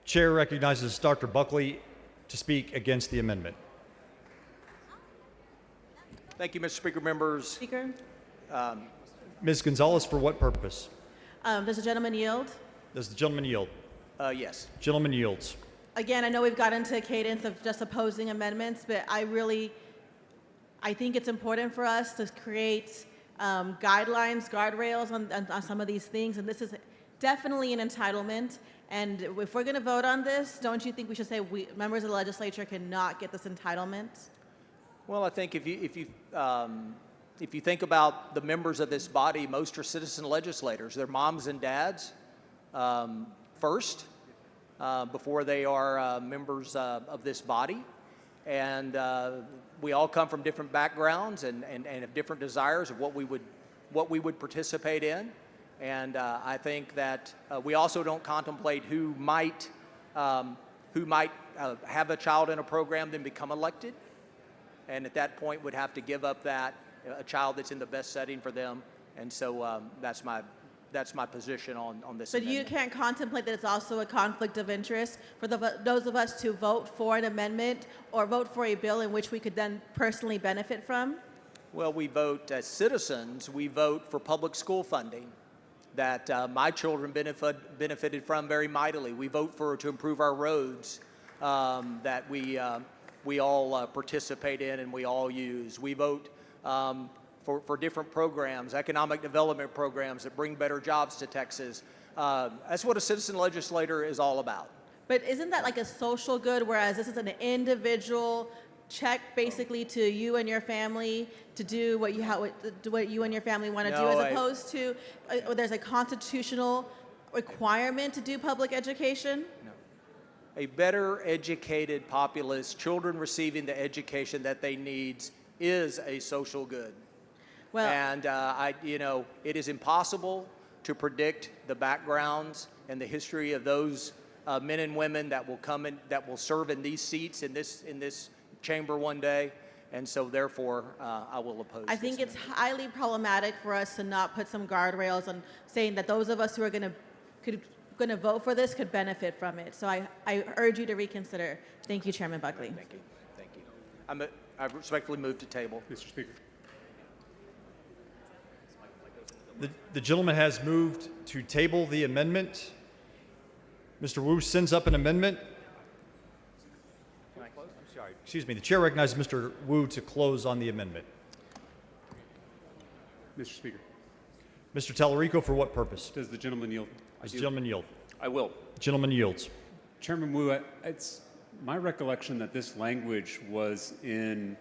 Chair recognizes Dr. Buckley to speak against the amendment. Thank you, Mr. Speaker. Members, Speaker, Ms. Gonzalez, for what purpose? does the gentleman yield? Does the gentleman yield? yes. Gentleman yields. Again, I know we've got into a cadence of just opposing amendments, but I think it's important for us to create guidelines, guardrails on some of these things, and this is definitely an entitlement. And if we're going to vote on this, don't you think we should say members of the legislature cannot get this entitlement? Well, I think if you think about the members of this body, most are citizen legislators. They're moms and dads first, before they are members of this body. And we all come from different backgrounds and have different desires of what we would participate in. And I think that we also don't contemplate who might have a child in a program then become elected, and at that point would have to give up a child that's in the best setting for them. And so that's my position on this. But amendment. you can't contemplate that it's also a conflict of interest for those of us to vote for an amendment or vote for a bill in which we could then personally benefit from? Well, we vote as citizens. We vote for public school funding that my children benefited from very mightily. We vote to improve our roads that we all participate in and we all use. We vote for different programs, economic development programs that bring better jobs to Texas. That's what a citizen legislator is all about. But isn't that like a social good, whereas this is an individual check basically to you and your family to do what you and your family want to do, as opposed to there's a constitutional requirement to do public education? No. A better educated populace, children receiving the education that they need, is a social good. Well, and it is impossible to predict the backgrounds and the history of those men and women that will come in, that will serve in these seats in this chamber one day, and so therefore I will oppose. I think it's highly problematic for us to not put some guardrails on saying that those of us who are going to vote for this could benefit from it. So I urge you to reconsider. Thank you, Chairman Buckley. Thank you. Thank you. I respectfully move to table. Mr. Speaker. The gentleman has moved to table the amendment. Mr. Wu sends up an amendment. I'm sorry. Excuse me. The chair recognizes Mr. Wu to close on the amendment. Mr. Speaker. Mr. Tallarico, for what purpose? Does the gentleman yield? Does the gentleman yield? I will. Gentleman yields. Chairman Wu, it's my recollection that this language was in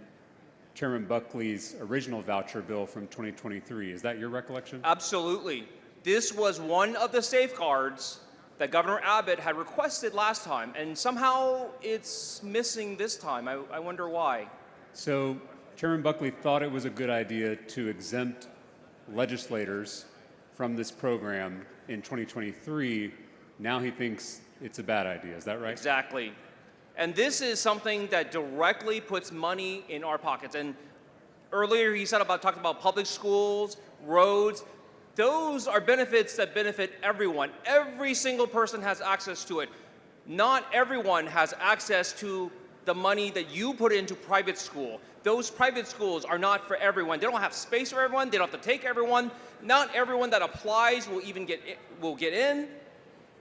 Chairman Buckley's original voucher bill from 2023. Is that your recollection? Absolutely. This was one of the safeguards that Governor Abbott had requested last time, and somehow it's missing this time. I wonder why. So Chairman Buckley thought it was a good idea to exempt legislators from this program in 2023. Now he thinks it's a bad idea. Is that right? Exactly. And this is something that directly puts money in our pockets. And earlier he talked about public schools, roads. Those are benefits that benefit everyone. Every single person has access to it. Not everyone has access to the money that you put into private school. Those private schools are not for everyone. They don't have space for everyone. They don't have to take everyone. Not everyone that applies will even get in.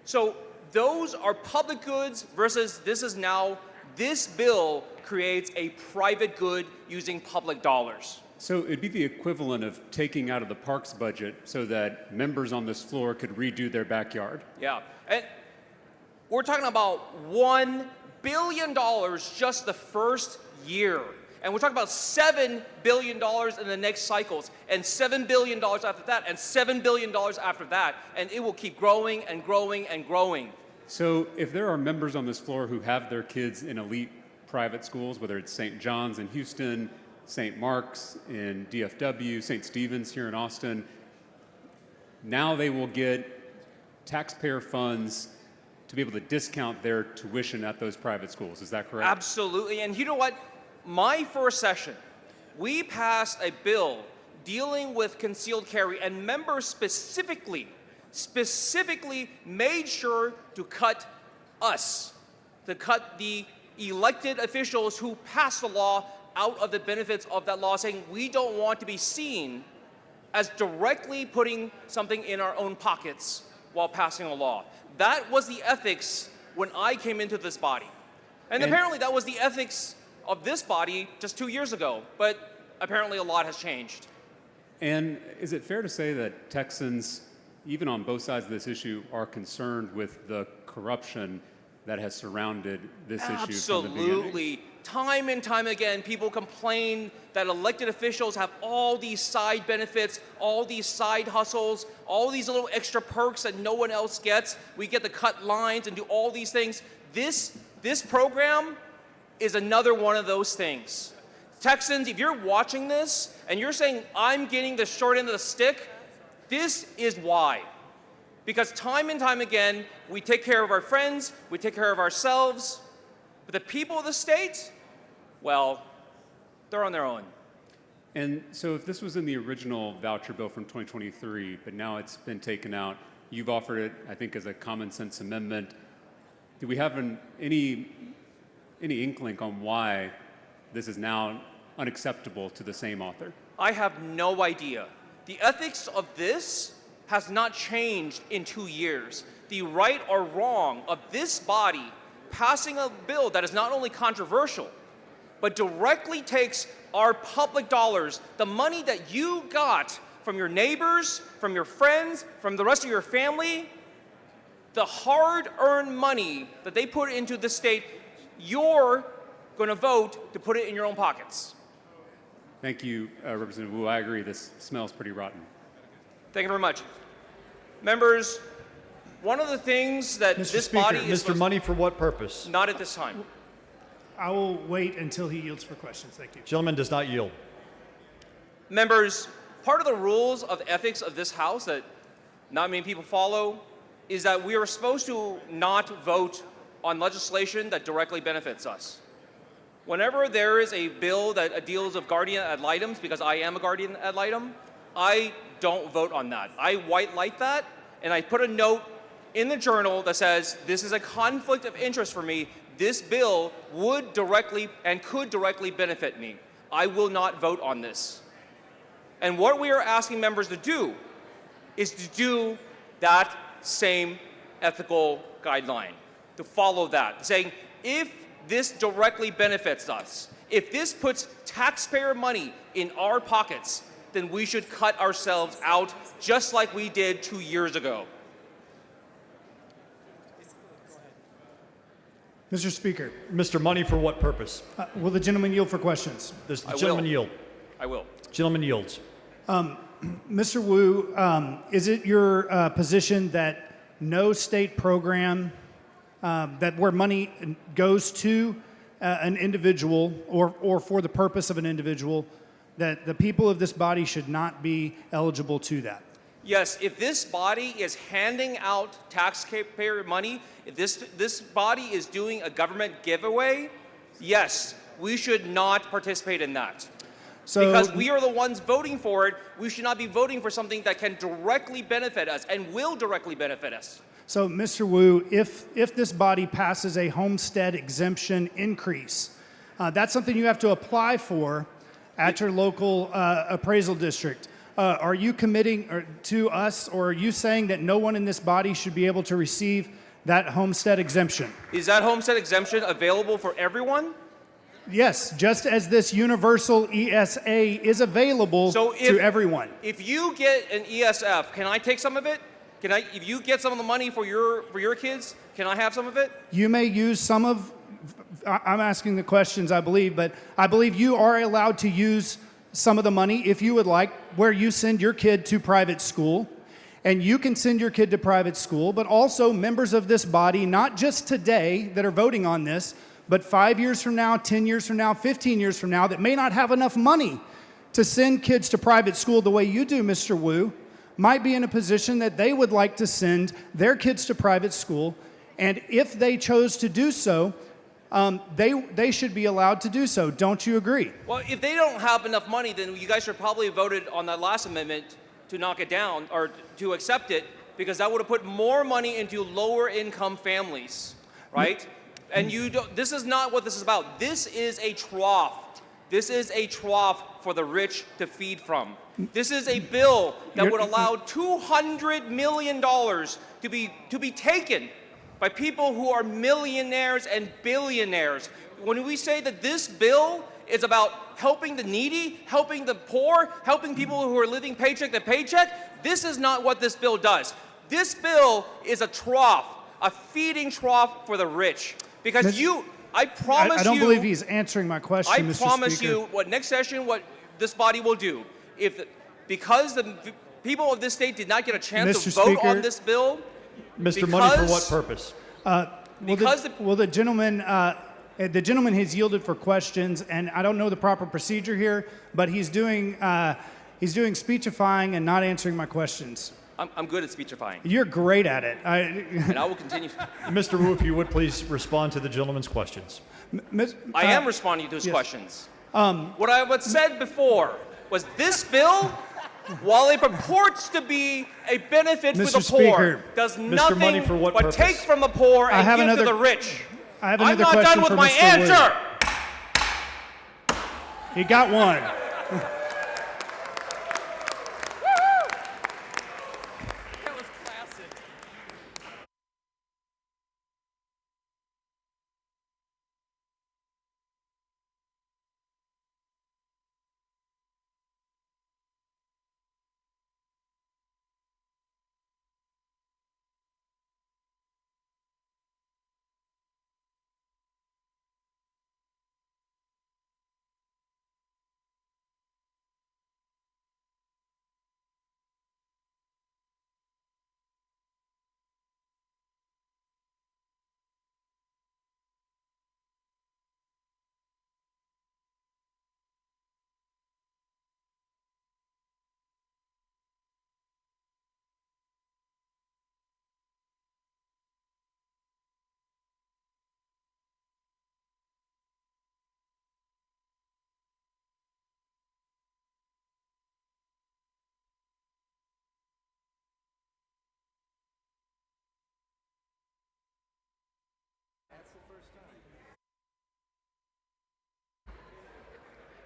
So those are public goods versus this bill creates a private good using public dollars. So it'd be the equivalent of taking out of the parks budget so that members on this floor could redo their backyard. Yeah, and we're talking about $1 billion just the first year. And we're talking about $7 billion in the next cycles, and $7 billion after that, and $7 billion after that, and it will keep growing and growing and growing. So if there are members on this floor who have their kids in elite private schools, whether it's St. John's in Houston, St. Mark's in DFW, St. Stephen's here in Austin, now they will get taxpayer funds to be able to discount their tuition at those private schools. Is that correct? Absolutely. And you know what? My first session, we passed a bill dealing with concealed carry, and members specifically made sure to cut us to cut the elected officials who passed the law out of the benefits of that law, saying we don't want to be seen as directly putting something in our own pockets while passing a law. That was the ethics when I came into this body. And apparently that was the ethics of this body just 2 years ago, but apparently a lot has changed. And is it fair to say that Texans, even on both sides of this issue, are concerned with the corruption that has surrounded this issue from the beginning? Absolutely. Time and time again, people complain that elected officials have all these side benefits, all these side hustles, all these little extra perks that no one else gets. We get to cut lines and do all these things. This program is another one of those things. Texans, if you're watching this and you're saying, I'm getting the short end of the stick, this is why. Because time and time again, we take care of our friends, we take care of ourselves, but the people of the state, well, they're on their own. And so if this was in the original voucher bill from 2023, but now it's been taken out, you've offered it, I think, as a common sense amendment. Do we have any inkling on why this is now unacceptable to the same author? I have no idea. The ethics of this has not changed in 2 years. The right or wrong of this body passing a bill that is not only controversial, but directly takes our public dollars, the money that you got from your neighbors, from your friends, from the rest of your family, the hard-earned money that they put into the state, you're going to vote to put it in your own pockets. Thank you, Representative Wu. I agree. This smells pretty rotten. Thank you very much. Members, one of the things that Mr. this Speaker, body is Mr. Money for what purpose? not at this time. I will wait until he yields for questions. Thank you. Gentleman does not yield. Members, part of the rules of ethics of this House that not many people follow is that we are supposed to not vote on legislation that directly benefits us. Whenever there is a bill that deals with guardian ad litem, because I am a guardian ad litem, I don't vote on that. I white light that, and I put a note in the journal that says, this is a conflict of interest for me. This bill would directly and could directly benefit me. I will not vote on this. And what we are asking members to do is to do that same ethical guideline, to follow that, saying, if this directly benefits us, if this puts taxpayer money in our pockets, then we should cut ourselves out just like we did 2 years ago. Mr. Speaker, Mr. Money for what purpose? will the gentleman yield for questions? Does the I gentleman will. yield? I will. Gentleman yields. Mr. Wu, is it your position that no state program that where money goes to an individual or for the purpose of an individual, that the people of this body should not be eligible to that? Yes, if this body is handing out taxpayer money, if this body is doing a government giveaway, yes, we should not participate in that. So, Because we are the ones voting for it, we should not be voting for something that can directly benefit us and will directly benefit us. So, Mr. Wu, if this body passes a homestead exemption increase, that's something you have to apply for at your local appraisal district. Are you committing to us, or are you saying that no one in this body should be able to receive that homestead exemption? Is that homestead exemption available for everyone? Yes, just as this universal ESA is available to everyone. If you get an ESF, can I take some of it? If you get some of the money for your kids, can I have some of it? You may use some of, I'm asking the questions, I believe, but I believe you are allowed to use some of the money, if you would like, where you send your kid to private school. And you can send your kid to private school, but also members of this body, not just today that are voting on this, but 5 years from now, 10 years from now, 15 years from now, that may not have enough money to send kids to private school the way you do, Mr. Wu, might be in a position that they would like to send their kids to private school. And if they chose to do so, they should be allowed to do so. Don't you agree? Well, if they don't have enough money, then you guys should probably have voted on that last amendment to knock it down or to accept it, because that would have put more money into lower income families. right? And you don't, this is not what this is about. This is a trough. This is a trough for the rich to feed from. This is a bill that would allow $200 million to be taken by people who are millionaires and billionaires. When we say that this bill is about helping the needy, helping the poor, helping people who are living paycheck to paycheck, this is not what this bill does. This bill is a trough, a feeding trough for the rich. Because I promise you... I don't believe he's answering my question, Mr. Speaker. I promise you, what next session, what this body will do, because the people of this state did not get a chance to vote on this bill... Mr. Money, for what purpose? The gentleman has yielded for questions, and I don't know the proper procedure here, but he's doing speechifying and not answering my questions. I'm good at speechifying. You're great at it. And I will continue. Mr. Wu, if you would please respond to the gentleman's questions. I am responding to his questions. What I had said before was this bill, while it purports to be a benefit for the poor, does nothing Money, for what but purpose? take from the poor and give to the rich. I'm not done with my answer. He got one.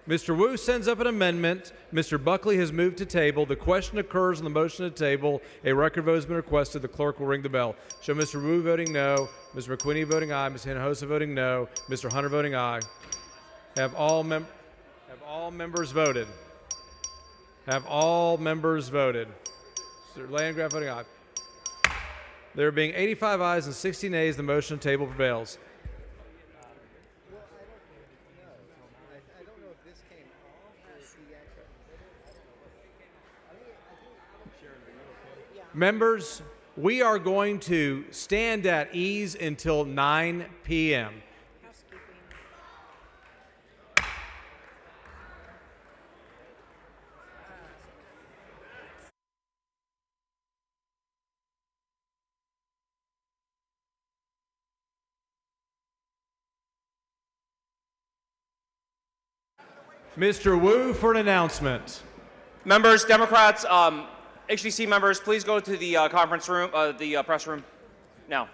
Mr. Wu sends up an amendment. Mr. Buckley has moved to table. The question occurs on the motion to table. A record vote has been requested. The clerk will ring the bell. Show Mr. Wu voting no, Mr. McQueenie voting aye, Ms. Hinojosa voting no, Mr. Hunter voting aye. Have all members voted? Have all members voted? Mr. Landgraf voting aye. There being 85 ayes and 60 nays, the motion to table prevails. Members, we are going to stand at ease until 9 p.m. Mr. Wu for an announcement. Members, Democrats, HDC members, please go to the conference room, the press room now.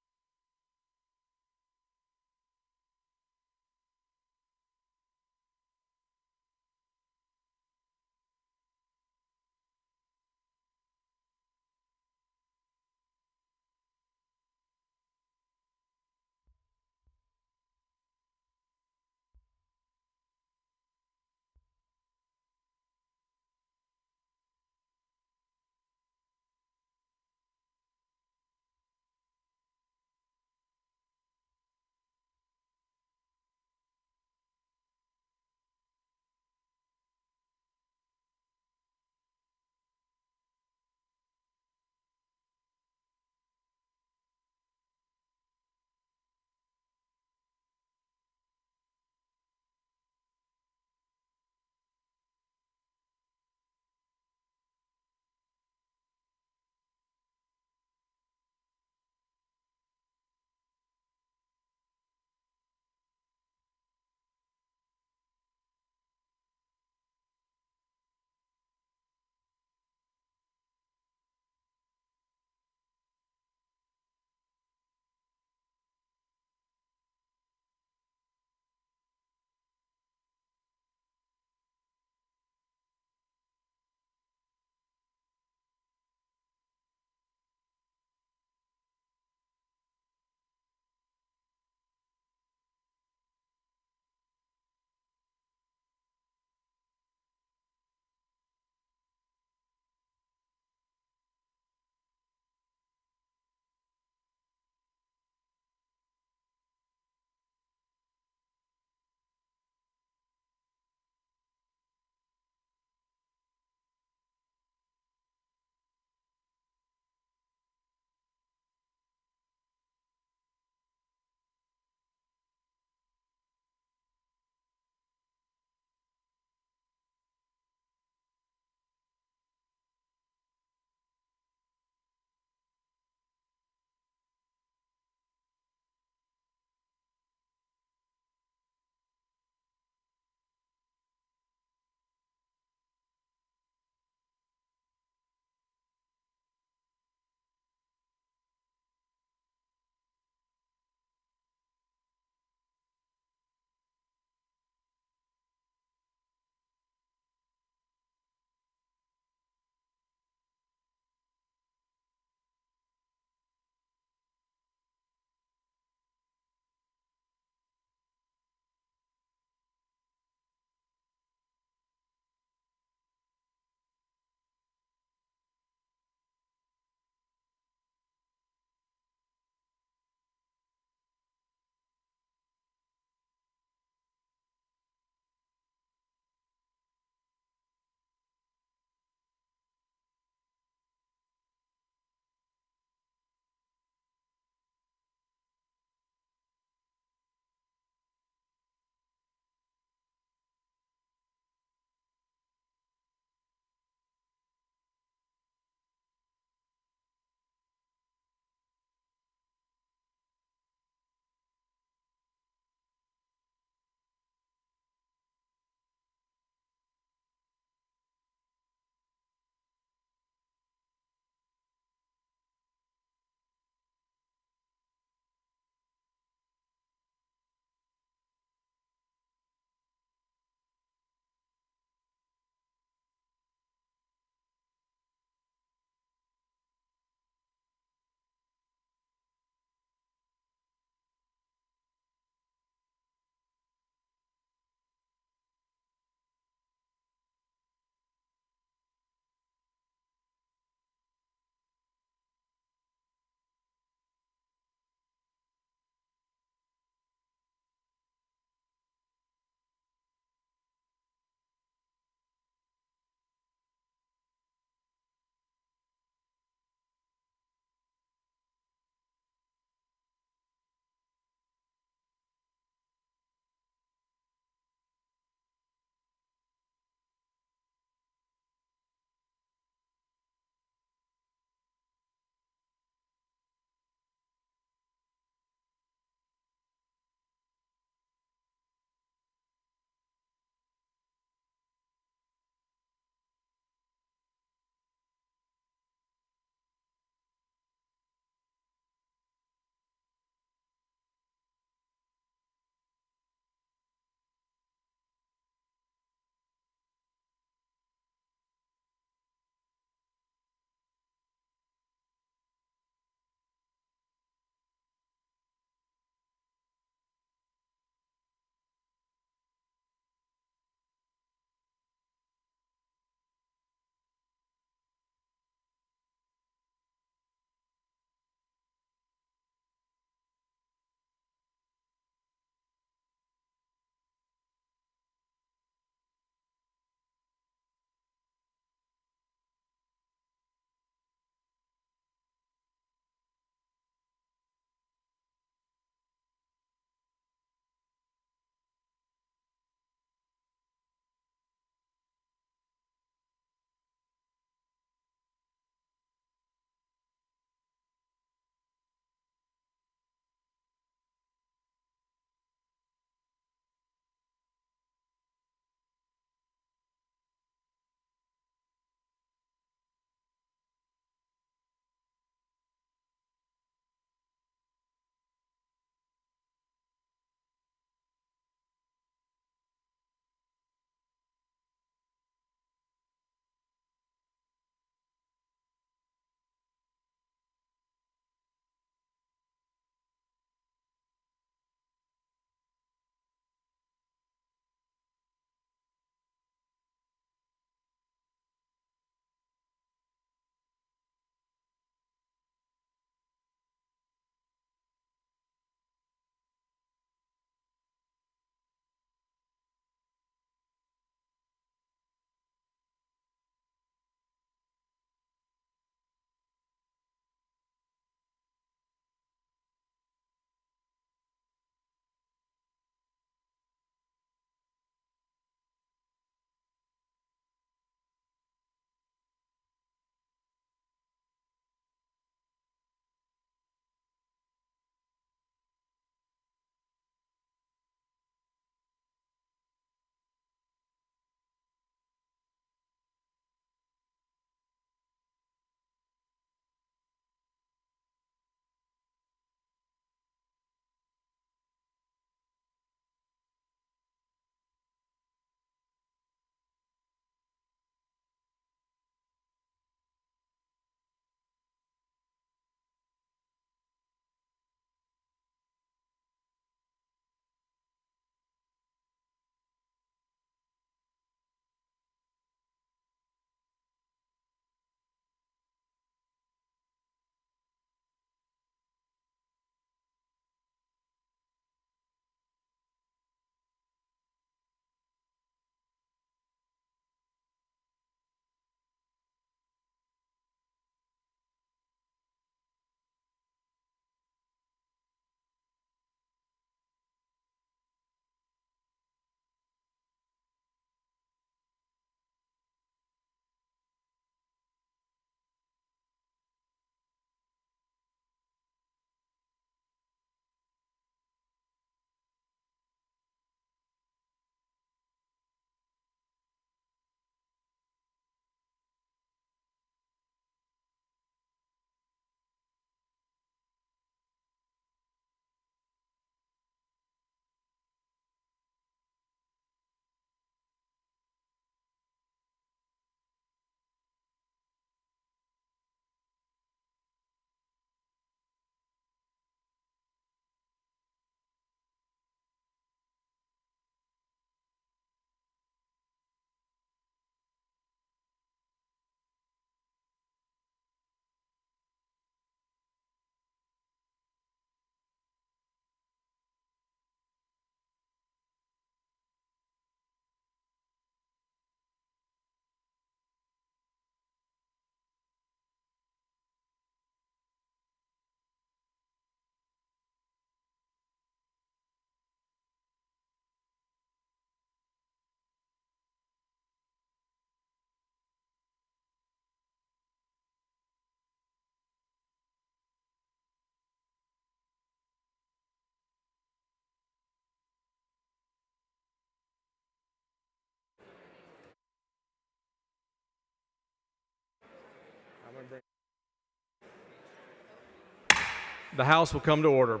The House will come to order.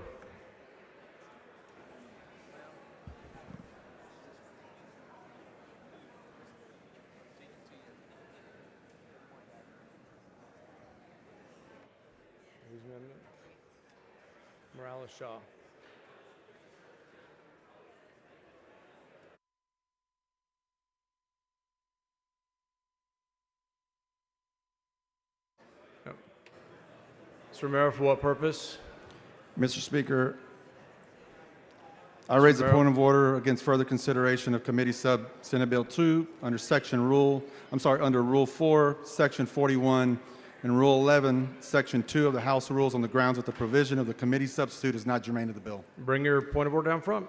Morales Shaw. Mr. Romero, for what purpose? Mr. Speaker, I raise a Romero. point of order against further consideration of Committee Sub Senate Bill 2 under under Rule 4, Section 41, and Rule 11, Section 2 of the House Rules on the grounds that the provision of the committee substitute is not germane to the bill. Bring your point of order down front.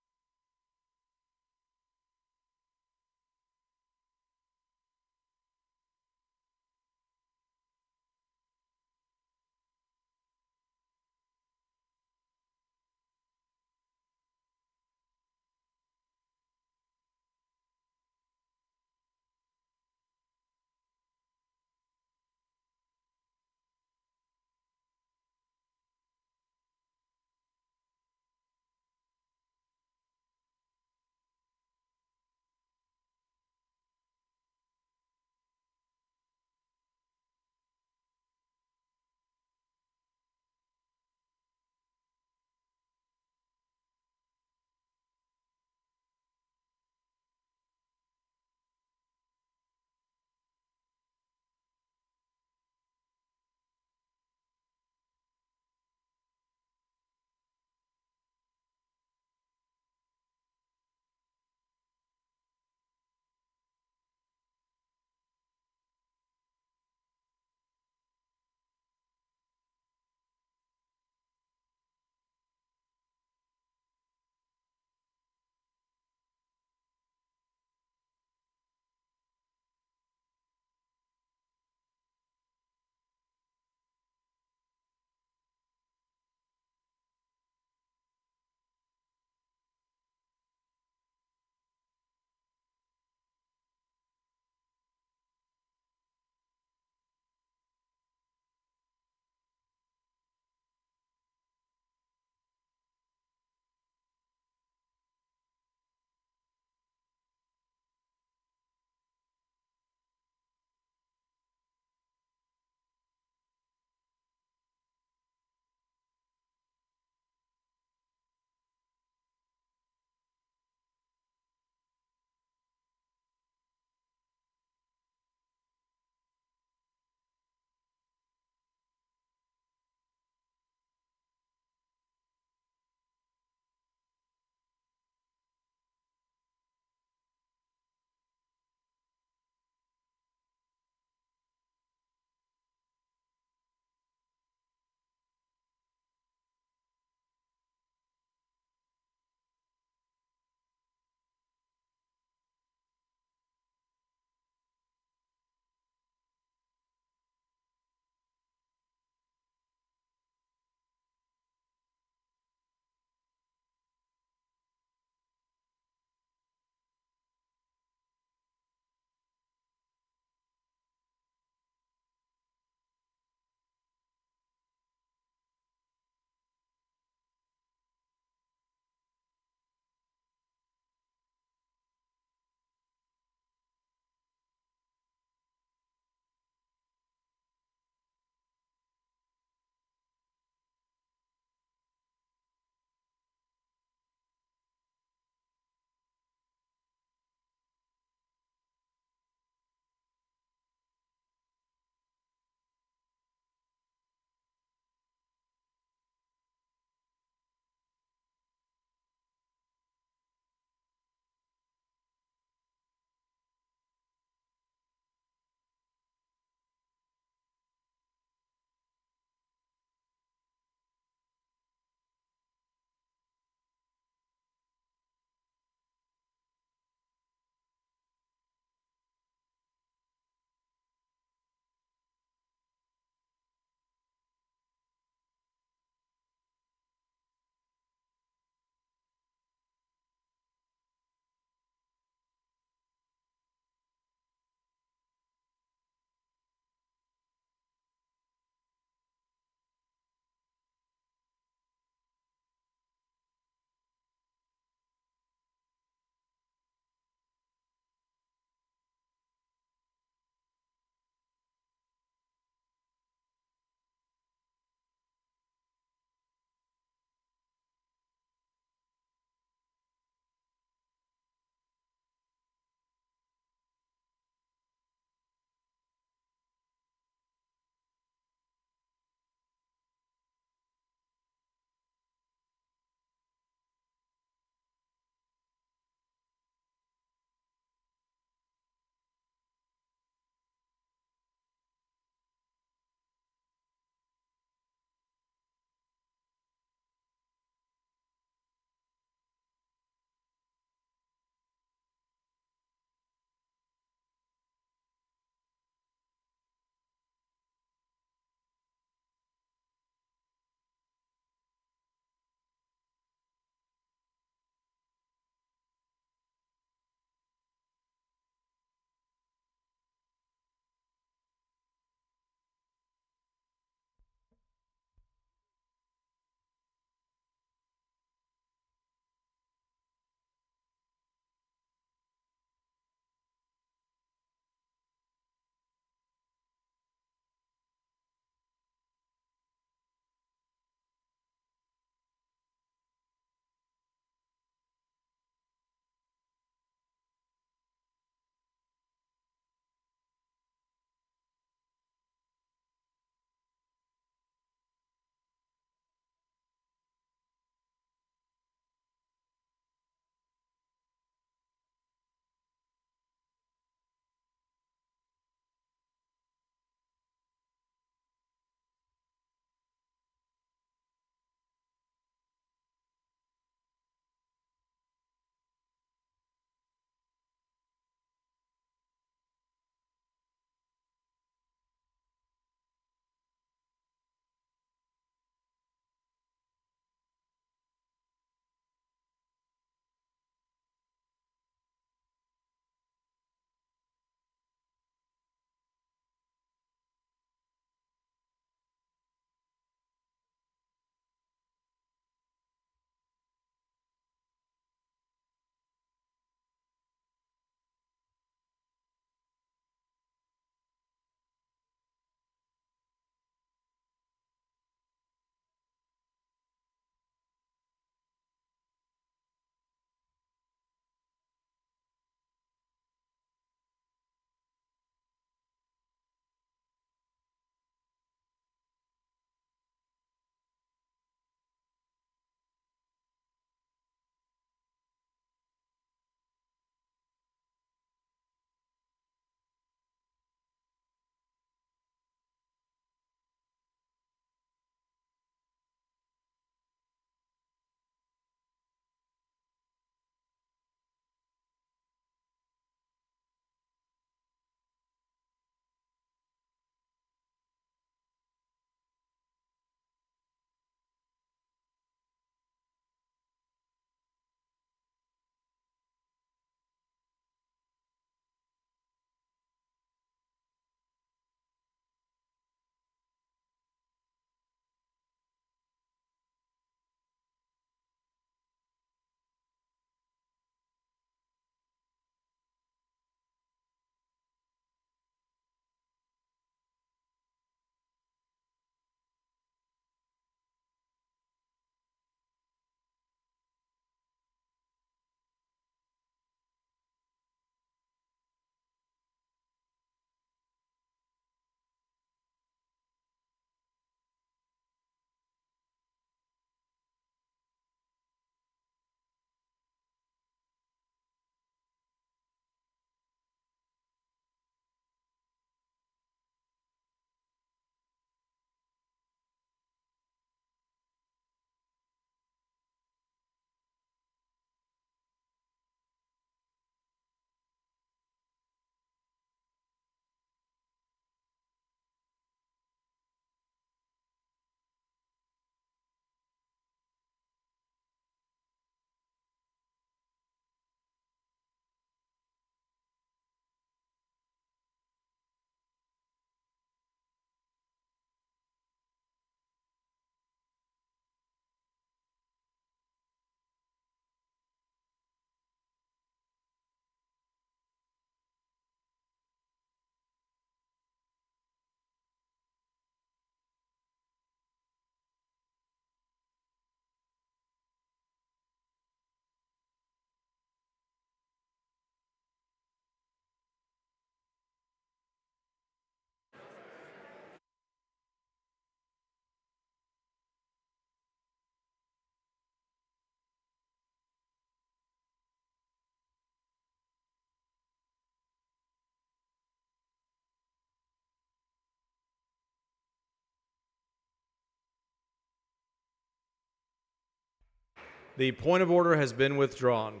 The point of order has been withdrawn.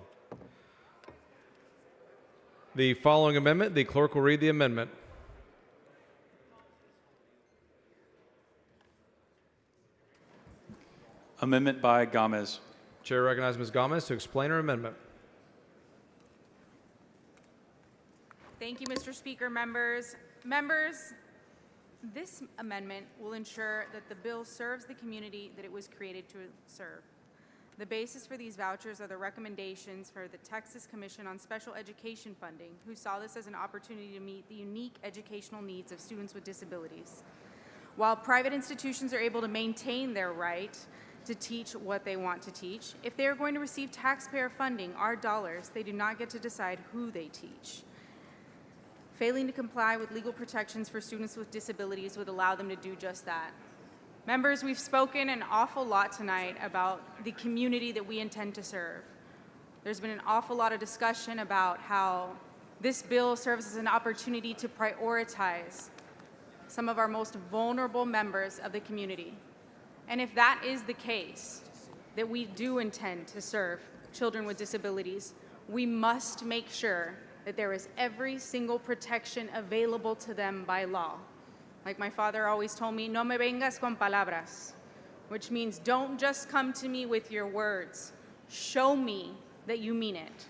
The following amendment, the clerk will read the amendment. Amendment by Gomez. Chair recognizes Ms. Gomez to explain her amendment. Thank you, Mr. Speaker. Members, this amendment will ensure that the bill serves the community that it was created to serve. The basis for these vouchers are the recommendations for the Texas Commission on Special Education Funding, who saw this as an opportunity to meet the unique educational needs of students with disabilities. While private institutions are able to maintain their right to teach what they want to teach, if they are going to receive taxpayer funding, our dollars, they do not get to decide who they teach. Failing to comply with legal protections for students with disabilities would allow them to do just that. Members, we've spoken an awful lot tonight about the community that we intend to serve. There's been an awful lot of discussion about how this bill serves as an opportunity to prioritize some of our most vulnerable members of the community. And if that is the case, that we do intend to serve children with disabilities, we must make sure that there is every single protection available to them by law. Like my father always told me, no me vengas con palabras, which means don't just come to me with your words. Show me that you mean it.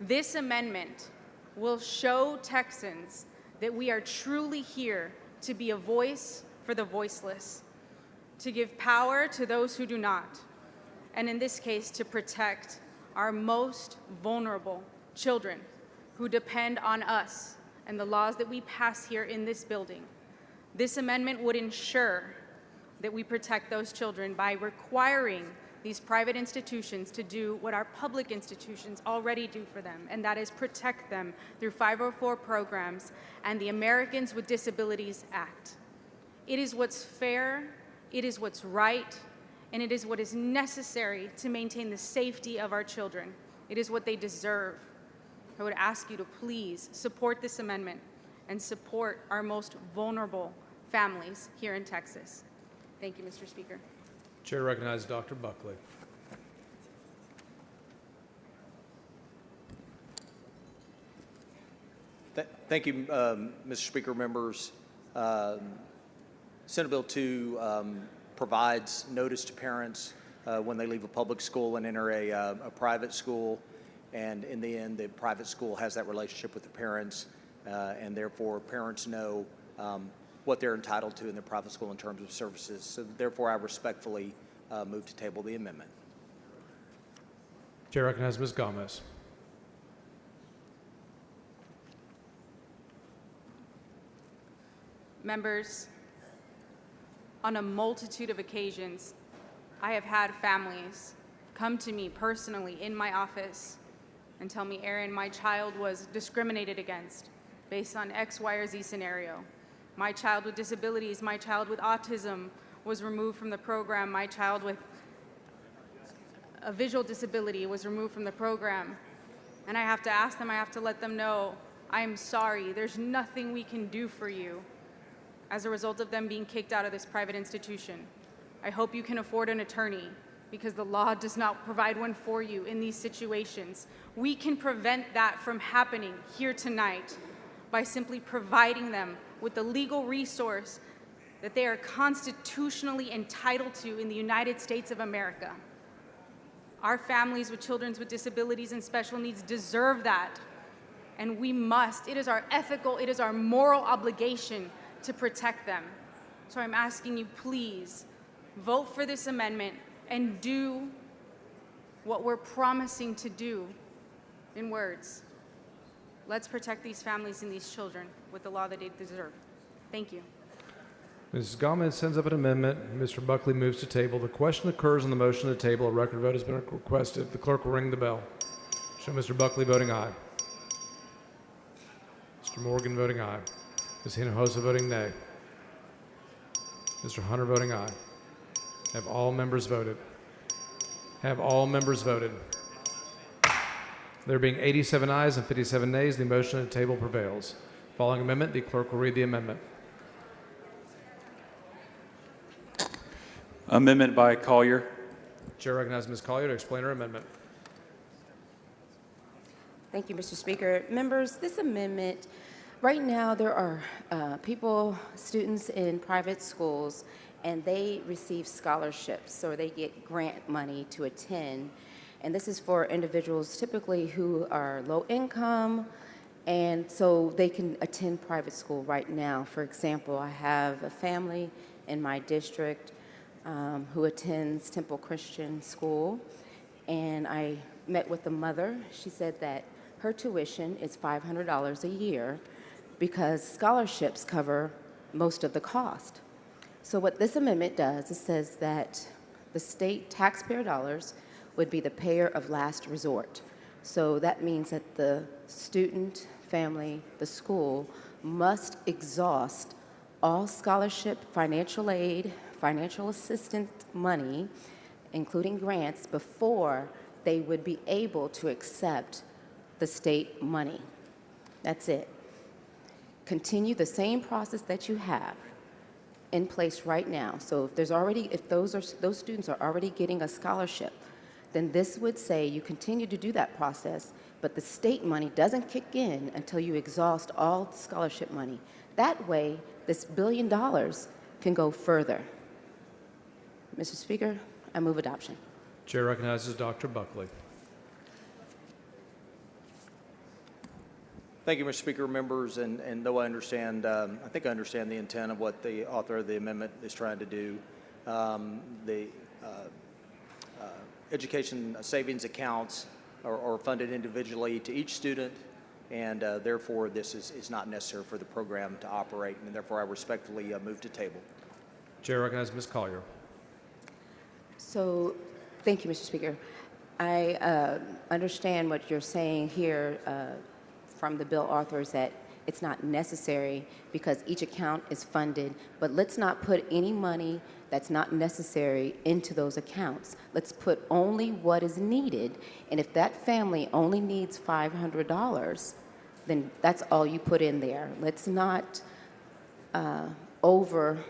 This amendment will show Texans that we are truly here to be a voice for the voiceless, to give power to those who do not, and in this case, to protect our most vulnerable children who depend on us and the laws that we pass here in this building. This amendment would ensure that we protect those children by requiring these private institutions to do what our public institutions already do for them, and that is protect them through 504 programs and the Americans with Disabilities Act. It is what's fair, it is what's right, and it is what is necessary to maintain the safety of our children. It is what they deserve. I would ask you to please support this amendment and support our most vulnerable families here in Texas. Thank you, Mr. Speaker. Chair recognizes Dr. Buckley. Thank you, Mr. Speaker, members. Senate Bill 2 provides notice to parents when they leave a public school and enter a private school. And in the end, the private school has that relationship with the parents, and therefore parents know what they're entitled to in their private school in terms of services. So therefore, I respectfully move to table the amendment. Chair recognizes Ms. Gomez. Members, on a multitude of occasions, I have had families come to me personally in my office and tell me, Aaron, my child was discriminated against based on X, Y, or Z scenario. My child with disabilities, my child with autism was removed from the program. My child with a visual disability was removed from the program. And I have to ask them, I have to let them know, I'm sorry, there's nothing we can do for you as a result of them being kicked out of this private institution. I hope you can afford an attorney, because the law does not provide one for you in these situations. We can prevent that from happening here tonight by simply providing them with the legal resource that they are constitutionally entitled to in the United States of America. Our families with children with disabilities and special needs deserve that, and we must. It is our ethical, it is our moral obligation to protect them. So I'm asking you, please, vote for this amendment and do what we're promising to do in words. Let's protect these families and these children with the law that they deserve. Thank you. Mrs. Gomez sends up an amendment. Mr. Buckley moves to table. The question occurs on the motion to table. A record vote has been requested. The clerk will ring the bell. Show Mr. Buckley voting aye. Mr. Morgan voting aye. Ms. Hinojosa voting nay. Mr. Hunter voting aye. Have all members voted? Have all members voted? There being 87 ayes and 57 nays, the motion to table prevails. Following amendment, the clerk will read the amendment. Amendment by Collier. Chair recognizes Ms. Collier to explain her amendment. Thank you, Mr. Speaker. Members, this amendment, right now there are students in private schools, and they receive scholarships or they get grant money to attend. And this is for individuals typically who are low income, and so they can attend private school right now. For example, I have a family in my district who attends Temple Christian School, and I met with the mother. She said that her tuition is $500 a year because scholarships cover most of the cost. So what this amendment does, it says that the state taxpayer dollars would be the payer of last resort. So that means that the student, family, the school must exhaust all scholarship, financial aid, financial assistance money, including grants, before they would be able to accept the state money. That's it. Continue the same process that you have in place right now. So if those students are already getting a scholarship, then this would say you continue to do that process, but the state money doesn't kick in until you exhaust all scholarship money. That way, this $1 billion can go further. Mr. Speaker, I move adoption. Chair recognizes Dr. Buckley. Thank you, Mr. Speaker, members, and though I understand, I think I understand the intent of what the author of the amendment is trying to do. The education savings accounts are funded individually to each student, and therefore this is not necessary for the program to operate, and therefore I respectfully move to table. Chair recognizes Ms. Collier. So, thank you, Mr. Speaker. I understand what you're saying here from the bill authors, that it's not necessary because each account is funded, but let's not put any money that's not necessary into those accounts. Let's put only what is needed, and if that family only needs $500, then that's all you put in there. Let's not overfund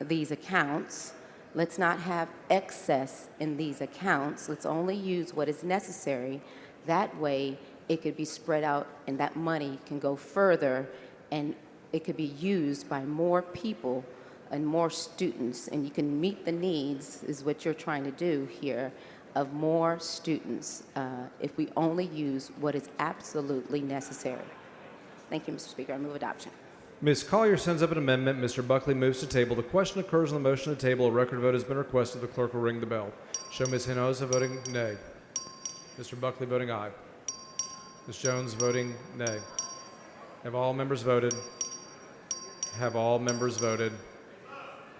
these accounts. Let's not have excess in these accounts. Let's only use what is necessary. That way, it could be spread out, and that money can go further, and it could be used by more people and more students, and you can meet the needs, is what you're trying to do here, of more students if we only use what is absolutely necessary. Thank you, Mr. Speaker. I move adoption. Ms. Collier sends up an amendment. Mr. Buckley moves to table. The question occurs on the motion to table. A record vote has been requested. The clerk will ring the bell. Show Ms. Hinojosa voting nay. Mr. Buckley voting aye. Ms. Jones voting nay. Have all members voted? Have all members voted?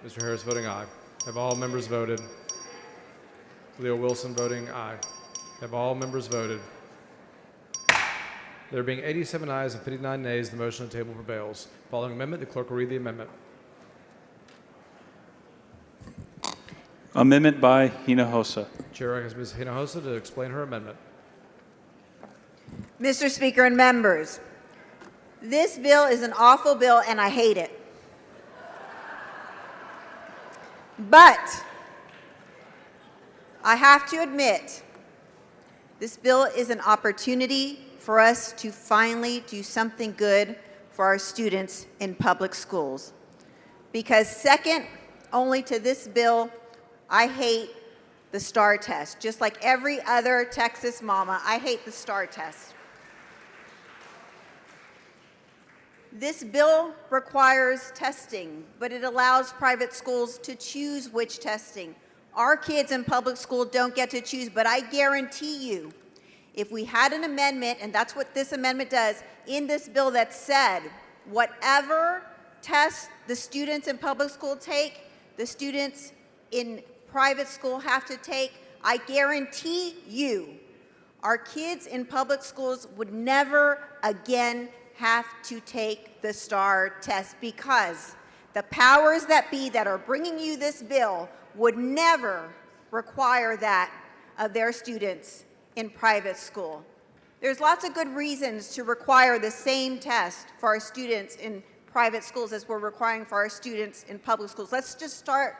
Mr. Harris voting aye. Have all members voted? Leo Wilson voting aye. Have all members voted? There being 87 ayes and 59 nays, the motion on the table prevails. Following amendment, the clerk will read the amendment. Amendment by Hinojosa. Chair recognizes Ms. Hinojosa to explain her amendment. Mr. Speaker and members, this bill is an awful bill and I hate it. But I have to admit, this bill is an opportunity for us to finally do something good for our students in public schools. Because second only to this bill, I hate the STAR test. Just like every other Texas mama, I hate the STAR test. This bill requires testing, but it allows private schools to choose which testing. Our kids in public school don't get to choose, but I guarantee you, if we had an amendment, and that's what this amendment does, in this bill that said, whatever tests the students in public school take, the students in private school have to take, I guarantee you, our kids in public schools would never again have to take the STAR test, because the powers that be that are bringing you this bill would never require that of their students in private school. There's lots of good reasons to require the same test for our students in private schools as we're requiring for our students in public schools. Let's just start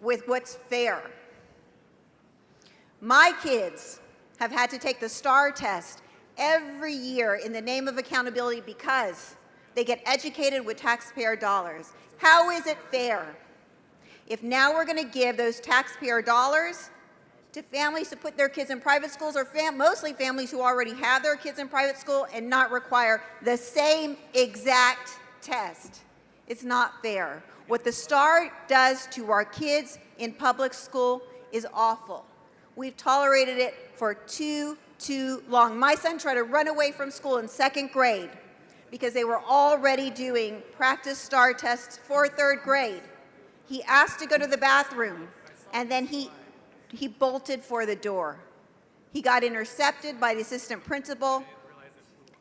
with what's fair. My kids have had to take the STAR test every year in the name of accountability because they get educated with taxpayer dollars. How is it fair if now we're going to give those taxpayer dollars to families to put their kids in private schools, or mostly families who already have their kids in private school, and not require the same exact test? It's not fair. What the STAR does to our kids in public school is awful. We've tolerated it for too long. My son tried to run away from school in 2nd grade because they were already doing practice STAR tests for 3rd grade. He asked to go to the bathroom, and then he bolted for the door. He got intercepted by the assistant principal.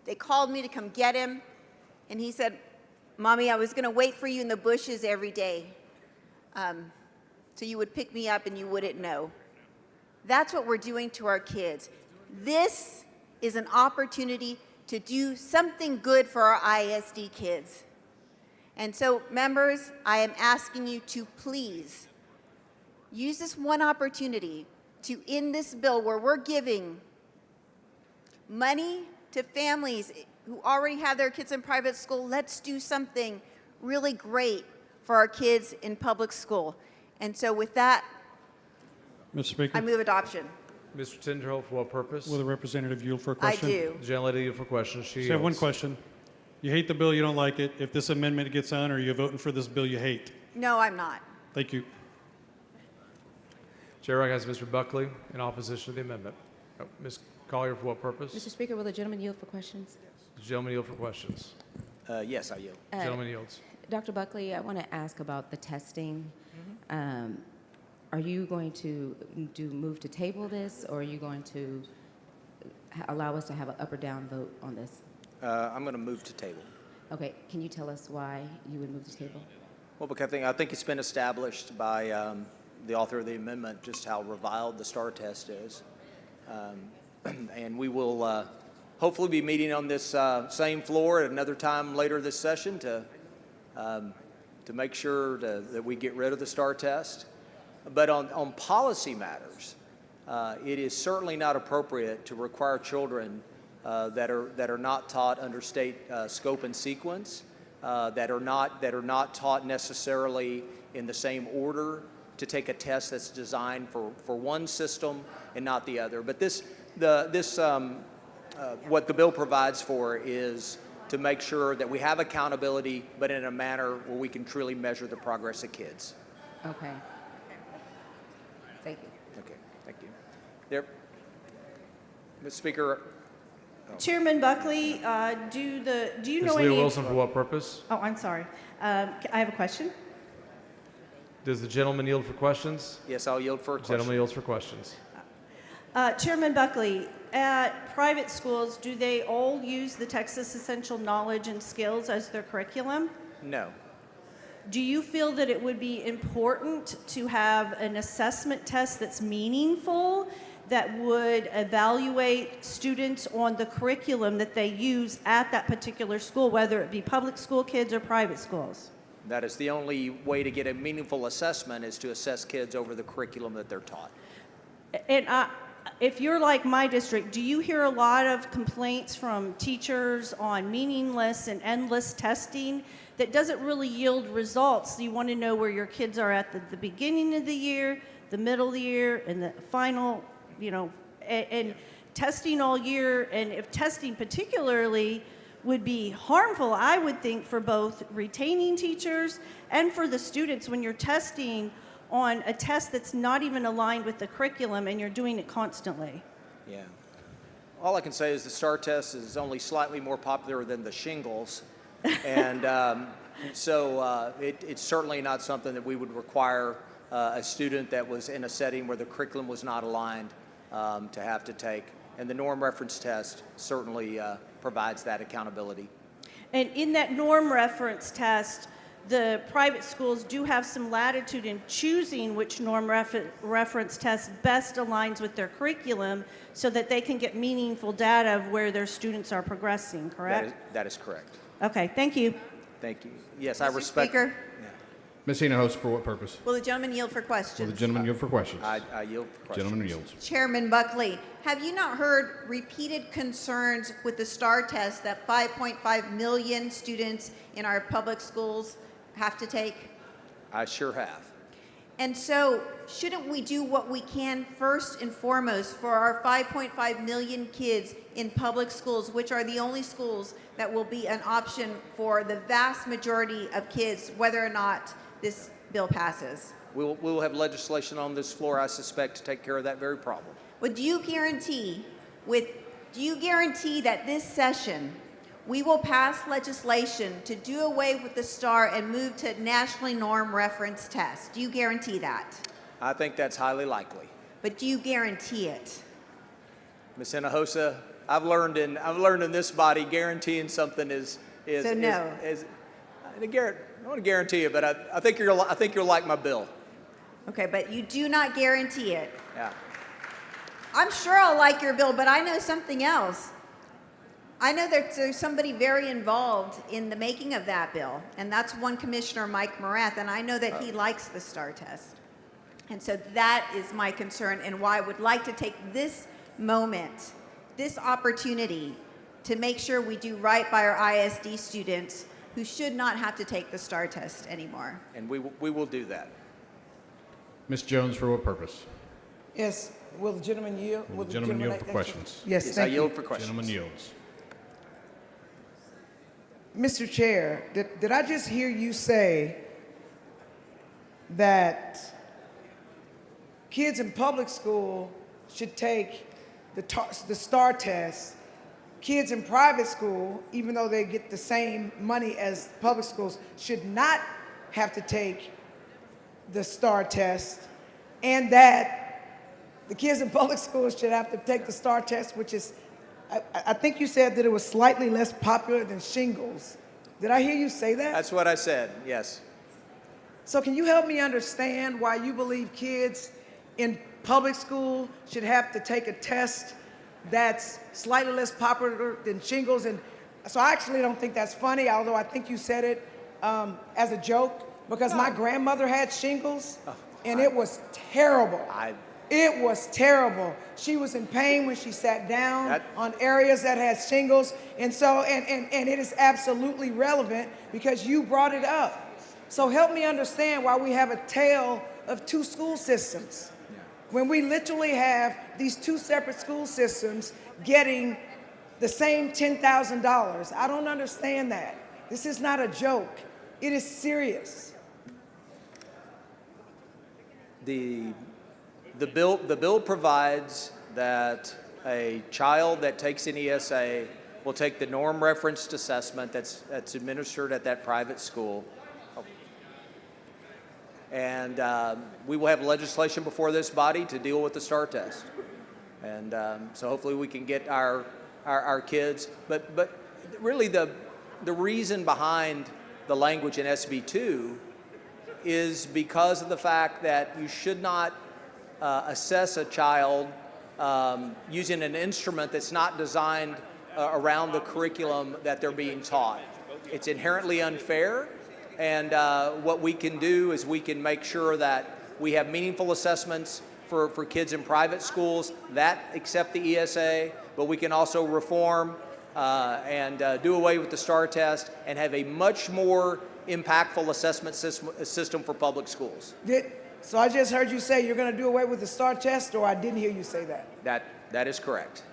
They called me to come get him, and he said, "Mommy, I was going to wait for you in the bushes every day so you would pick me up and you wouldn't know." That's what we're doing to our kids. This is an opportunity to do something good for our ISD kids. And so, members, I am asking you to please use this one opportunity to, in this bill where we're giving money to families who already have their kids in private school, let's do something really great for our kids in public school. And so with that, Mr. Speaker, I move adoption. Mr. Tinderhill, for what purpose? will the representative yield for a I question? do. The gentlelady yield for questions. She Just have one yields. question. You hate the bill, you don't like it. If this amendment gets on, are you voting for this bill you hate? No, I'm not. Thank you. Chair recognizes Mr. Buckley in opposition to the amendment. Ms. Collier, for what purpose? Mr. Speaker, will the gentleman yield for questions? The gentleman yield for questions. Yes, I yield. Gentleman yields. Dr. Buckley, I want to ask about the testing. Are you going to move to table this, or are you going to allow us to have an up or down vote on this? I'm going to move to table. Okay, can you tell us why you would move to table? Well, because I think it's been established by the author of the amendment just how reviled the STAR test is. And we will hopefully be meeting on this same floor at another time later this session to make sure that we get rid of the STAR test. But on policy matters, it is certainly not appropriate to require children that are not taught under state scope and sequence, that are not taught necessarily in the same order, to take a test that's designed for one system and not the other. But what the bill provides for is to make sure that we have accountability, but in a manner where we can truly measure the progress of kids. Okay. Thank you. Okay, thank you. There, Mr. Speaker. Chairman Buckley, do you Ms. know Leah any? Wilson, for what purpose? Oh, I'm sorry. I have a question. Does the gentleman yield for questions? Yes, I'll yield for a question. Gentleman yields for questions. Chairman Buckley, at private schools, do they all use the Texas Essential Knowledge and Skills as their curriculum? No. Do you feel that it would be important to have an assessment test that's meaningful, that would evaluate students on the curriculum that they use at that particular school, whether it be public school kids or private schools? That is the only way to get a meaningful assessment, is to assess kids over the curriculum that they're taught. And if you're like my district, do you hear a lot of complaints from teachers on meaningless and endless testing that doesn't really yield results? You want to know where your kids are at the beginning of the year, the middle of the year, and the final, and testing all year. And if testing particularly would be harmful, I would think, for both retaining teachers and for the students when you're testing on a test that's not even aligned with the curriculum and you're doing it constantly. Yeah. All I can say is the STAR test is only slightly more popular than the shingles. And so it's certainly not something that we would require a student that was in a setting where the curriculum was not aligned to have to take. And the norm reference test certainly provides that accountability. And in that norm reference test, the private schools do have some latitude in choosing which norm reference test best aligns with their curriculum so that they can get meaningful data of where their students are progressing, correct? That is correct. Okay, thank you. Thank you. Yes, Mr. I respect. Speaker, Ms. Hinojosa, for what purpose? Will the gentleman yield for Will questions? the gentleman yield for questions? I yield for questions. Gentleman yields. Chairman Buckley, have you not heard repeated concerns with the STAR test that 5.5 million students in our public schools have to take? I sure have. And so, shouldn't we do what we can first and foremost for our 5.5 million kids in public schools, which are the only schools that will be an option for the vast majority of kids, whether or not this bill passes? We'll have legislation on this floor, I suspect, to take care of that very problem. But do you guarantee that this session we will pass legislation to do away with the STAR and move to nationally norm reference tests? Do you guarantee that? I think that's highly likely. But do you guarantee it? Ms. Hinojosa, I've learned in this body guaranteeing something is So no. I don't want to guarantee it, but I think you'll like my bill. Okay, but you do not guarantee it. Yeah. I'm sure I'll like your bill, but I know something else. I know that there's somebody very involved in the making of that bill, and that's one Commissioner Mike Morath, and I know that he likes the STAR test. And so that is my concern and why I would like to take this moment, this opportunity, to make sure we do right by our ISD students who should not have to take the STAR test anymore. And we will do that. Ms. Jones, for what purpose? Yes. Will the gentleman yield? Will the gentleman yield for questions? Yes, Yes, I thank you. yield for questions. Gentleman yields. Mr. Chair, did I just hear you say that kids in public school should take the STAR test? Kids in private school, even though they get the same money as public schools, should not have to take the STAR test, and that the kids in public schools should have to take the STAR test, which is, I think you said that it was slightly less popular than shingles. Did I hear you say that? That's what I said, yes. So can you help me understand why you believe kids in public school should have to take a test that's slightly less popular than shingles? And so I actually don't think that's funny, although I think you said it as a joke, because my grandmother had shingles, and it was terrible. It was terrible. She was in pain when she sat down on areas that had shingles, and so and it is absolutely relevant because you brought it up. So help me understand why we have a tale of two school systems when we literally have these two separate school systems getting the same $10,000. I don't understand that. This is not a joke. It is serious. The bill provides that a child that takes an ESA will take the norm referenced assessment that's administered at that private school. And we will have legislation before this body to deal with the STAR test. And so hopefully we can get our kids. But really the reason behind the language in SB2 is because of the fact that you should not assess a child using an instrument that's not designed around the curriculum that they're being taught. It's inherently unfair, and what we can do is we can make sure that we have meaningful assessments for kids in private schools that accept the ESA, but we can also reform and do away with the STAR test and have a much more impactful assessment system for public schools. So I just heard you say you're going to do away with the STAR test, or I didn't hear you say that? That is correct.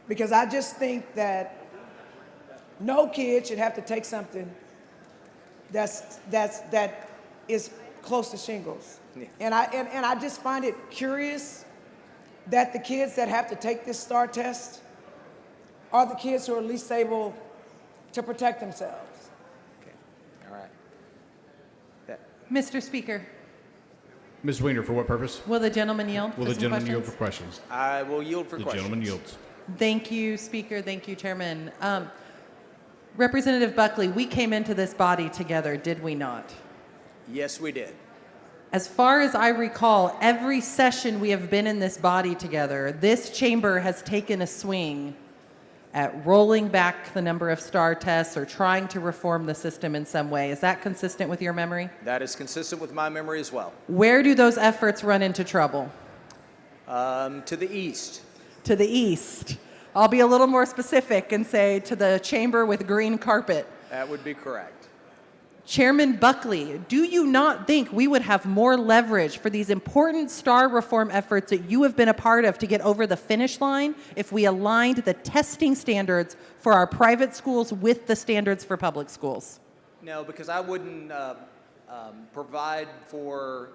Because I just think that no kid should have to take something that is close to shingles. Yeah. And I just find it curious that the kids that have to take this STAR test are the kids who are least able to protect themselves. Okay. All right. Mr. Speaker, Ms. Weiner, for what purpose? will the gentleman yield Will for the some gentleman yield questions? for questions? I will yield for The questions. gentleman yields. Thank you, Speaker. Thank you, Chairman. Representative Buckley, we came into this body together, did we not? Yes, we did. As far as I recall, every session we have been in this body together, this chamber has taken a swing at rolling back the number of STAR tests or trying to reform the system in some way. Is that consistent with your memory? That is consistent with my memory as well. Where do those efforts run into trouble? To the east. To the east. I'll be a little more specific and say to the chamber with green carpet. That would be correct. Chairman Buckley, do you not think we would have more leverage for these important STAR reform efforts that you have been a part of to get over the finish line if we aligned the testing standards for our private schools with the standards for public schools? No, because I wouldn't provide for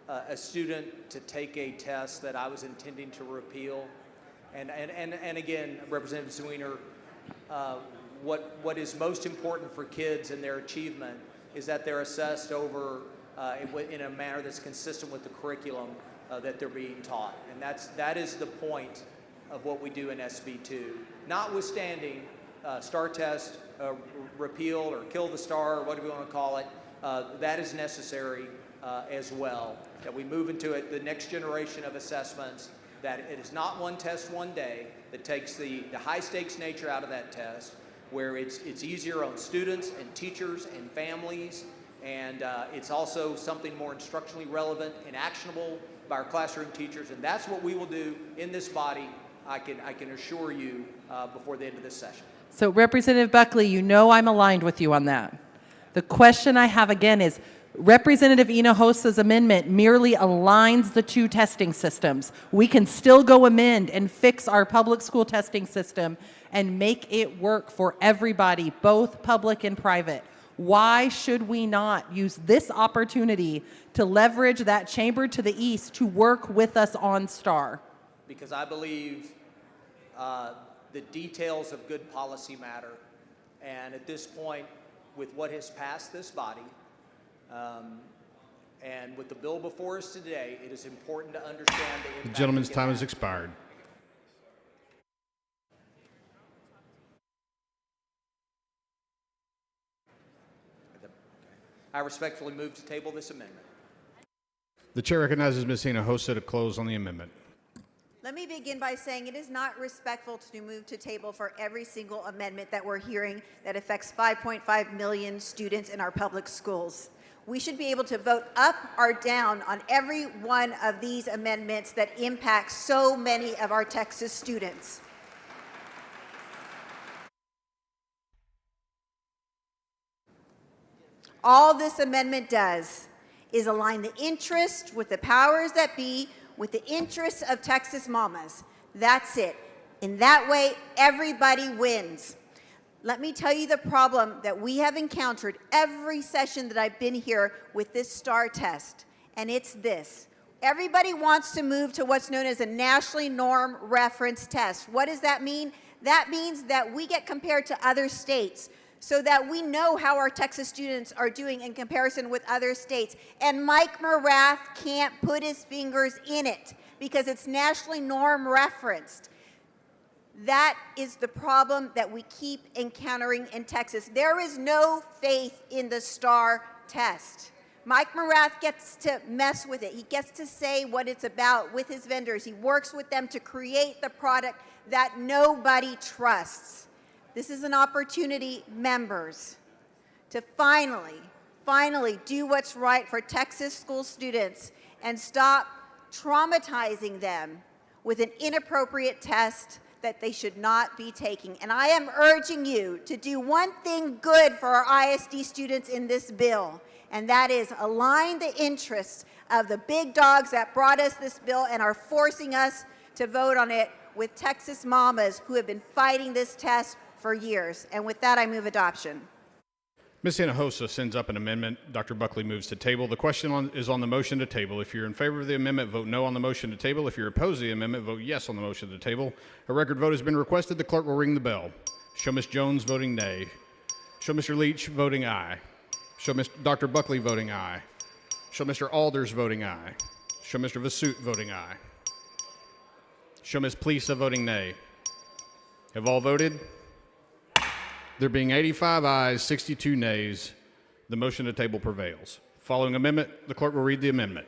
a student to take a test that I was intending to repeal. And again, Representative Zwiener, what is most important for kids and their achievement is that they're assessed over in a manner that's consistent with the curriculum that they're being taught. And that is the point of what we do in SB2. Notwithstanding STAR test, repeal or kill the STAR, or whatever you want to call it, that is necessary as well. That we move into the next generation of assessments, that it is not one test one day, that takes the high stakes nature out of that test, where it's easier on students and teachers and families, and it's also something more instructionally relevant and actionable by our classroom teachers, and that's what we will do in this body, I can assure you, before the end of this session. So Representative Buckley, you know I'm aligned with you on that. The question I have again is, Representative Hinojosa's amendment merely aligns the two testing systems. We can still go amend and fix our public school testing system and make it work for everybody, both public and private. Why should we not use this opportunity to leverage that chamber to the east to work with us on STAR? Because I believe the details of good policy matter. And at this point, with what has passed this body, and with the bill before us today, it is important to understand the impact. The gentleman's time has expired. I respectfully move to table this amendment. The chair recognizes Ms. Hinojosa to close on the amendment. Let me begin by saying it is not respectful to move to table for every single amendment that we're hearing that affects 5.5 million students in our public schools. We should be able to vote up or down on every one of these amendments that impact so many of our Texas students. All this amendment does is align the interest with the powers that be with the interests of Texas mamas. That's it. In that way, everybody wins. Let me tell you the problem that we have encountered every session that I've been here with this STAR test, and it's this. Everybody wants to move to what's known as a nationally norm reference test. What does that mean? That means that we get compared to other states so that we know how our Texas students are doing in comparison with other states. And Mike Morath can't put his fingers in it because it's nationally norm referenced. That is the problem that we keep encountering in Texas. There is no faith in the STAR test. Mike Morath gets to mess with it. He gets to say what it's about with his vendors. He works with them to create the product that nobody trusts. This is an opportunity, members, to finally do what's right for Texas school students and stop traumatizing them with an inappropriate test that they should not be taking. And I am urging you to do one thing good for our ISD students in this bill, and that is align the interests of the big dogs that brought us this bill and are forcing us to vote on it with Texas mamas who have been fighting this test for years. And with that, I move adoption. Ms. Hinojosa sends up an amendment. Dr. Buckley moves to table. The question is on the motion to table. If you're in favor of the amendment, vote no on the motion to table. If you're opposed to the amendment, vote yes on the motion to table. A record vote has been requested. The clerk will ring the bell. Show Ms. Jones voting nay. Show Mr. Leach voting aye. Show Dr. Buckley voting aye. Show Mr. Alders voting aye. Show Mr. Voucher voting aye. Show Ms. Plisa voting nay. Have all voted? There being 85 ayes, 62 nays, the motion to table prevails. Following amendment, the clerk will read the amendment.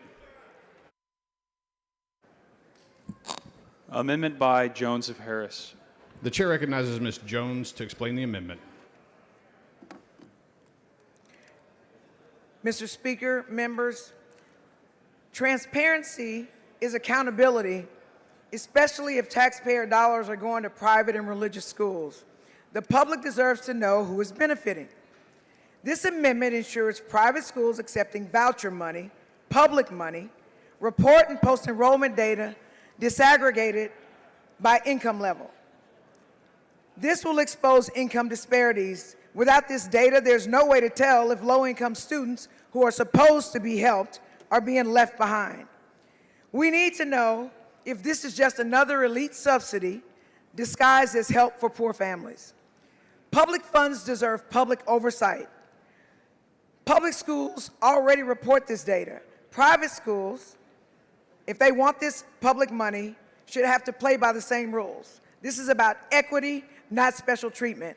Amendment by Jones of Harris. The chair recognizes Ms. Jones to explain the amendment. Mr. Speaker, members, transparency is accountability, especially if taxpayer dollars are going to private and religious schools. The public deserves to know who is benefiting. This amendment ensures private schools accepting voucher money, public money, report and post enrollment data disaggregated by income level. This will expose income disparities. Without this data, there's no way to tell if low-income students who are supposed to be helped are being left behind. We need to know if this is just another elite subsidy disguised as help for poor families. Public funds deserve public oversight. Public schools already report this data. Private schools, if they want this public money, should have to play by the same rules. This is about equity, not special treatment.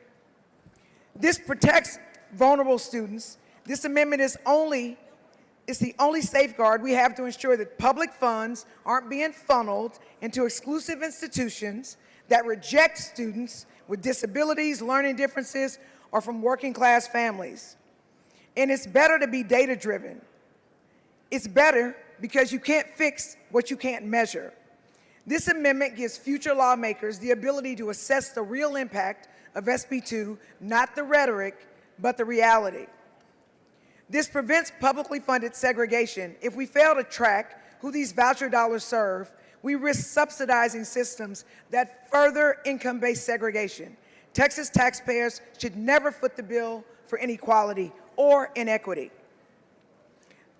This protects vulnerable students. This amendment is the only safeguard we have to ensure that public funds aren't being funneled into exclusive institutions that reject students with disabilities, learning differences, or from working class families. And it's better to be data driven. It's better because you can't fix what you can't measure. This amendment gives future lawmakers the ability to assess the real impact of SB2, not the rhetoric, but the reality. This prevents publicly funded segregation. If we fail to track who these voucher dollars serve, we risk subsidizing systems that further income-based segregation. Texas taxpayers should never foot the bill for inequality or inequity.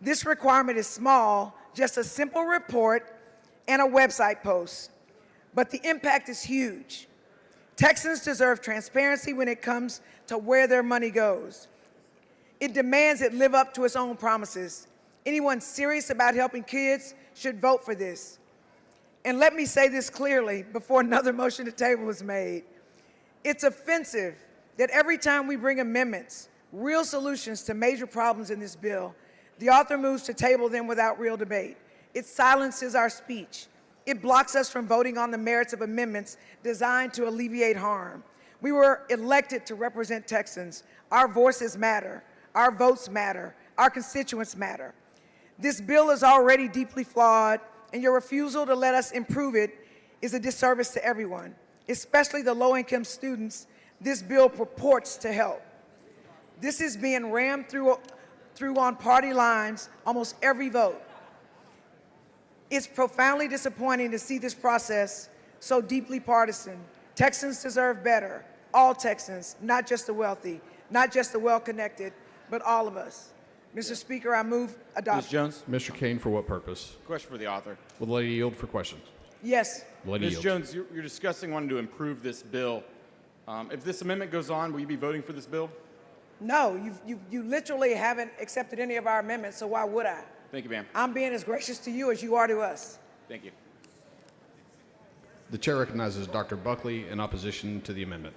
This requirement is small, just a simple report and a website post, but the impact is huge. Texans deserve transparency when it comes to where their money goes. It demands it live up to its own promises. Anyone serious about helping kids should vote for this. And let me say this clearly before another motion to table is made. It's offensive that every time we bring amendments, real solutions to major problems in this bill, the author moves to table them without real debate. It silences our speech. It blocks us from voting on the merits of amendments designed to alleviate harm. We were elected to represent Texans. Our voices matter. Our votes matter. Our constituents matter. This bill is already deeply flawed, and your refusal to let us improve it is a disservice to everyone, especially the low-income students this bill purports to help. This is being rammed through on party lines almost every vote. It's profoundly disappointing to see this process so deeply partisan. Texans deserve better. All Texans, not just the wealthy, not just the well-connected, but all of us. Mr. Speaker, I move adoption. Ms. Jones? Mr. Kane, for what purpose? Question for the author. Will the lady yield for questions? Yes. The lady Ms. yields. Jones, you're discussing wanting to improve this bill. If this amendment goes on, will you be voting for this bill? No, you literally haven't accepted any of our amendments, so why would I? Thank you, ma'am. I'm being as gracious to you as you are to us. Thank you. The chair recognizes Dr. Buckley in opposition to the amendment.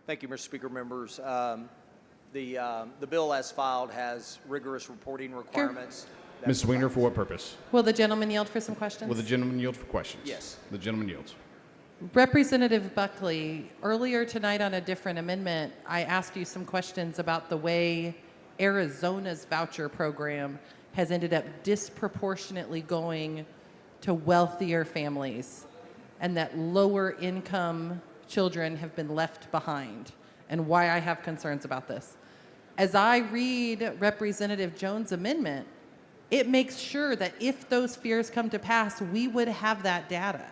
Thank you, Mr. Speaker, members. The bill as filed has rigorous reporting requirements. that Ms. Weiner, provides- for what purpose? Will the gentleman yield for some questions? Will the gentleman yield for questions? Yes. The gentleman yields. Representative Buckley, earlier tonight on a different amendment, I asked you some questions about the way Arizona's voucher program has ended up disproportionately going to wealthier families, and that lower income children have been left behind, and why I have concerns about this. As I read Representative Jones' amendment, it makes sure that if those fears come to pass, we would have that data.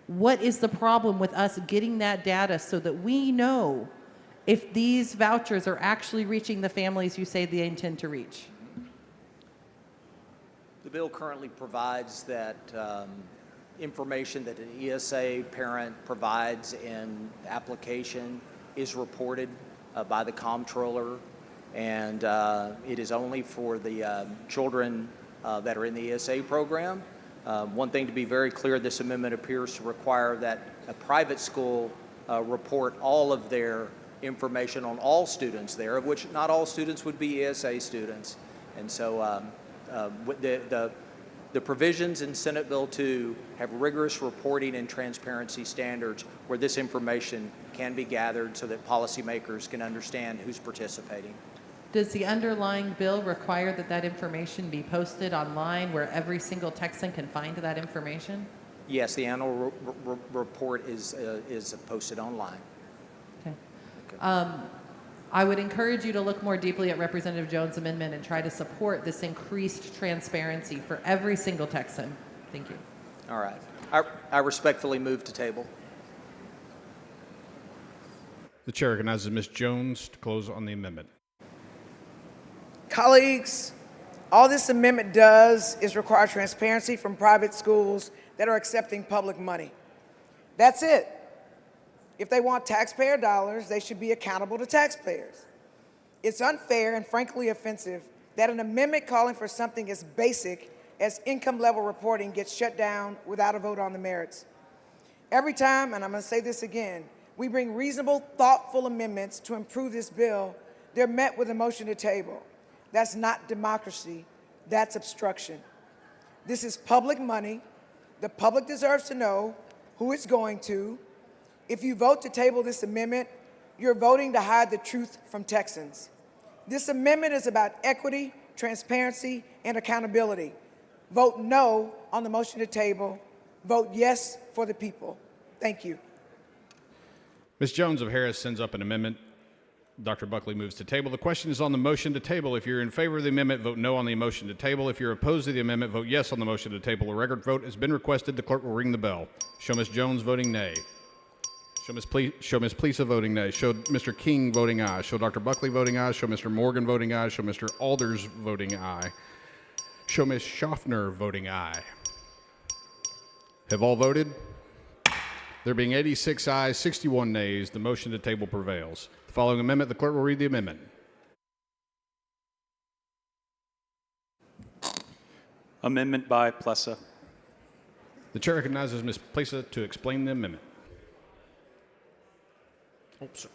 What is the problem with us getting that data so that we know if these vouchers are actually reaching the families you say they intend to reach? The bill currently provides that information that an ESA parent provides in application is reported by the comptroller, and it is only for the children that are in the ESA program. One thing to be very clear, this amendment appears to require that a private school report all of their information on all students there, of which not all students would be ESA students. And so The provisions in Senate Bill 2 have rigorous reporting and transparency standards where this information can be gathered so that policymakers can understand who's participating. Does the underlying bill require that that information be posted online where every single Texan can find that information? Yes, the annual report is posted online. Okay. I would encourage you to look more deeply at Representative Jones' amendment and try to support this increased transparency for every single Texan. Thank you. All right. I respectfully move to table. The chair recognizes Ms. Jones to close on the amendment. Colleagues, all this amendment does is require transparency from private schools that are accepting public money. That's it. If they want taxpayer dollars, they should be accountable to taxpayers. It's unfair and frankly offensive that an amendment calling for something as basic as income level reporting gets shut down without a vote on the merits. Every time, and I'm going to say this again, we bring reasonable, thoughtful amendments to improve this bill, they're met with a motion to table. That's not democracy, that's obstruction. This is public money. The public deserves to know who it's going to. If you vote to table this amendment, you're voting to hide the truth from Texans. This amendment is about equity, transparency, and accountability. Vote no on the motion to table. Vote yes for the people. Thank you. Ms. Jones of Harris sends up an amendment. Dr. Buckley moves to table. The question is on the motion to table. If you're in favor of the amendment, vote no on the motion to table. If you're opposed to the amendment, vote yes on the motion to table. A record vote has been requested. The clerk will ring the bell. Show Ms. Jones voting nay. Show Ms. Plesa voting nay. Show Mr. King voting aye. Show Dr. Buckley voting aye. Show Mr. Morgan voting aye. Show Mr. Alders voting aye. Show Ms. Schaffner voting aye. Have all voted? There being 86 ayes, 61 nays, the motion to table prevails. The following amendment, the clerk will read the amendment. Amendment by Plesa. The chair recognizes Ms. Plesa to explain the amendment. Oh, sir.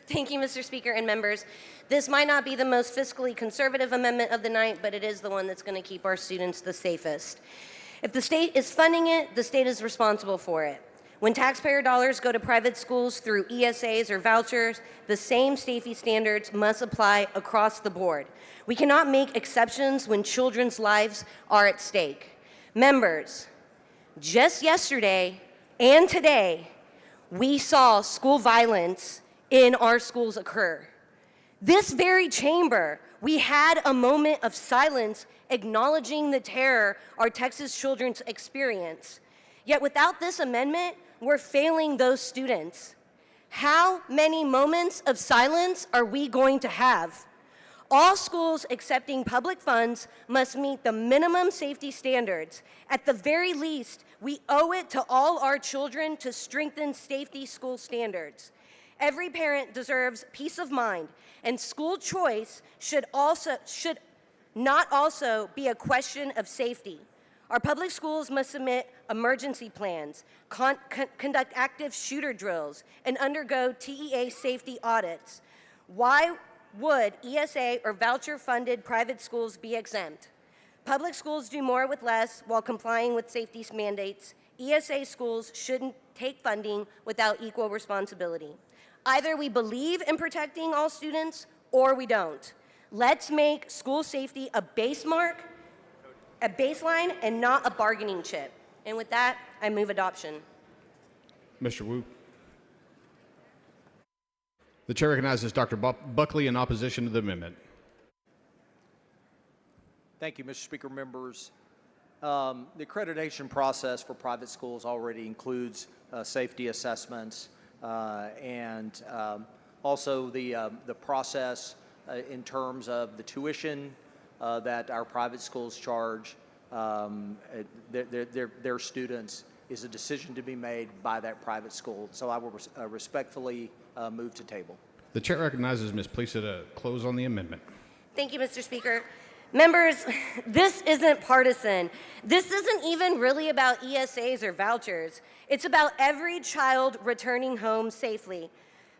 Thank you, Mr. Speaker and members. This might not be the most fiscally conservative amendment of the night, but it is the one that's going to keep our students the safest. If the state is funding it, the state is responsible for it. When taxpayer dollars go to private schools through ESAs or vouchers, the same safety standards must apply across the board. We cannot make exceptions when children's lives are at stake. Members, just yesterday and today, we saw school violence in our schools occur. This very chamber, we had a moment of silence acknowledging the terror our Texas children experience. Yet without this amendment, we're failing those students. How many moments of silence are we going to have? All schools accepting public funds must meet the minimum safety standards. At the very least, we owe it to all our children to strengthen safety school standards. Every parent deserves peace of mind, and school choice should not also be a question of safety. Our public schools must submit emergency plans, conduct active shooter drills, and undergo TEA safety audits. Why would ESA or voucher-funded private schools be exempt? Public schools do more with less while complying with safety mandates. ESA schools shouldn't take funding without equal responsibility. Either we believe in protecting all students or we don't. Let's make school safety a baseline and not a bargaining chip. And with that, I move adoption. Mr. Wu. The chair recognizes Dr. Buckley in opposition to the amendment. Thank you, Mr. Speaker, members. The accreditation process for private schools already includes safety assessments and also the process in terms of the tuition that our private schools charge their students is a decision to be made by that private school. So I will respectfully move to table. The chair recognizes Ms. Plesa to close on the amendment. Thank you, Mr. Speaker. Members, this isn't partisan. This isn't even really about ESAs or vouchers. It's about every child returning home safely.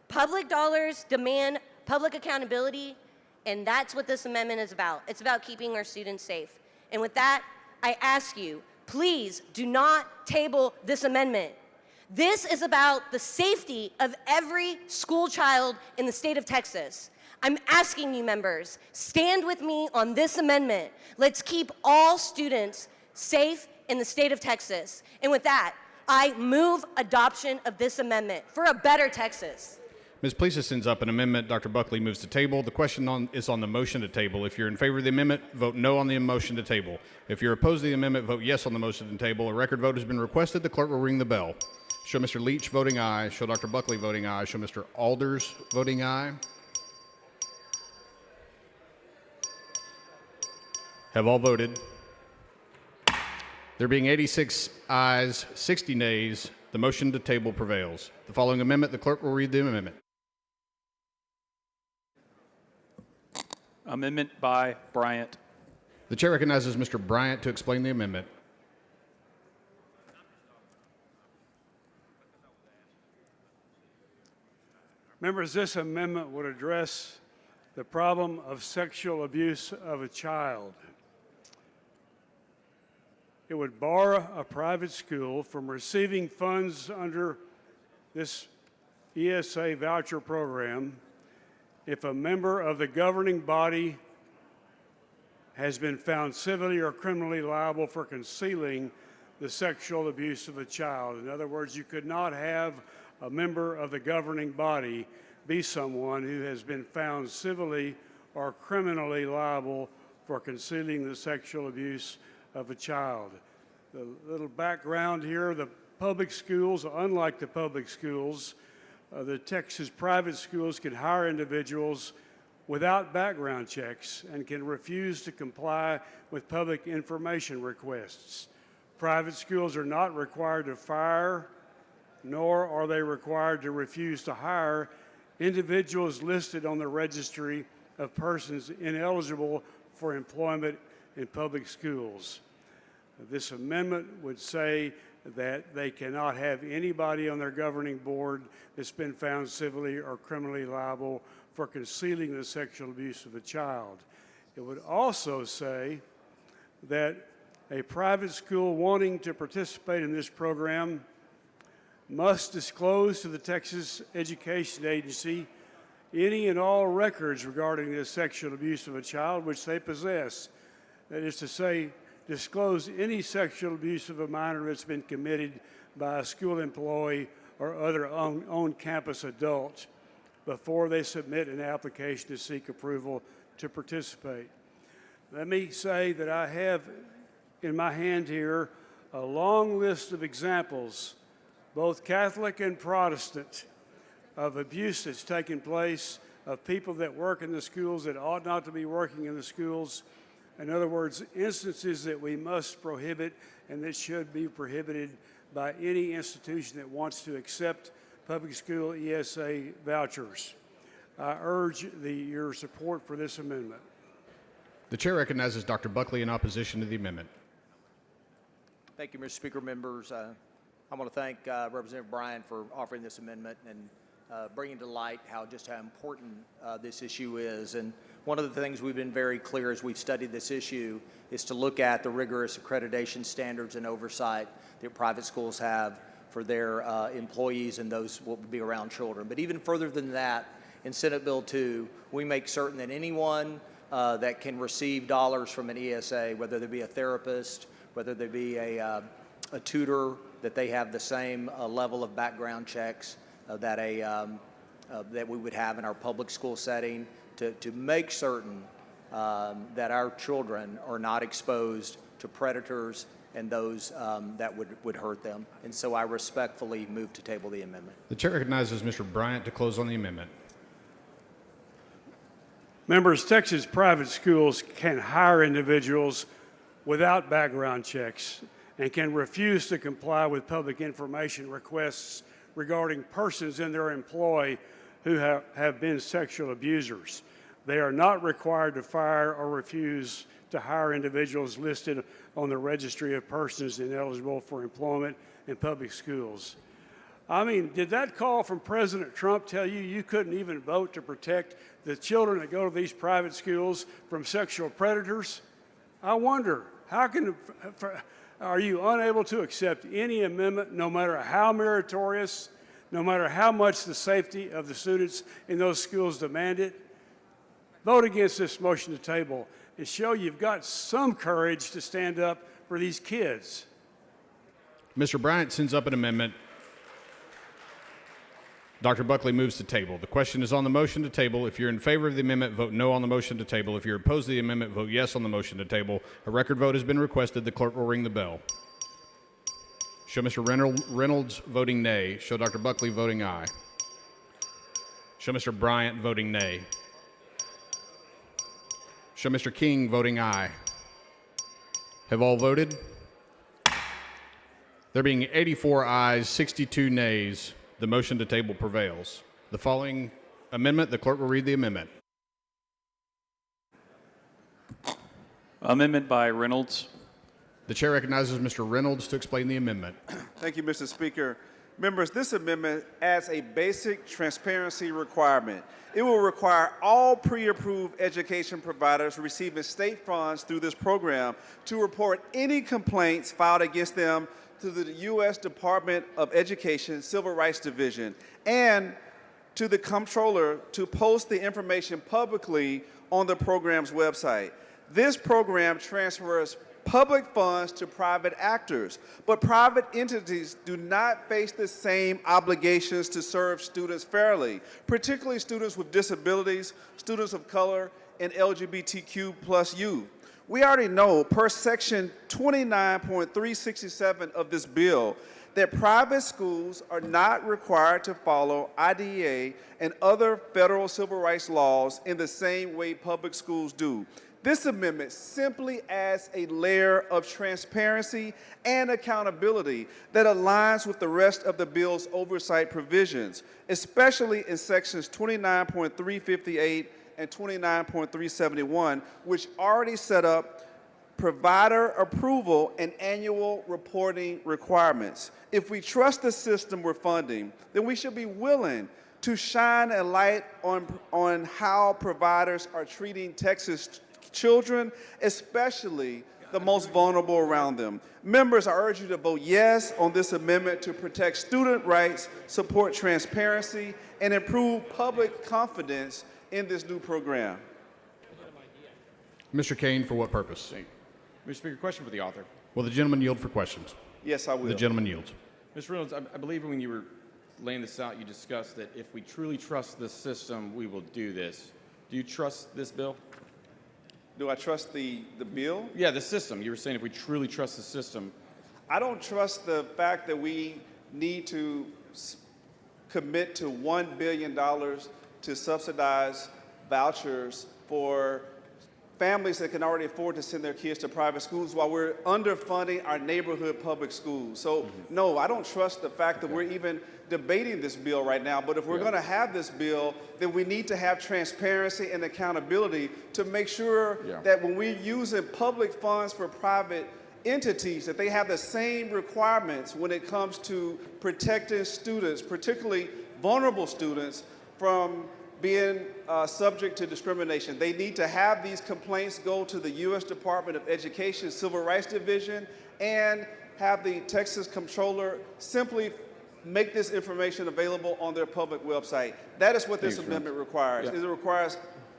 Public dollars demand public accountability, and that's what this amendment is about. It's about keeping our students safe. And with that, I ask you, please do not table this amendment. This is about the safety of every school child in the state of Texas. I'm asking you, members, stand with me on this amendment. Let's keep all students safe in the state of Texas. And with that, I move adoption of this amendment for a better Texas. Ms. Plesa sends up an amendment. Dr. Buckley moves to table. The question is on the motion to table. If you're in favor of the amendment, vote no on the motion to table. If you're opposed to the amendment, vote yes on the motion to table. A record vote has been requested. The clerk will ring the bell. Show Mr. Leach voting aye. Show Dr. Buckley voting aye. Show Mr. Alders voting aye. Have all voted? There being 86 ayes, 60 nays, the motion to table prevails. The following amendment, the clerk will read the amendment. Amendment by Bryant. The chair recognizes Mr. Bryant to explain the amendment. Members, this amendment would address the problem of sexual abuse of a child. It would bar a private school from receiving funds under this ESA voucher program if a member of the governing body has been found civilly or criminally liable for concealing the sexual abuse of a child. In other words, you could not have a member of the governing body be someone who has been found civilly or criminally liable for concealing the sexual abuse of a child. The little background here, the public schools, unlike the public schools, the Texas private schools can hire individuals without background checks and can refuse to comply with public information requests. Private schools are not required to fire, nor are they required to refuse to hire individuals listed on the registry of persons ineligible for employment in public schools. This amendment would say that they cannot have anybody on their governing board that's been found civilly or criminally liable for concealing the sexual abuse of a child. It would also say that a private school wanting to participate in this program must disclose to the Texas Education Agency any and all records regarding the sexual abuse of a child which they possess. That is to say, disclose any sexual abuse of a minor that's been committed by a school employee or other on-campus adult before they submit an application to seek approval to participate. Let me say that I have in my hand here a long list of examples, both Catholic and Protestant, of abuse that's taken place, of people that work in the schools that ought not to be working in the schools. In other words, instances that we must prohibit and that should be prohibited by any institution that wants to accept public school ESA vouchers. I urge your support for this amendment. The chair recognizes Dr. Buckley in opposition to the amendment. Thank you, Mr. Speaker. Members, I want to thank Representative Bryan for offering this amendment and bringing to light how important this issue is. And one of the things we've been very clear as we've studied this issue is to look at the rigorous accreditation standards and oversight that private schools have for their employees and those will be around children. But even further than that, in Senate Bill 2, we make certain that anyone that can receive dollars from an ESA, whether they be a therapist, whether they be a tutor, that they have the same level of background checks that we would have in our public school setting to make certain that our children are not exposed to predators and those that would hurt them. And so I respectfully move to table the amendment. The chair recognizes Mr. Bryant to close on the amendment. Members, Texas private schools can hire individuals without background checks and can refuse to comply with public information requests regarding persons in their employ who have been sexual abusers. They are not required to fire or refuse to hire individuals listed on the registry of persons ineligible for employment in public schools. I mean, did that call from President Trump tell you you couldn't even vote to protect the children that go to these private schools from sexual predators? I wonder Are you unable to accept any amendment, no matter how meritorious, no matter how much the safety of the students in those schools demand it? Vote against this motion to table and show you've got some courage to stand up for these kids. Mr. Bryant sends up an amendment. Dr. Buckley moves to table. The question is on the motion to table. If you're in favor of the amendment, vote no on the motion to table. If you're opposed to the amendment, vote yes on the motion to table. A record vote has been requested. The clerk will ring the bell. Show Mr. Reynolds voting nay. Show Dr. Buckley voting aye. Show Mr. Bryant voting nay. Show Mr. King voting aye. Have all voted? There being 84 ayes, 62 nays, the motion to table prevails. The following amendment, the clerk will read the amendment. Amendment by Reynolds. The chair recognizes Mr. Reynolds to explain the amendment. Thank you, Mr. Speaker. Members, this amendment adds a basic transparency requirement. It will require all pre-approved education providers receiving state funds through this program to report any complaints filed against them to the U.S. Department of Education Civil Rights Division and to the comptroller to post the information publicly on the program's website. This program transfers public funds to private actors, but private entities do not face the same obligations to serve students fairly, particularly students with disabilities, students of color, and LGBTQ plus youth. We already know, per section 29.367 of this bill, that private schools are not required to follow IDEA and other federal civil rights laws in the same way public schools do. This amendment simply adds a layer of transparency and accountability that aligns with the rest of the bill's oversight provisions, especially in sections 29.358 and 29.371, which already set up provider approval and annual reporting requirements. If we trust the system we're funding, then we should be willing to shine a light on how providers are treating Texas children, especially the most vulnerable around them. Members, I urge you to vote yes on this amendment to protect student rights, support transparency, and improve public confidence in this new program. Mr. Kane, for what purpose? Mr. Speaker, question for the author. Will the gentleman yield for questions? Yes, I will. The gentleman yields. Mr. Reynolds, I believe when you were laying this out, you discussed that if we truly trust the system, we will do this. Do you trust this bill? Do I trust the bill? Yeah, the system. You were saying if we truly trust the system. I don't trust the fact that we need to commit to $1 billion to subsidize vouchers for families that can already afford to send their kids to private schools while we're underfunding our neighborhood public schools. So no, I don't trust the fact that we're even debating this bill right now. But if we're going to have this bill, then we need to have transparency and accountability to make sure that when we're using public funds for private entities, that they have the same requirements when it comes to protecting students, particularly vulnerable students, from being subject to discrimination. They need to have these complaints go to the U.S. Department of Education Civil Rights Division and have the Texas Comptroller simply make this information available on their public website. That is what this amendment requires. It requires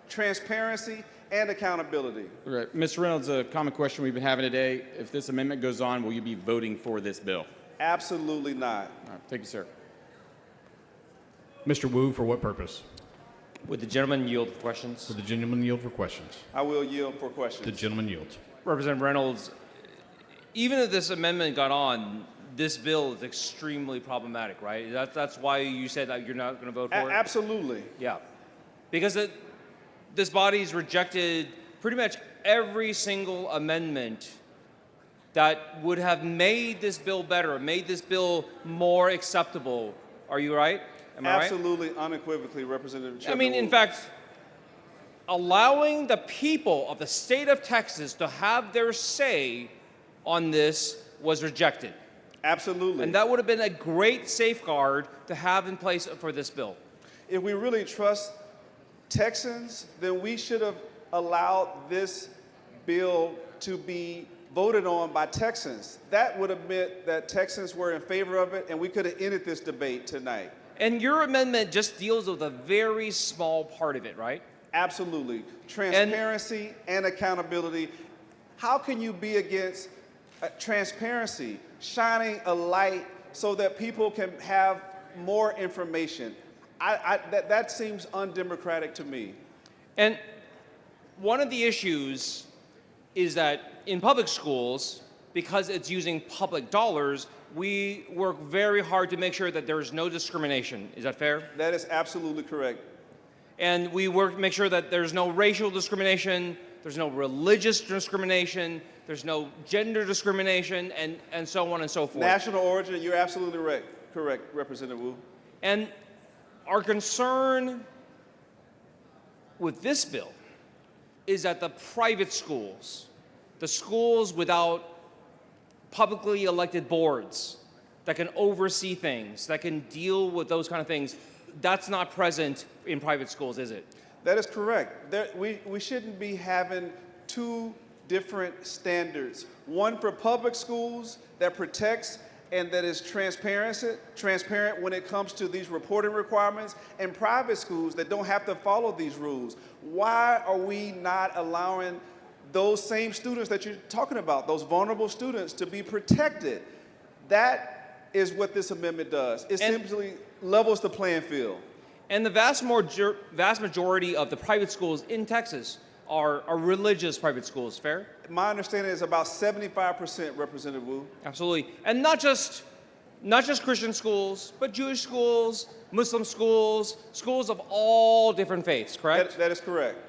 transparency and accountability. All right. Mr. Reynolds, a common question we've been having today. If this amendment goes on, will you be voting for this bill? Absolutely not. All right. Thank you, sir. Mr. Wu, for what purpose? Would the gentleman yield for questions? Would the gentleman yield for questions? I will yield for questions. The gentleman yields. Representative Reynolds, even if this amendment got on, this bill is extremely problematic, right? That's why you said that you're not going to vote for it? Absolutely. Yeah. Because this body's rejected pretty much every single amendment that would have made this bill better, made this bill more acceptable. Are you right? Am I right? Absolutely, unequivocally, Representative I mean, in fact, allowing the people of the state of Texas to have their say on this was rejected. Absolutely. And that would have been a great safeguard to have in place for this bill. If we really trust Texans, then we should have allowed this bill to be voted on by Texans. That would have meant that Texans were in favor of it, and we could have ended this debate tonight. And your amendment just deals with a very small part of it, right? Absolutely. Transparency and accountability. How can you be against transparency, shining a light so that people can have more information? That seems undemocratic to me. And one of the issues is that in public schools, because it's using public dollars, we work very hard to make sure that there's no discrimination. Is that fair? That is absolutely correct. And we make sure that there's no racial discrimination, there's no religious discrimination, there's no gender discrimination, and so on and so forth. National origin, you're absolutely right. Correct, Representative Wu. And our concern with this bill is that the private schools, the schools without publicly elected boards that can oversee things, that can deal with those kind of things, that's not present in private schools, is it? That is correct. We shouldn't be having two different standards. One for public schools that protects and that is transparent when it comes to these reporting requirements, and private schools that don't have to follow these rules. Why are we not allowing those same students that you're talking about, those vulnerable students, to be protected? That is what this amendment does. It simply levels the playing field. And the vast majority of the private schools in Texas are religious private schools, fair? My understanding is about 75%, Representative Wu. Absolutely. And not just Christian schools, but Jewish schools, Muslim schools, schools of all different faiths, correct? That is correct.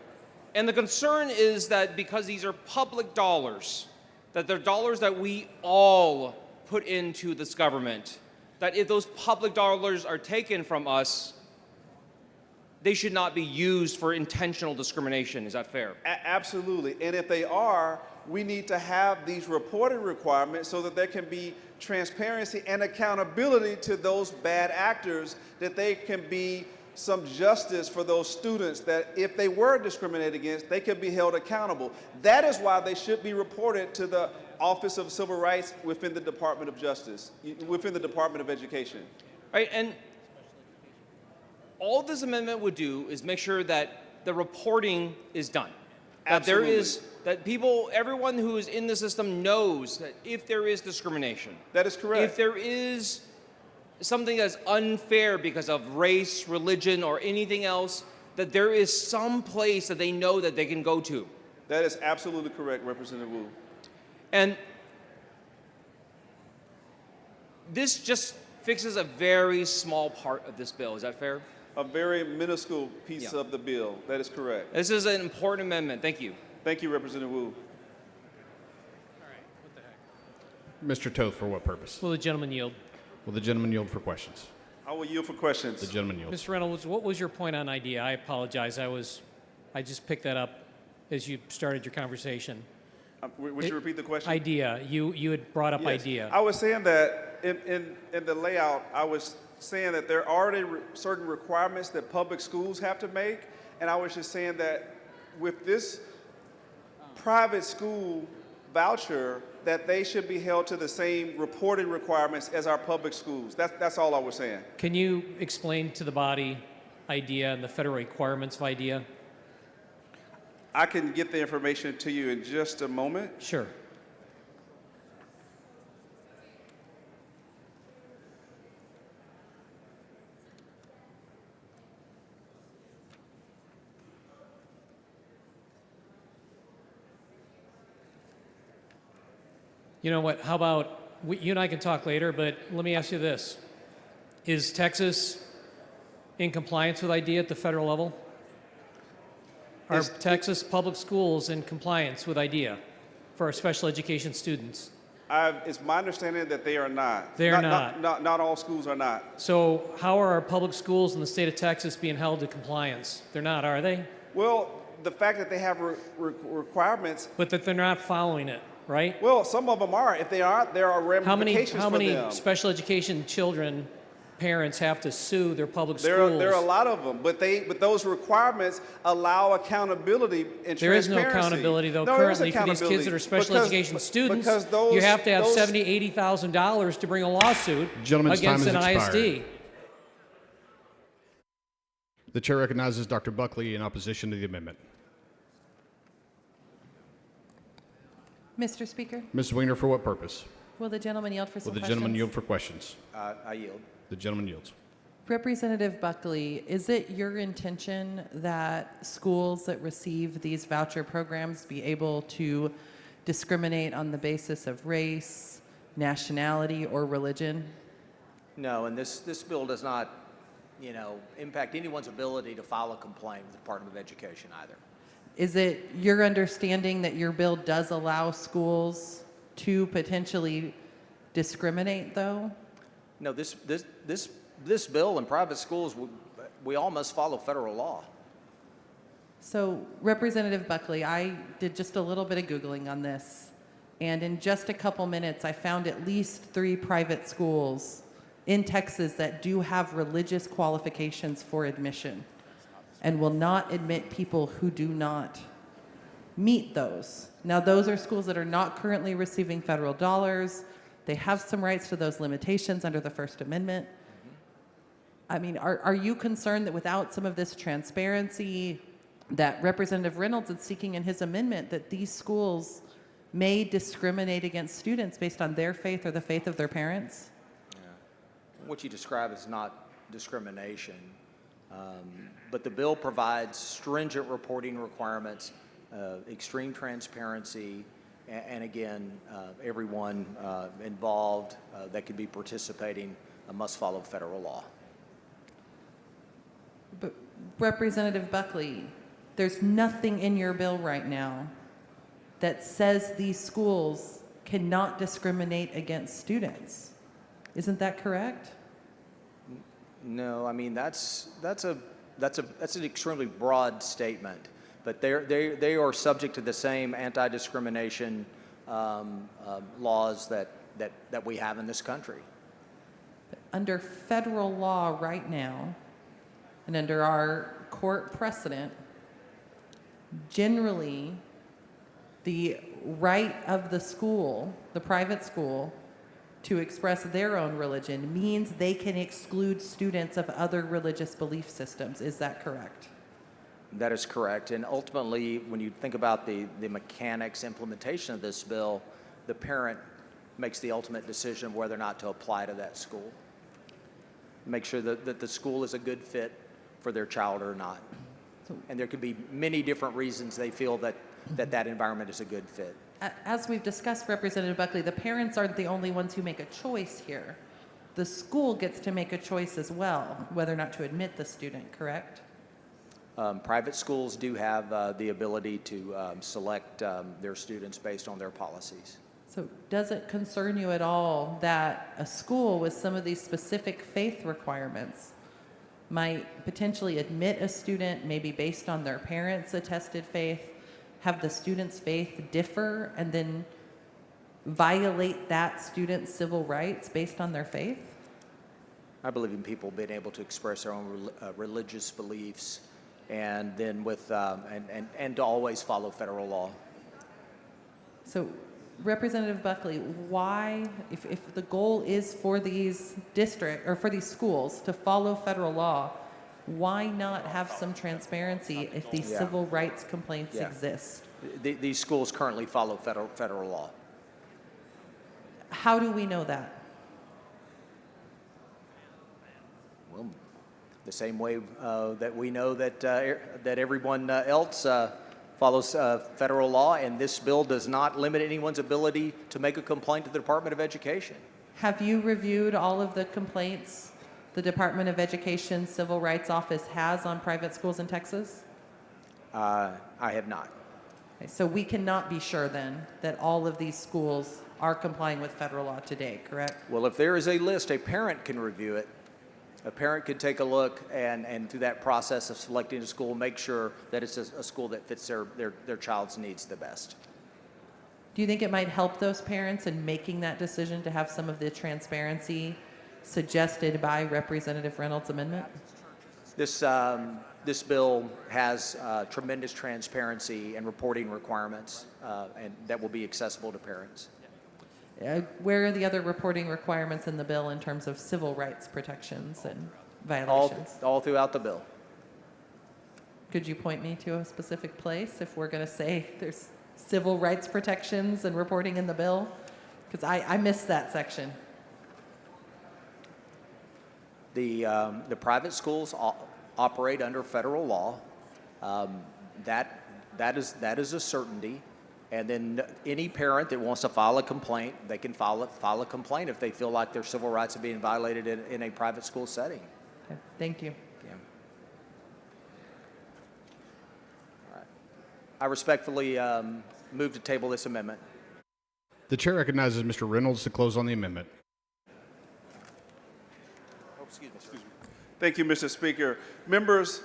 And the concern is that because these are public dollars, that they're dollars that we all put into this government, that if those public dollars are taken from us, they should not be used for intentional discrimination. Is that fair? Absolutely. And if they are, we need to have these reporting requirements so that there can be transparency and accountability to those bad actors, that they can be some justice for those students, that if they were discriminated against, they could be held accountable. That is why they should be reported to the Office of Civil Rights within the Department of Justice, within the Department of Education. Right, and all this amendment would do is make sure that the reporting is done. Absolutely. That everyone who is in the system knows that if there is discrimination. That is correct. If there is something that's unfair because of race, religion, or anything else, that there is some place that they know that they can go to. That is absolutely correct, Representative Wu. And this just fixes a very small part of this bill. Is that fair? A very minuscule piece of the bill. That is correct. This is an important amendment. Thank you. Thank you, Representative Wu. Mr. Toth, for what purpose? Will the gentleman yield? Will the gentleman yield for questions? I will yield for questions. The gentleman yields. Mr. Reynolds, what was your point on idea? I apologize. I just picked that up as you started your conversation. Would you repeat the question? Idea. You had brought up Yes. idea. I was saying that in the layout, I was saying that there are already certain requirements that public schools have to make, and I was just saying that with this private school voucher, that they should be held to the same reporting requirements as our public schools. That's all I was saying. Can you explain to the body idea and the federal requirements of idea? I can get the information to you in just a moment. Sure. You know what? How about you and I can talk later, but let me ask you this. Is Texas in compliance with IDEA at the federal level? Are Texas public schools in compliance with IDEA for our special education students? It's my understanding that they are not. They are not. Not all schools are not. So how are our public schools in the state of Texas being held to compliance? They're not, are they? Well, the fact that they have requirements. But that they're not following it, right? Well, some of them are. If they aren't, there are ramifications How many for them. special education children, parents have to sue their public There schools. are a lot of them, but those requirements allow accountability and There is transparency. no accountability, though, No, there is currently for these kids that are special education students. because those, you have to have those, $70,000, $80,000 to bring a lawsuit Gentleman's against time an has expired. ISD. The chair recognizes Dr. Buckley in opposition to the amendment. Mr. Speaker, Ms. Weiner, for what purpose? will the gentleman yield for Will some the questions? gentleman yield for questions? I yield. The gentleman yields. Representative Buckley, is it your intention that schools that receive these voucher programs be able to discriminate on the basis of race, nationality, or religion? No, and this bill does not, impact anyone's ability to file a complaint with the Department of Education either. Is it your understanding that your bill does allow schools to potentially discriminate, though? No, this bill in private schools, we all must follow federal law. So, Representative Buckley, I did just a little bit of Googling on this, and in just a couple minutes, I found at least 3 private schools in Texas that do have religious qualifications for admission and will not admit people who do not meet those. Now, those are schools that are not currently receiving federal dollars. They have some rights to those limitations under the First Amendment. I mean, are you concerned that without some of this transparency that Representative Reynolds is seeking in his amendment, that these schools may discriminate against students based on their faith or the faith of their parents? What you describe is not discrimination, but the bill provides stringent reporting requirements, extreme transparency, and again, everyone involved that could be participating must follow federal law. But Representative Buckley, there's nothing in your bill right now that says these schools cannot discriminate against students. Isn't that correct? No, I mean that's an extremely broad statement, but they are subject to the same anti-discrimination laws that we have in this country. Under federal law right now, and under our court precedent, generally the right of the school, the private school, to express their own religion means they can exclude students of other religious belief systems. Is that correct? That is correct. And ultimately, when you think about the mechanics implementation of this bill, the parent makes the ultimate decision of whether or not to apply to that school. Make sure that the school is a good fit for their child or not. And there could be many different reasons they feel that environment is a good fit. As we've discussed, Representative Buckley, the parents aren't the only ones who make a choice here. The school gets to make a choice as well, whether or not to admit the student, correct? Private schools do have the ability to select their students based on their policies. So does it concern you at all that a school with some of these specific faith requirements might potentially admit a student, maybe based on their parents' attested faith, have the student's faith differ, and then violate that student's civil rights based on their faith? I believe in people being able to express their own religious beliefs, and then and to always follow federal law. So, Representative Buckley, why, if the goal is for these for these schools to follow federal law, why not have some transparency if these civil rights complaints exist? These schools currently follow federal law. How do we know that? Well, the same way that we know that everyone else follows federal law, and this bill does not limit anyone's ability to make a complaint to the Department of Education. Have you reviewed all of the complaints the Department of Education Civil Rights Office has on private schools in Texas? I have not. Okay, so we cannot be sure then that all of these schools are complying with federal law today, correct? Well, if there is a list, a parent can review it. A parent could take a look and through that process of selecting a school, make sure that it's a school that fits their child's needs the best. Do you think it might help those parents in making that decision to have some of the transparency suggested by Representative Reynolds' amendment? This bill has tremendous transparency and reporting requirements, and that will be accessible to parents. Where are the other reporting requirements in the bill in terms of civil rights protections and violations? All throughout the bill. Could you point me to a specific place if we're going to say there's civil rights protections and reporting in the bill? Because I missed that section. The private schools operate under federal law. That is a certainty. And then any parent that wants to file a complaint, they can file a complaint if they feel like their civil rights are being violated in a private school setting. Okay, thank you. Yeah. All right. I respectfully move to table this amendment. The chair recognizes Mr. Reynolds to close on the amendment. Oh, excuse me, sir. Thank you, Mr. Speaker. Members,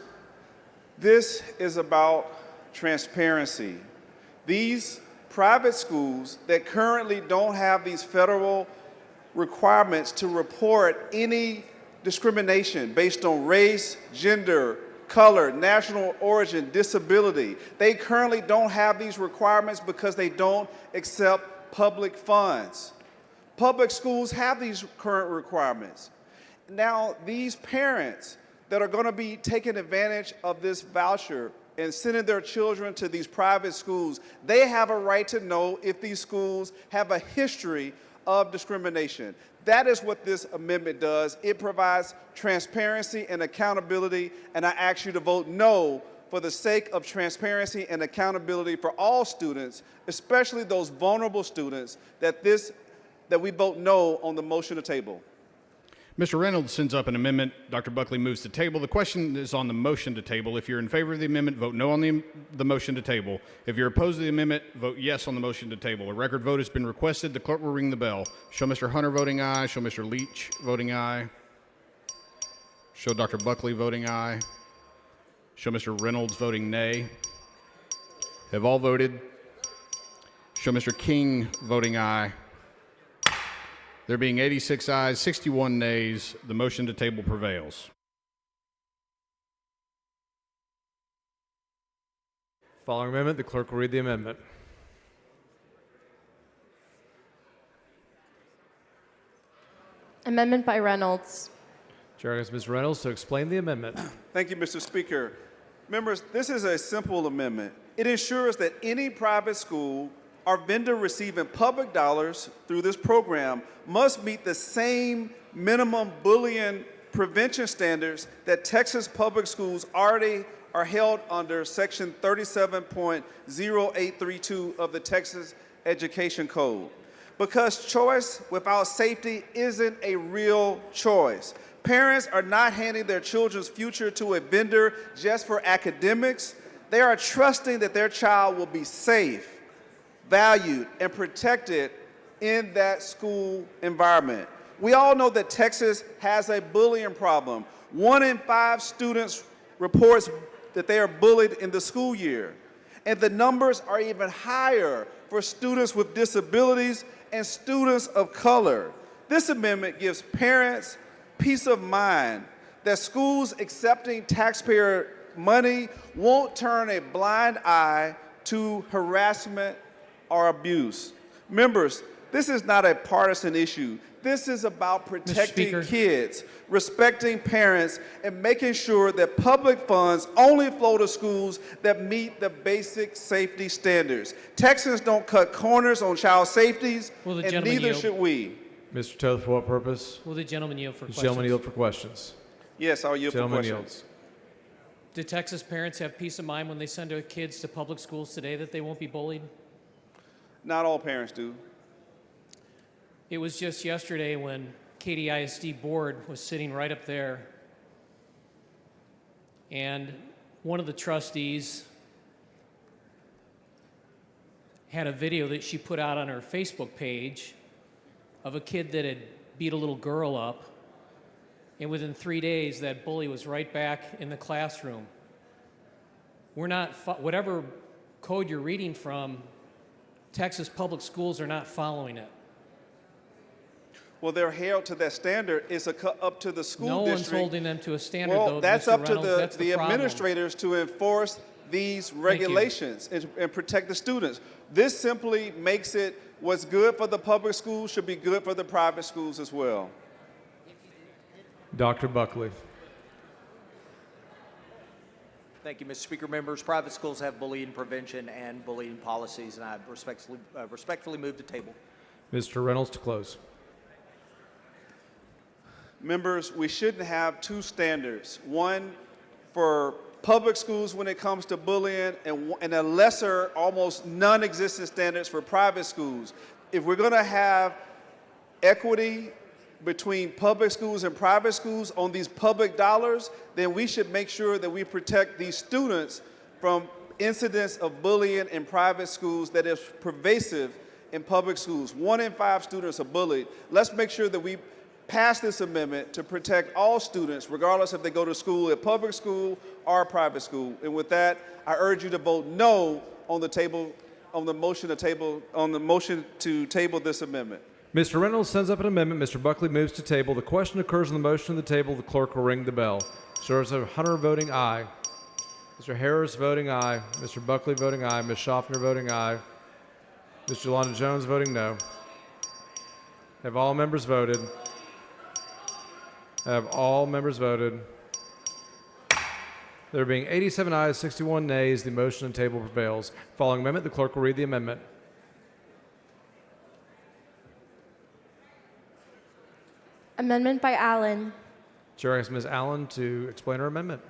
this is about transparency. These private schools that currently don't have these federal requirements to report any discrimination based on race, gender, color, national origin, disability, they currently don't have these requirements because they don't accept public funds. Public schools have these current requirements. Now, these parents that are going to be taking advantage of this voucher and sending their children to these private schools, they have a right to know if these schools have a history of discrimination. That is what this amendment does. It provides transparency and accountability, and I ask you to vote no for the sake of transparency and accountability for all students, especially those vulnerable students, that we vote no on the motion to table. Mr. Reynolds sends up an amendment. Dr. Buckley moves to table. The question is on the motion to table. If you're in favor of the amendment, vote no on the motion to table. If you're opposed to the amendment, vote yes on the motion to table. A record vote has been requested. The clerk will ring the bell. Show Mr. Hunter voting aye. Show Mr. Leach voting aye. Show Dr. Buckley voting aye. Show Mr. Reynolds voting nay. Have all voted? Show Mr. King voting aye. There being 86 ayes, 61 nays, the motion to table prevails. Following amendment, the clerk will read the amendment. Amendment by Reynolds. Chair asks Ms. Reynolds to explain the amendment. Thank you, Mr. Speaker. Members, this is a simple amendment. It ensures that any private school or vendor receiving public dollars through this program must meet the same minimum bullying prevention standards that Texas public schools already are held under Section 37.0832 of the Texas Education Code. Because choice without safety isn't a real choice. Parents are not handing their children's future to a vendor just for academics. They are trusting that their child will be safe, valued, and protected in that school environment. We all know that Texas has a bullying problem. 1 in 5 students reports that they are bullied in the school year. And the numbers are even higher for students with disabilities and students of color. This amendment gives parents peace of mind that schools accepting taxpayer money won't turn a blind eye to harassment or abuse. Members, this is not a partisan issue. This is about protecting kids, respecting parents, and making sure that public funds only flow to schools that meet the basic safety standards. Texans don't cut corners on child safeties, and neither should we. Mr. Toth, for what purpose? Will the gentleman yield for questions? Gentleman yield for questions. Yes, I'll yield for questions. Yields. Do Texas parents have peace of mind when they send their kids to public schools today that they won't be bullied? Not all parents do. It was just yesterday when Katy ISD board was sitting right up there, and one of the trustees had a video that she put out on her Facebook page of a kid that had beat a little girl up, and within 3 days that bully was right back in the classroom. We're not, whatever code you're reading from, Texas public schools are not following it. well, they're held to that standard. It's up to the school No one's district. holding them to a standard, Well, though, that's Mr. up to Reynolds. That's the problem. administrators to enforce these regulations and protect the students. This simply makes it what's good for the public schools should be good for the private schools as well. Dr. Buckley. Thank you, Mr. Speaker. Members, private schools have bullying prevention and bullying policies, and I respectfully move to table. Mr. Reynolds to close. Members, we shouldn't have two standards. One for public schools when it comes to bullying and a lesser, almost non-existent standards for private schools. If we're going to have equity between public schools and private schools on these public dollars, then we should make sure that we protect these students from incidents of bullying in private schools that is pervasive in public schools. 1 in 5 students are bullied. Let's make sure that we pass this amendment to protect all students, regardless if they go to school at public school or private school. And with that, I urge you to vote no on the motion to table this amendment. Mr. Reynolds sends up an amendment. Mr. Buckley moves to table. The question occurs on the motion on the table. The clerk will ring the bell. Mr. Hunter voting aye. Mr. Harris voting aye. Mr. Buckley voting aye. Ms. Schaffner voting aye. Ms. Yolanda Jones voting no. Have all members voted? Have all members voted? There being 87 ayes, 61 nays, the motion on the table prevails. Following amendment, the clerk will read the amendment. Amendment by Allen. Chair asks Ms. Allen to explain her amendment.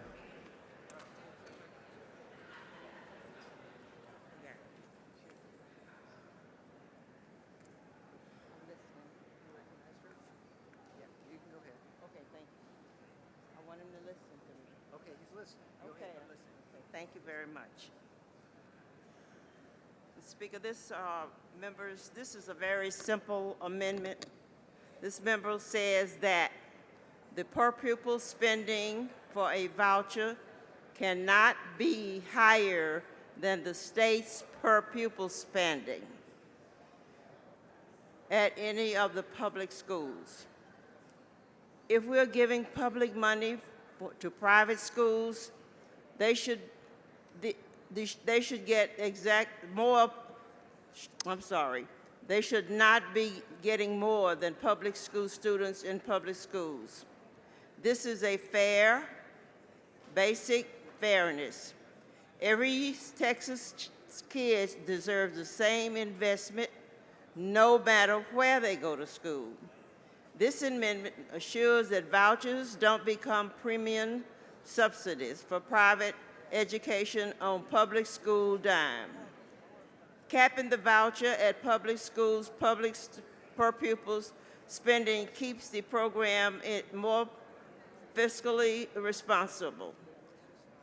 Thank you very much. Speaker, members, this is a very simple amendment. This member says that the per pupil spending for a voucher cannot be higher than the state's per pupil spending at any of the public schools. If we're giving public money to private schools, they should get they should not be getting more than public school students in public schools. This is a fair, basic fairness. Every Texas kid deserves the same investment no matter where they go to school. This amendment assures that vouchers don't become premium subsidies for private education on public school dime. Capping the voucher at public schools' per pupils spending keeps the program more fiscally responsible.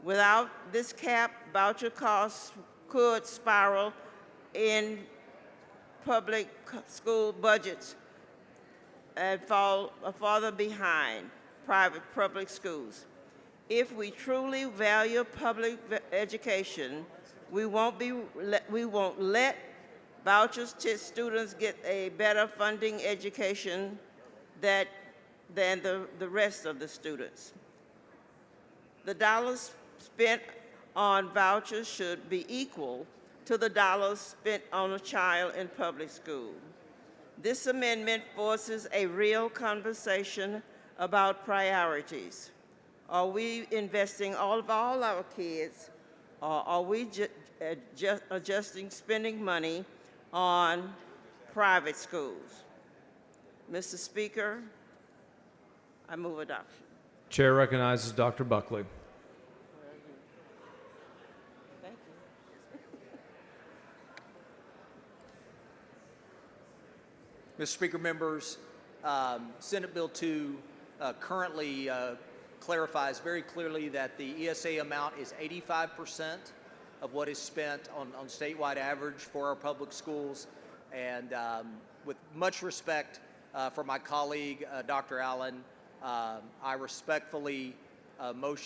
Without this cap, voucher costs could spiral in public school budgets and fall farther behind private public schools. If we truly value public education, we won't let vouchers to students get a better funding education than the rest of the students. The dollars spent on vouchers should be equal to the dollars spent on a child in public school. This amendment forces a real conversation about priorities. Are we investing all of our kids, or are we adjusting spending money on private schools? Mr. Speaker, I move adoption. Chair recognizes Dr. Buckley. Thank you. Mr. Speaker, members, Senate Bill 2 currently clarifies very clearly that the ESA amount is 85% of what is spent on statewide average for our public schools. And with much respect for my colleague, Dr. Allen, I respectfully move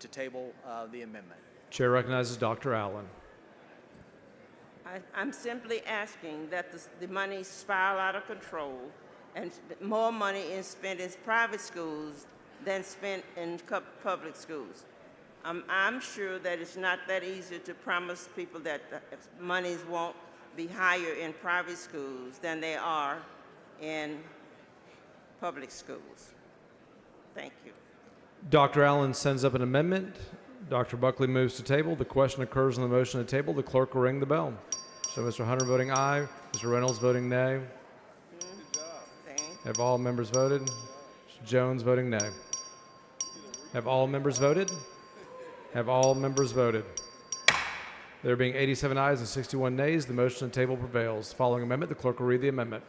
to table the amendment. Chair recognizes Dr. Allen. I'm simply asking that the money spiral out of control and more money is spent in private schools than spent in public schools. I'm sure that it's not that easy to promise people that the monies won't be higher in private schools than they are in public schools. Thank you. Dr. Allen sends up an amendment. Dr. Buckley moves to table. The question occurs on the motion to table. The clerk will ring the bell. So Mr. Hunter voting aye, Mr. Reynolds voting nay. Have all members voted? Mr. Jones voting nay. Have all members voted? Have all members voted? There being 87 ayes and 61 nays, the motion to table prevails. Following amendment, the clerk will read the amendment.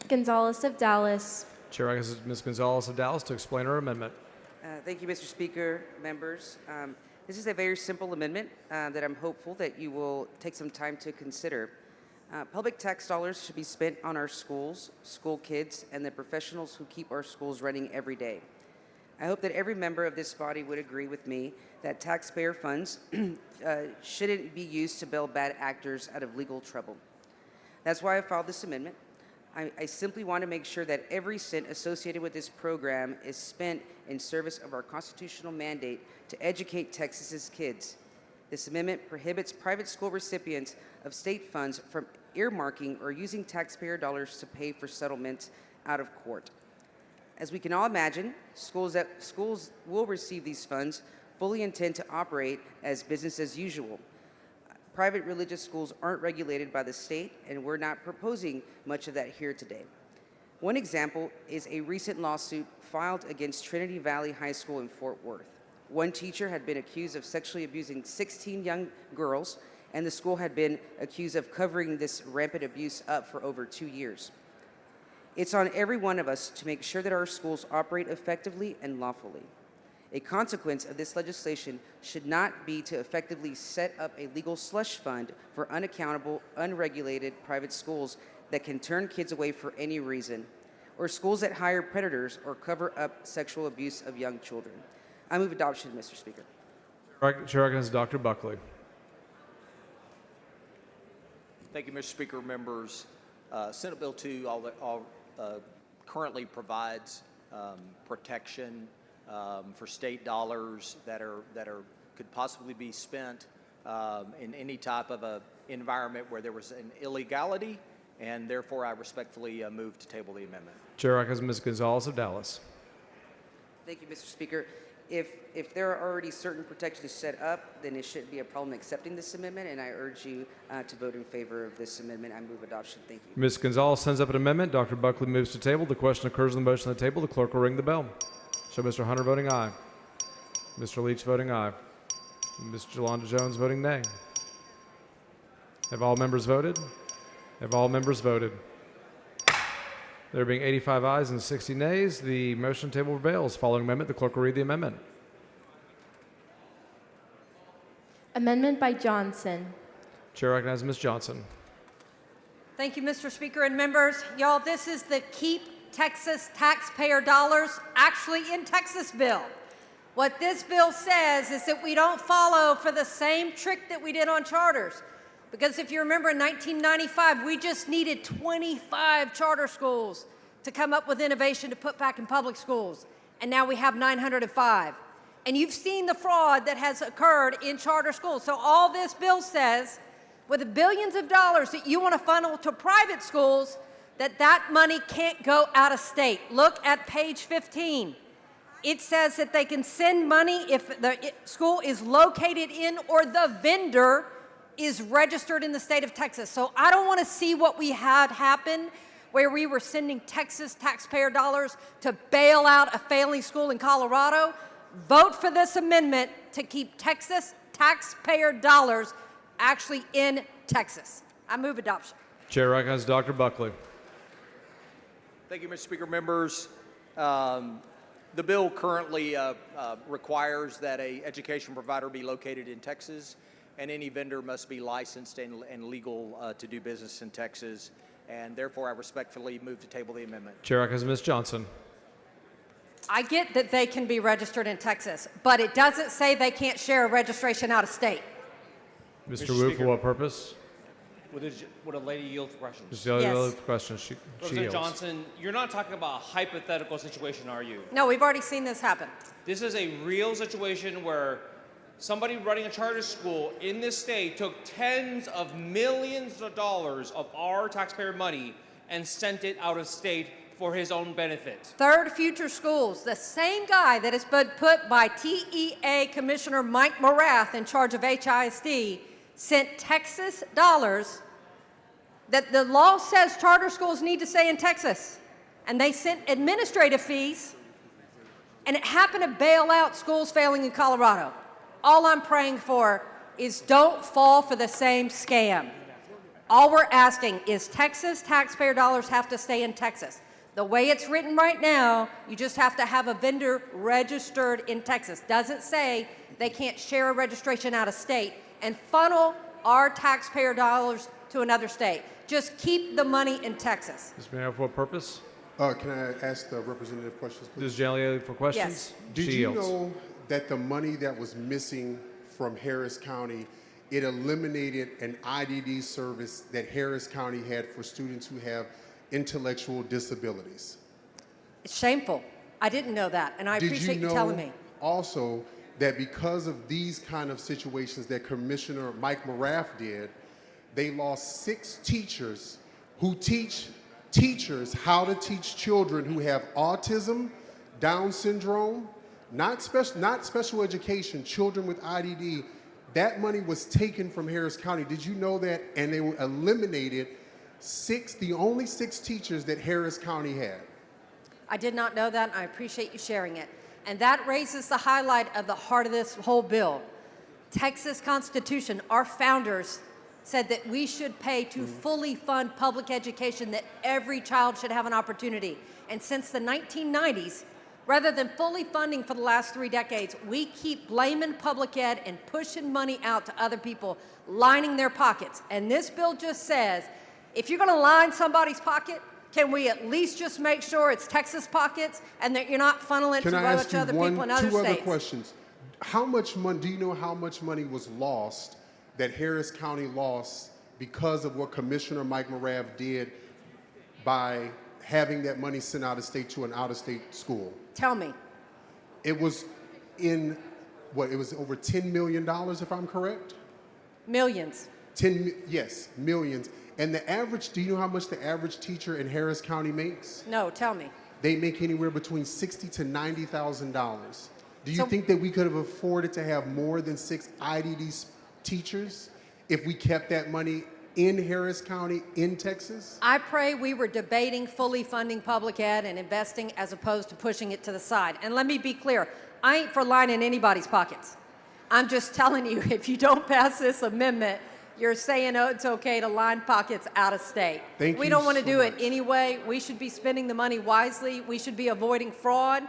Gonzalez of Dallas. Chair recognizes Ms. Gonzalez of Dallas to explain her amendment. Thank you, Mr. Speaker, members. This is a very simple amendment that I'm hopeful that you will take some time to consider. Public tax dollars should be spent on our schools, school kids, and the professionals who keep our schools running every day. I hope that every member of this body would agree with me that taxpayer funds shouldn't be used to bail bad actors out of legal trouble. That's why I filed this amendment. I simply want to make sure that every cent associated with this program is spent in service of our constitutional mandate to educate Texas's kids. This amendment prohibits private school recipients of state funds from earmarking or using taxpayer dollars to pay for settlements out of court. As we can all imagine, schools will receive these funds fully intend to operate as business as usual. Private religious schools aren't regulated by the state, and we're not proposing much of that here today. One example is a recent lawsuit filed against Trinity Valley High School in Fort Worth. One teacher had been accused of sexually abusing 16 young girls, and the school had been accused of covering this rampant abuse up for over 2 years. It's on every one of us to make sure that our schools operate effectively and lawfully. A consequence of this legislation should not be to effectively set up a legal slush fund for unaccountable, unregulated private schools that can turn kids away for any reason, or schools that hire predators or cover up sexual abuse of young children. I move adoption, Mr. Speaker. Chair recognizes Dr. Buckley. Thank you, Mr. Speaker. Members, Senate Bill 2 currently provides protection for state dollars that could possibly be spent in any type of a environment where there was an illegality, and therefore I respectfully move to table the amendment. Chair recognizes Ms. Gonzalez of Dallas. Thank you, Mr. Speaker. If there are already certain protections set up, then it shouldn't be a problem accepting this amendment, and I urge you to vote in favor of this amendment. I move adoption. Thank you. Ms. Gonzalez sends up an amendment. Dr. Buckley moves to table. The question occurs on the motion on the table. The clerk will ring the bell. Show Mr. Hunter voting aye. Mr. Leach voting aye. Ms. Jolanda Jones voting nay. Have all members voted? Have all members voted? There being 85 ayes and 60 nays, the motion table prevails. Following amendment, the clerk will read the amendment. Amendment by Johnson. Chair recognizes Ms. Johnson. Thank you, Mr. Speaker and members. Y'all, this is the Keep Texas Taxpayer Dollars Actually in Texas bill. What this bill says is that we don't follow for the same trick that we did on charters. Because if you remember in 1995, we just needed 25 charter schools to come up with innovation to put back in public schools. And now we have 905. And you've seen the fraud that has occurred in charter schools. So all this bill says, with the billions of dollars that you want to funnel to private schools, that money can't go out of state. Look at page 15. It says that they can send money if the school is located in or the vendor is registered in the state of Texas. So I don't want to see what we had happen where we were sending Texas taxpayer dollars to bail out a failing school in Colorado. Vote for this amendment to keep Texas taxpayer dollars actually in Texas. I move adoption. Chair recognizes Dr. Buckley. Thank you, Mr. Speaker. Members, the bill currently requires that an education provider be located in Texas, and any vendor must be licensed and legal to do business in Texas, and therefore I respectfully move to table the amendment. Chair recognizes Ms. Johnson. I get that they can be registered in Texas, but it doesn't say they can't share a registration out of state. Mr. Wu, for what purpose? Would a lady yield for questions? Ms. Daly, yield for questions. She Representative yields. Johnson, you're not talking about a hypothetical situation, are you? No, we've already seen this happen. This is a real situation where somebody running a charter school in this state took tens of millions of dollars of our taxpayer money and sent it out of state for his own benefit. Third Future Schools, the same guy that has been put by TEA Commissioner Mike Morath in charge of HISD, sent Texas dollars that the law says charter schools need to stay in Texas. And they sent administrative fees, and it happened to bail out schools failing in Colorado. All I'm praying for is don't fall for the same scam. All we're asking is Texas taxpayer dollars have to stay in Texas. The way it's written right now, you just have to have a vendor registered in Texas. Doesn't say they can't share a registration out of state and funnel our taxpayer dollars to another state. Just keep the money in Texas. Ms. Mayor, for what purpose? Can I ask the representative questions, please? Ms. Daly for questions? Yes. Did She you yields. know that the money that was missing from Harris County, it eliminated an IDD service that Harris County had for students who have intellectual disabilities? It's shameful. I didn't know that, and I appreciate you telling me. Also that because of these kind of situations that Commissioner Mike Morath did, they lost 6 teachers who teach teachers how to teach children who have autism, Down syndrome, not special education, children with IDD. That money was taken from Harris County. Did you know that? And they were eliminated the only 6 teachers that Harris County had. I did not know that, and I appreciate you sharing it. And that raises the highlight of the heart of this whole bill. Texas Constitution, our founders said that we should pay to fully fund public education, that every child should have an opportunity. And since the 1990s, rather than fully funding for the last 3 decades, we keep blaming public ed and pushing money out to other people, lining their pockets. And this bill just says, if you're going to line somebody's pocket, can we at least just make sure it's Texas pockets and that you're not funneling it to a bunch of other people in other two other states? questions. How much money, do you know how much money was lost that Harris County lost because of what Commissioner Mike Morath did by having that money sent out of state to an out-of-state school? Tell me. It was in, it was over $10 million, if I'm correct? Millions. Yes, millions. And the average, do you know how much the average teacher in Harris County makes? No, tell me. They make anywhere between $60,000 to $90,000. Do you think that we could have afforded to have more than 6 IDD teachers if we kept that money in Harris County, in Texas? I pray we were debating fully funding public ed and investing as opposed to pushing it to the side. And let me be clear, I ain't for lining anybody's pockets. I'm just telling you, if you don't pass this amendment, you're saying, oh, it's okay to line pockets out of state. Thank we you don't want to so do much. it anyway. We should be spending the money wisely. We should be avoiding fraud.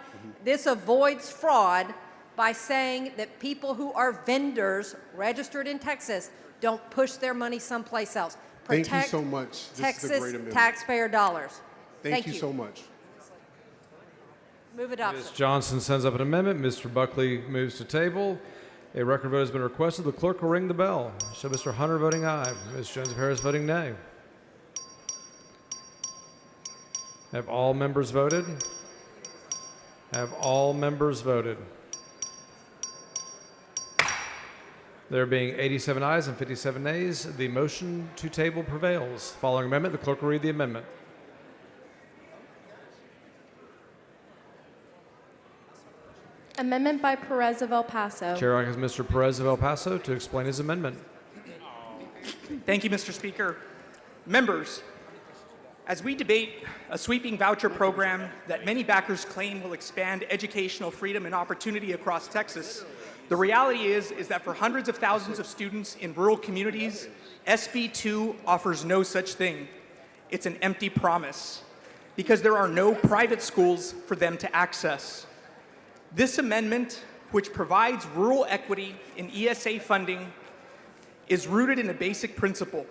This avoids fraud by saying that people who are vendors registered in Texas don't push their money someplace else. Thank you Protect so much. This is a Texas great amendment. taxpayer dollars. Thank you so much. Move adoption. Ms. Johnson sends up an amendment. Mr. Buckley moves to table. A record vote has been requested. The clerk will ring the bell. Show Mr. Hunter voting aye. Ms. Jones of Harris voting nay. Have all members voted? Have all members voted? There being 87 ayes and 57 nays, the motion to table prevails. Following amendment, the clerk will read the amendment. Amendment by Perez of El Paso. Chair recognizes Mr. Perez of El Paso to explain his amendment. Thank you, Mr. Speaker. Members, as we debate a sweeping voucher program that many backers claim will expand educational freedom and opportunity across Texas, the reality is that for hundreds of thousands of students in rural communities, SB2 offers no such thing. It's an empty promise because there are no private schools for them to access. This amendment, which provides rural equity in ESA funding, is rooted in a basic principle.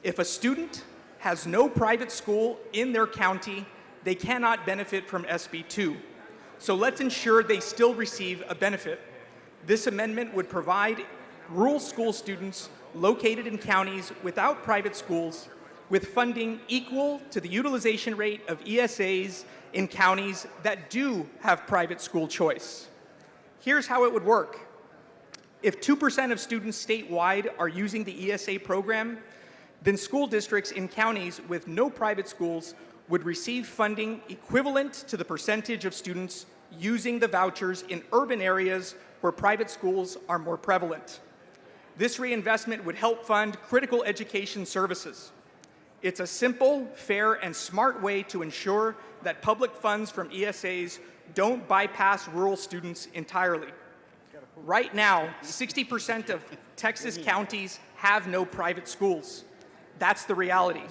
If a student has no private school in their county, they cannot benefit from SB2. So let's ensure they still receive a benefit. This amendment would provide rural school students located in counties without private schools with funding equal to the utilization rate of ESAs in counties that do have private school choice. Here's how it would work. If 2% of students statewide are using the ESA program, then school districts in counties with no private schools would receive funding equivalent to the percentage of students using the vouchers in urban areas where private schools are more prevalent. This reinvestment would help fund critical education services. It's a simple, fair, and smart way to ensure that public funds from ESAs don't bypass rural students entirely. Right now, 60% of Texas counties have no private schools. That's the reality.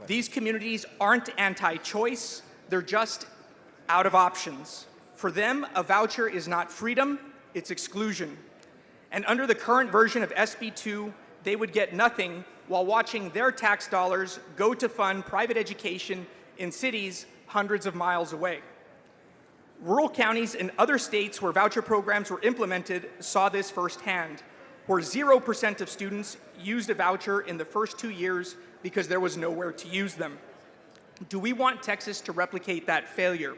These communities aren't anti-choice, they're just out of options. For them, a voucher is not freedom, it's exclusion. And under the current version of SB2, they would get nothing while watching their tax dollars go to fund private education in cities hundreds of miles away. Rural counties in other states where voucher programs were implemented saw this firsthand, where 0% of students used a voucher in the first 2 years because there was nowhere to use them. Do we want Texas to replicate that failure?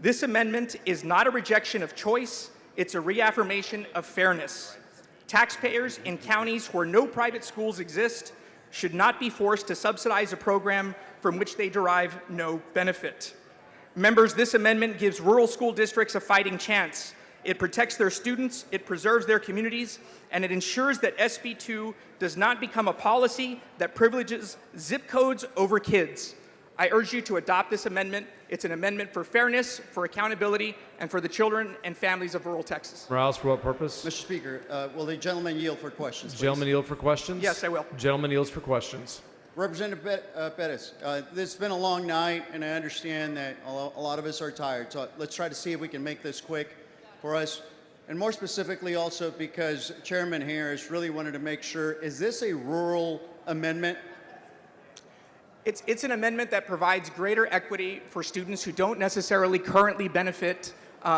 This amendment is not a rejection of choice, it's a reaffirmation of fairness. Taxpayers in counties where no private schools exist should not be forced to subsidize a program from which they derive no benefit. Members, this amendment gives rural school districts a fighting chance. It protects their students, it preserves their communities, and it ensures that SB2 does not become a policy that privileges zip codes over kids. I urge you to adopt this amendment. It's an amendment for fairness, for accountability, and for the children and families of rural Texas. Morales, for what purpose? Mr. Speaker, will the gentleman yield for questions, please? Gentleman yield for questions? Yes, I will. Gentleman yields for questions. Representative Pettis, this has been a long night, and I understand that a lot of us are tired. So let's try to see if we can make this quick for us. And more specifically also because Chairman Harris really wanted to make sure, is this a rural amendment? It's an amendment that provides greater equity for students who don't necessarily currently benefit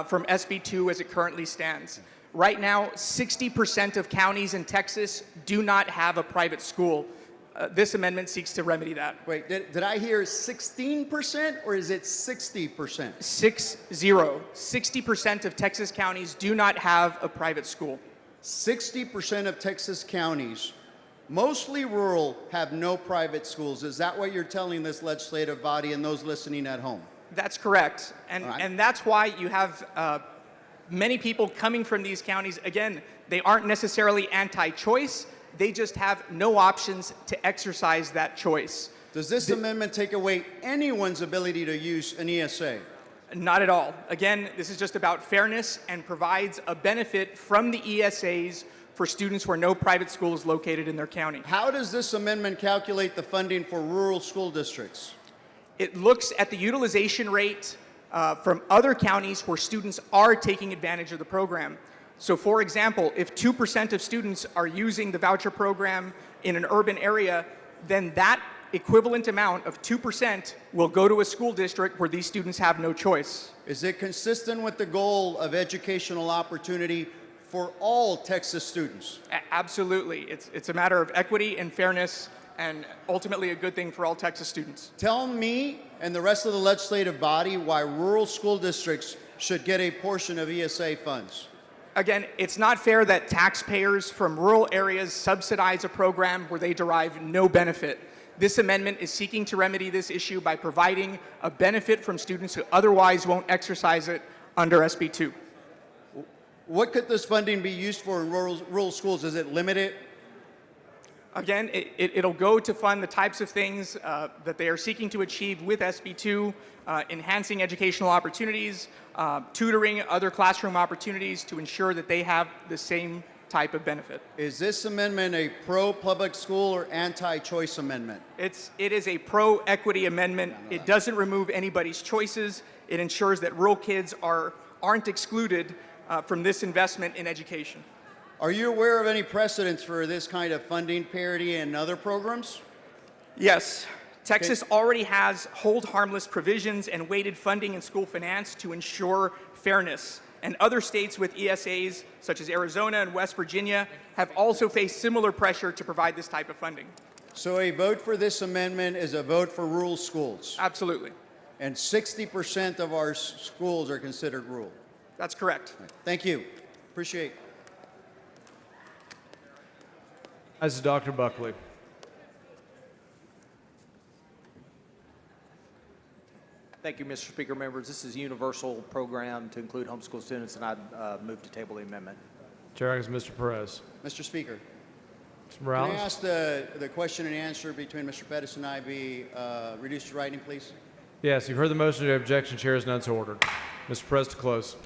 from SB2 as it currently stands. Right now, 60% of counties in Texas do not have a private school. This amendment seeks to remedy that. Wait, did I hear 16% or is it 60%? 60% of Texas counties do not have a private school. 60% of Texas counties, mostly rural, have no private schools. Is that what you're telling this legislative body and those listening at home? That's correct. And that's why you have many people coming from these counties. Again, they aren't necessarily anti-choice. They just have no options to exercise that choice. Does this amendment take away anyone's ability to use an ESA? Not at all. Again, this is just about fairness and provides a benefit from the ESAs for students where no private school is located in their county. How does this amendment calculate the funding for rural school districts? It looks at the utilization rate from other counties where students are taking advantage of the program. So for example, if 2% of students are using the voucher program in an urban area, then that equivalent amount of 2% will go to a school district where these students have no choice. Is it consistent with the goal of educational opportunity for all Texas students? Absolutely. It's a matter of equity and fairness and ultimately a good thing for all Texas students. Tell me and the rest of the legislative body why rural school districts should get a portion of ESA funds. Again, it's not fair that taxpayers from rural areas subsidize a program where they derive no benefit. This amendment is seeking to remedy this issue by providing a benefit from students who otherwise won't exercise it under SB2. What could this funding be used for in rural schools? Is it limited? Again, it'll go to fund the types of things that they are seeking to achieve with SB2, enhancing educational opportunities, tutoring, other classroom opportunities to ensure that they have the same type of benefit. Is this amendment a pro-public school or anti-choice amendment? It is a pro-equity amendment. It doesn't remove anybody's choices. It ensures that rural kids aren't excluded from this investment in education. Are you aware of any precedents for this kind of funding parity in other programs? Yes. Texas already has hold harmless provisions and weighted funding in school finance to ensure fairness. and other states with ESAs, such as Arizona and West Virginia, have also faced similar pressure to provide this type of funding. So a vote for this amendment is a vote for rural schools. Absolutely. And 60% of our schools are considered rural. That's correct. Thank you. Appreciate it. As is Dr. Buckley. Thank you, Mr. Speaker. Members, this is a universal program to include homeschool students, and I move to table the amendment. Chair recognizes Mr. Perez. Mr. Speaker, Mr. can Morales. I ask the question and answer between Mr. Pettis and I be reduced to writing, please? Yes, you've heard the motion. The objection. Chair is none so ordered. Mr. Perez to close.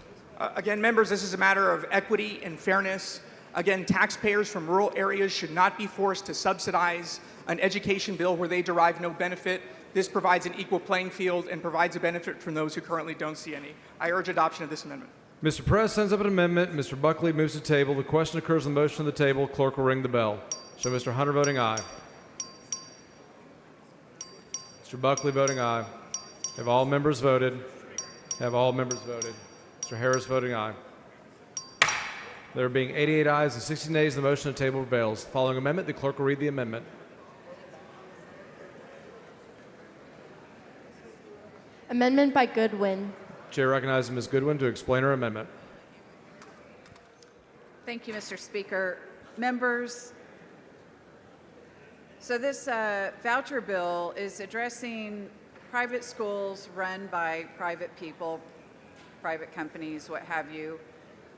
Again, members, this is a matter of equity and fairness. Again, taxpayers from rural areas should not be forced to subsidize an education bill where they derive no benefit. This provides an equal playing field and provides a benefit from those who currently don't see any. I urge adoption of this amendment. Mr. Perez sends up an amendment. Mr. Buckley moves to table. The question occurs on the motion on the table. Clerk will ring the bell. Show Mr. Hunter voting aye. Mr. Buckley voting aye. Have all members voted? Have all members voted? Mr. Harris voting aye. There being 88 ayes and 60 nays, the motion on the table prevails. Following amendment, the clerk will read the amendment. Amendment by Goodwin. Chair recognizes Ms. Goodwin to explain her amendment. Thank you, Mr. Speaker. Members, so this voucher bill is addressing private schools run by private people, private companies, what have you.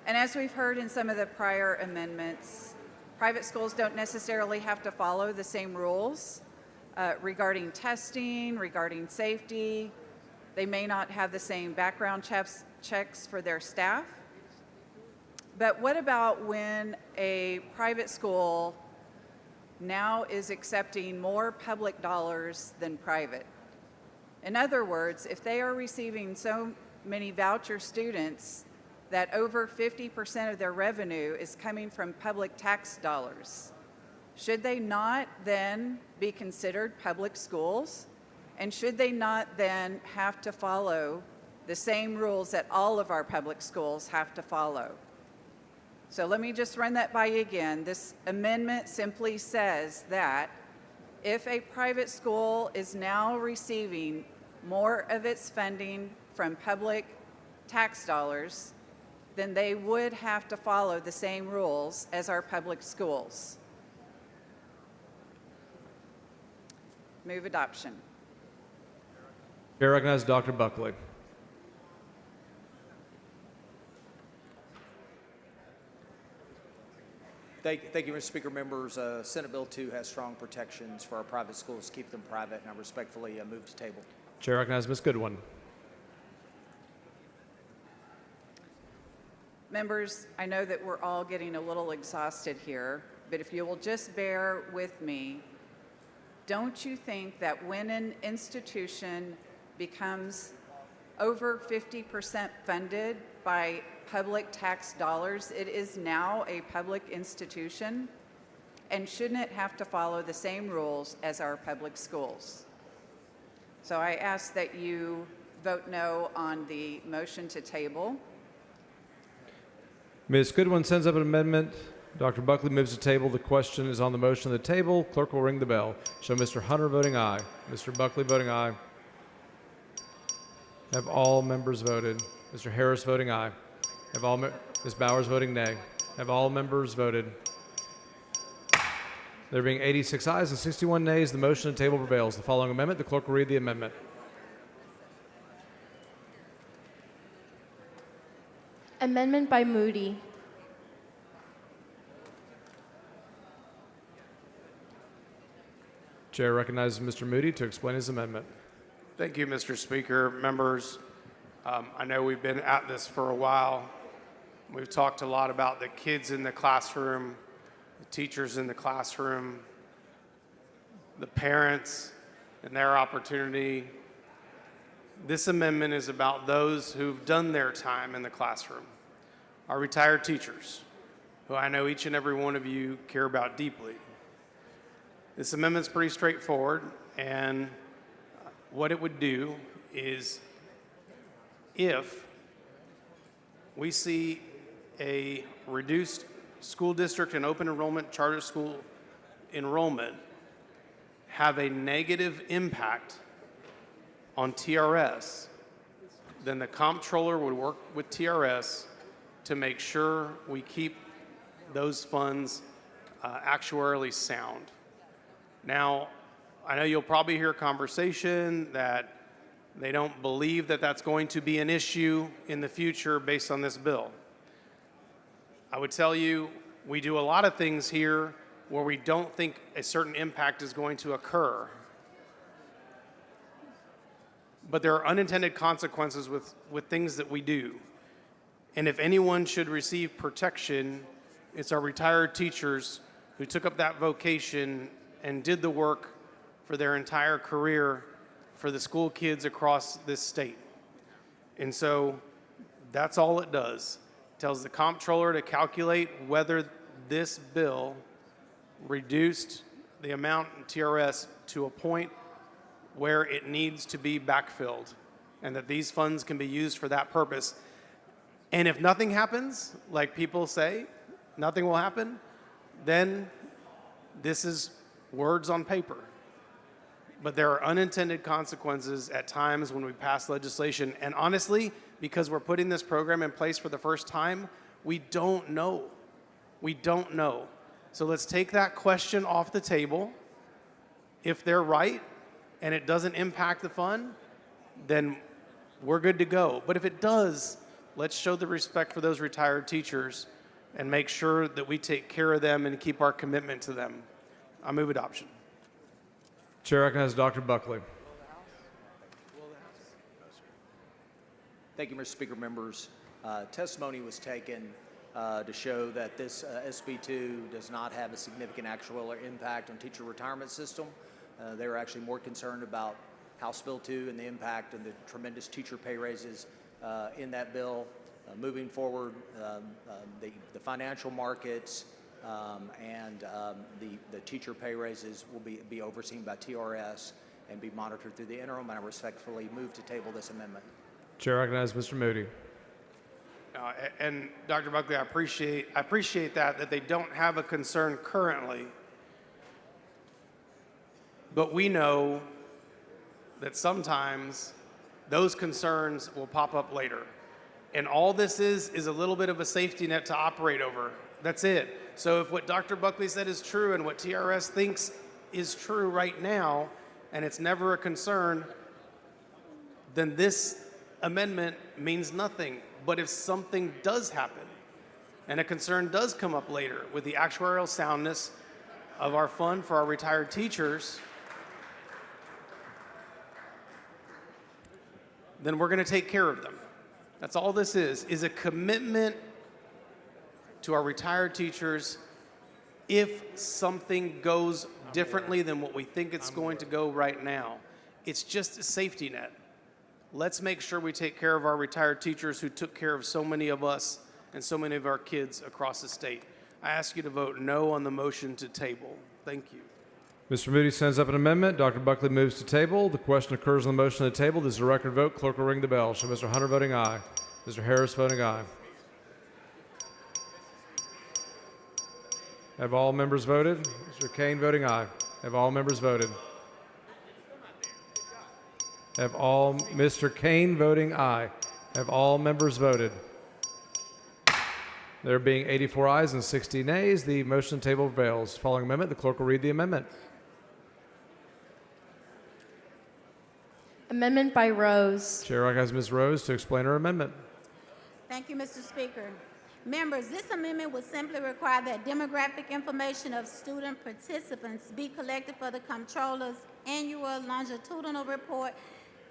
And as we've heard in some of the prior amendments, private schools don't necessarily have to follow the same rules regarding testing, regarding safety. They may not have the same background checks for their staff. But what about when a private school now is accepting more public dollars than private? In other words, if they are receiving so many voucher students that over 50% of their revenue is coming from public tax dollars, should they not then be considered public schools? And should they not then have to follow the same rules that all of our public schools have to follow? So let me just run that by you again. This amendment simply says that if a private school is now receiving more of its funding from public tax dollars, then they would have to follow the same rules as our public schools. Move adoption. Chair recognizes Dr. Buckley. Thank you, Mr. Speaker. Members, Senate Bill 2 has strong protections for our private schools to keep them private, and I respectfully move to table. Chair recognizes Ms. Goodwin. Members, I know that we're all getting a little exhausted here, but if you will just bear with me, don't you think that when an institution becomes over 50% funded by public tax dollars, it is now a public institution? And shouldn't it have to follow the same rules as our public schools? So I ask that you vote no on the motion to table. Ms. Goodwin sends up an amendment. Dr. Buckley moves to table. The question is on the motion on the table. Clerk will ring the bell. Show Mr. Hunter voting aye. Mr. Buckley voting aye. Have all members voted? Mr. Harris voting aye. Have all Ms. Bowers voting nay. Have all members voted? There being 86 ayes and 61 nays, the motion on the table prevails. The following amendment, the clerk will read the amendment. Amendment by Moody. Chair recognizes Mr. Moody to explain his amendment. Thank you, Mr. Speaker. Members, I know we've been at this for a while. We've talked a lot about the kids in the classroom, the teachers in the classroom, the parents and their opportunity. This amendment is about those who've done their time in the classroom, our retired teachers, who I know each and every one of you care about deeply. This amendment's pretty straightforward, and what it would do is if we see a reduced school district and open enrollment charter school enrollment have a negative impact on TRS, then the comptroller would work with TRS to make sure we keep those funds actuarially sound. Now, I know you'll probably hear conversation that they don't believe that that's going to be an issue in the future based on this bill. I would tell you, we do a lot of things here where we don't think a certain impact is going to occur. But there are unintended consequences with things that we do. And if anyone should receive protection, it's our retired teachers who took up that vocation and did the work for their entire career for the school kids across this state. And so that's all it does. It tells the comptroller to calculate whether this bill reduced the amount in TRS to a point where it needs to be backfilled and that these funds can be used for that purpose. And if nothing happens, like people say, nothing will happen, then this is words on paper. But there are unintended consequences at times when we pass legislation. And honestly, because we're putting this program in place for the first time, we don't know. We don't know. So let's take that question off the table. If they're right and it doesn't impact the fund, then we're good to go. But if it does, let's show the respect for those retired teachers and make sure that we take care of them and keep our commitment to them. I move adoption. Chair recognizes Dr. Buckley. Thank you, Mr. Speaker. Members, testimony was taken to show that this SB2 does not have a significant actual impact on teacher retirement system. They were actually more concerned about House Bill 2 and the impact and the tremendous teacher pay raises in that bill. Moving forward, the financial markets and the teacher pay raises will be overseen by TRS and be monitored through the interim, and I respectfully move to table this amendment. Chair recognizes Mr. Moody. And Dr. Buckley, I appreciate that they don't have a concern currently, but we know that sometimes those concerns will pop up later. And all this is a little bit of a safety net to operate over. That's it. So if what Dr. Buckley said is true and what TRS thinks is true right now, and it's never a concern, then this amendment means nothing. But if something does happen and a concern does come up later with the actuarial soundness of our fund for our retired teachers, then we're going to take care of them. That's all this is a commitment to our retired teachers if something goes differently than what we think it's going to go right now. It's just a safety net. Let's make sure we take care of our retired teachers who took care of so many of us and so many of our kids across the state. I ask you to vote no on the motion to table. Thank you. Mr. Moody sends up an amendment. Dr. Buckley moves to table. The question occurs on the motion to the table. This is a record vote. Clerk will ring the bell. Show Mr. Hunter voting aye. Mr. Harris voting aye. Have all members voted? Mr. Kane voting aye. Have all members voted? Have all, Mr. Kane voting aye. Have all members voted? There being 84 ayes and 60 nays, the motion to table prevails. Following amendment, the clerk will read the amendment. Amendment by Rose. Chair recognizes Ms. Rose to explain her amendment. Thank you, Mr. Speaker. Members, this amendment would simply require that demographic information of student participants be collected for the comptroller's annual longitudinal report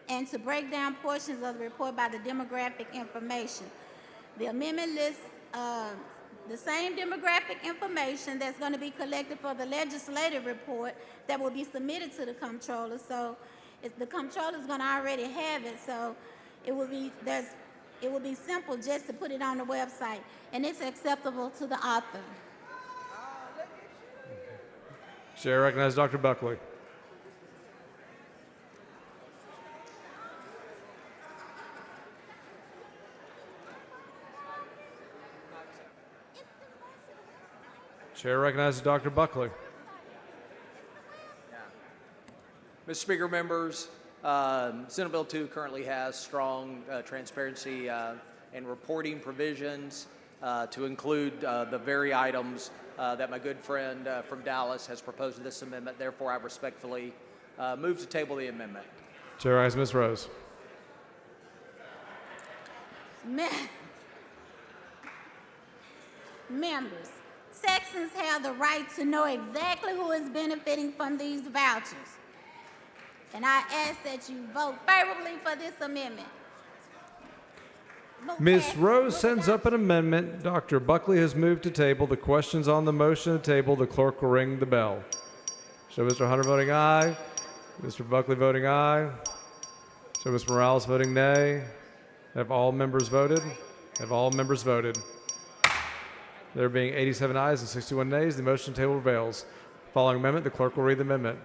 and to break down portions of the report by the demographic information. The amendment lists the same demographic information that's going to be collected for the legislative report that will be submitted to the comptroller. So the comptroller is going to already have it. So it will be simple just to put it on the website, and it's acceptable to the author. Chair recognizes Dr. Buckley. Chair recognizes Dr. Buckley. Mr. Speaker, members, Senate Bill 2 currently has strong transparency and reporting provisions to include the very items that my good friend from Dallas has proposed in this amendment. Therefore, I respectfully move to table the amendment. Chair recognizes Ms. Rose. Members, Texans have the right to know exactly who is benefiting from these vouchers. And I ask that you vote favorably for this amendment. Ms. Rose sends up an amendment. Dr. Buckley has moved to table. The question's on the motion to table. The clerk will ring the bell. Show Mr. Hunter voting aye. Mr. Buckley voting aye. Show Ms. Morales voting nay. Have all members voted? Have all members voted? There being 87 ayes and 61 nays, the motion to table prevails. Following amendment, the clerk will read the amendment.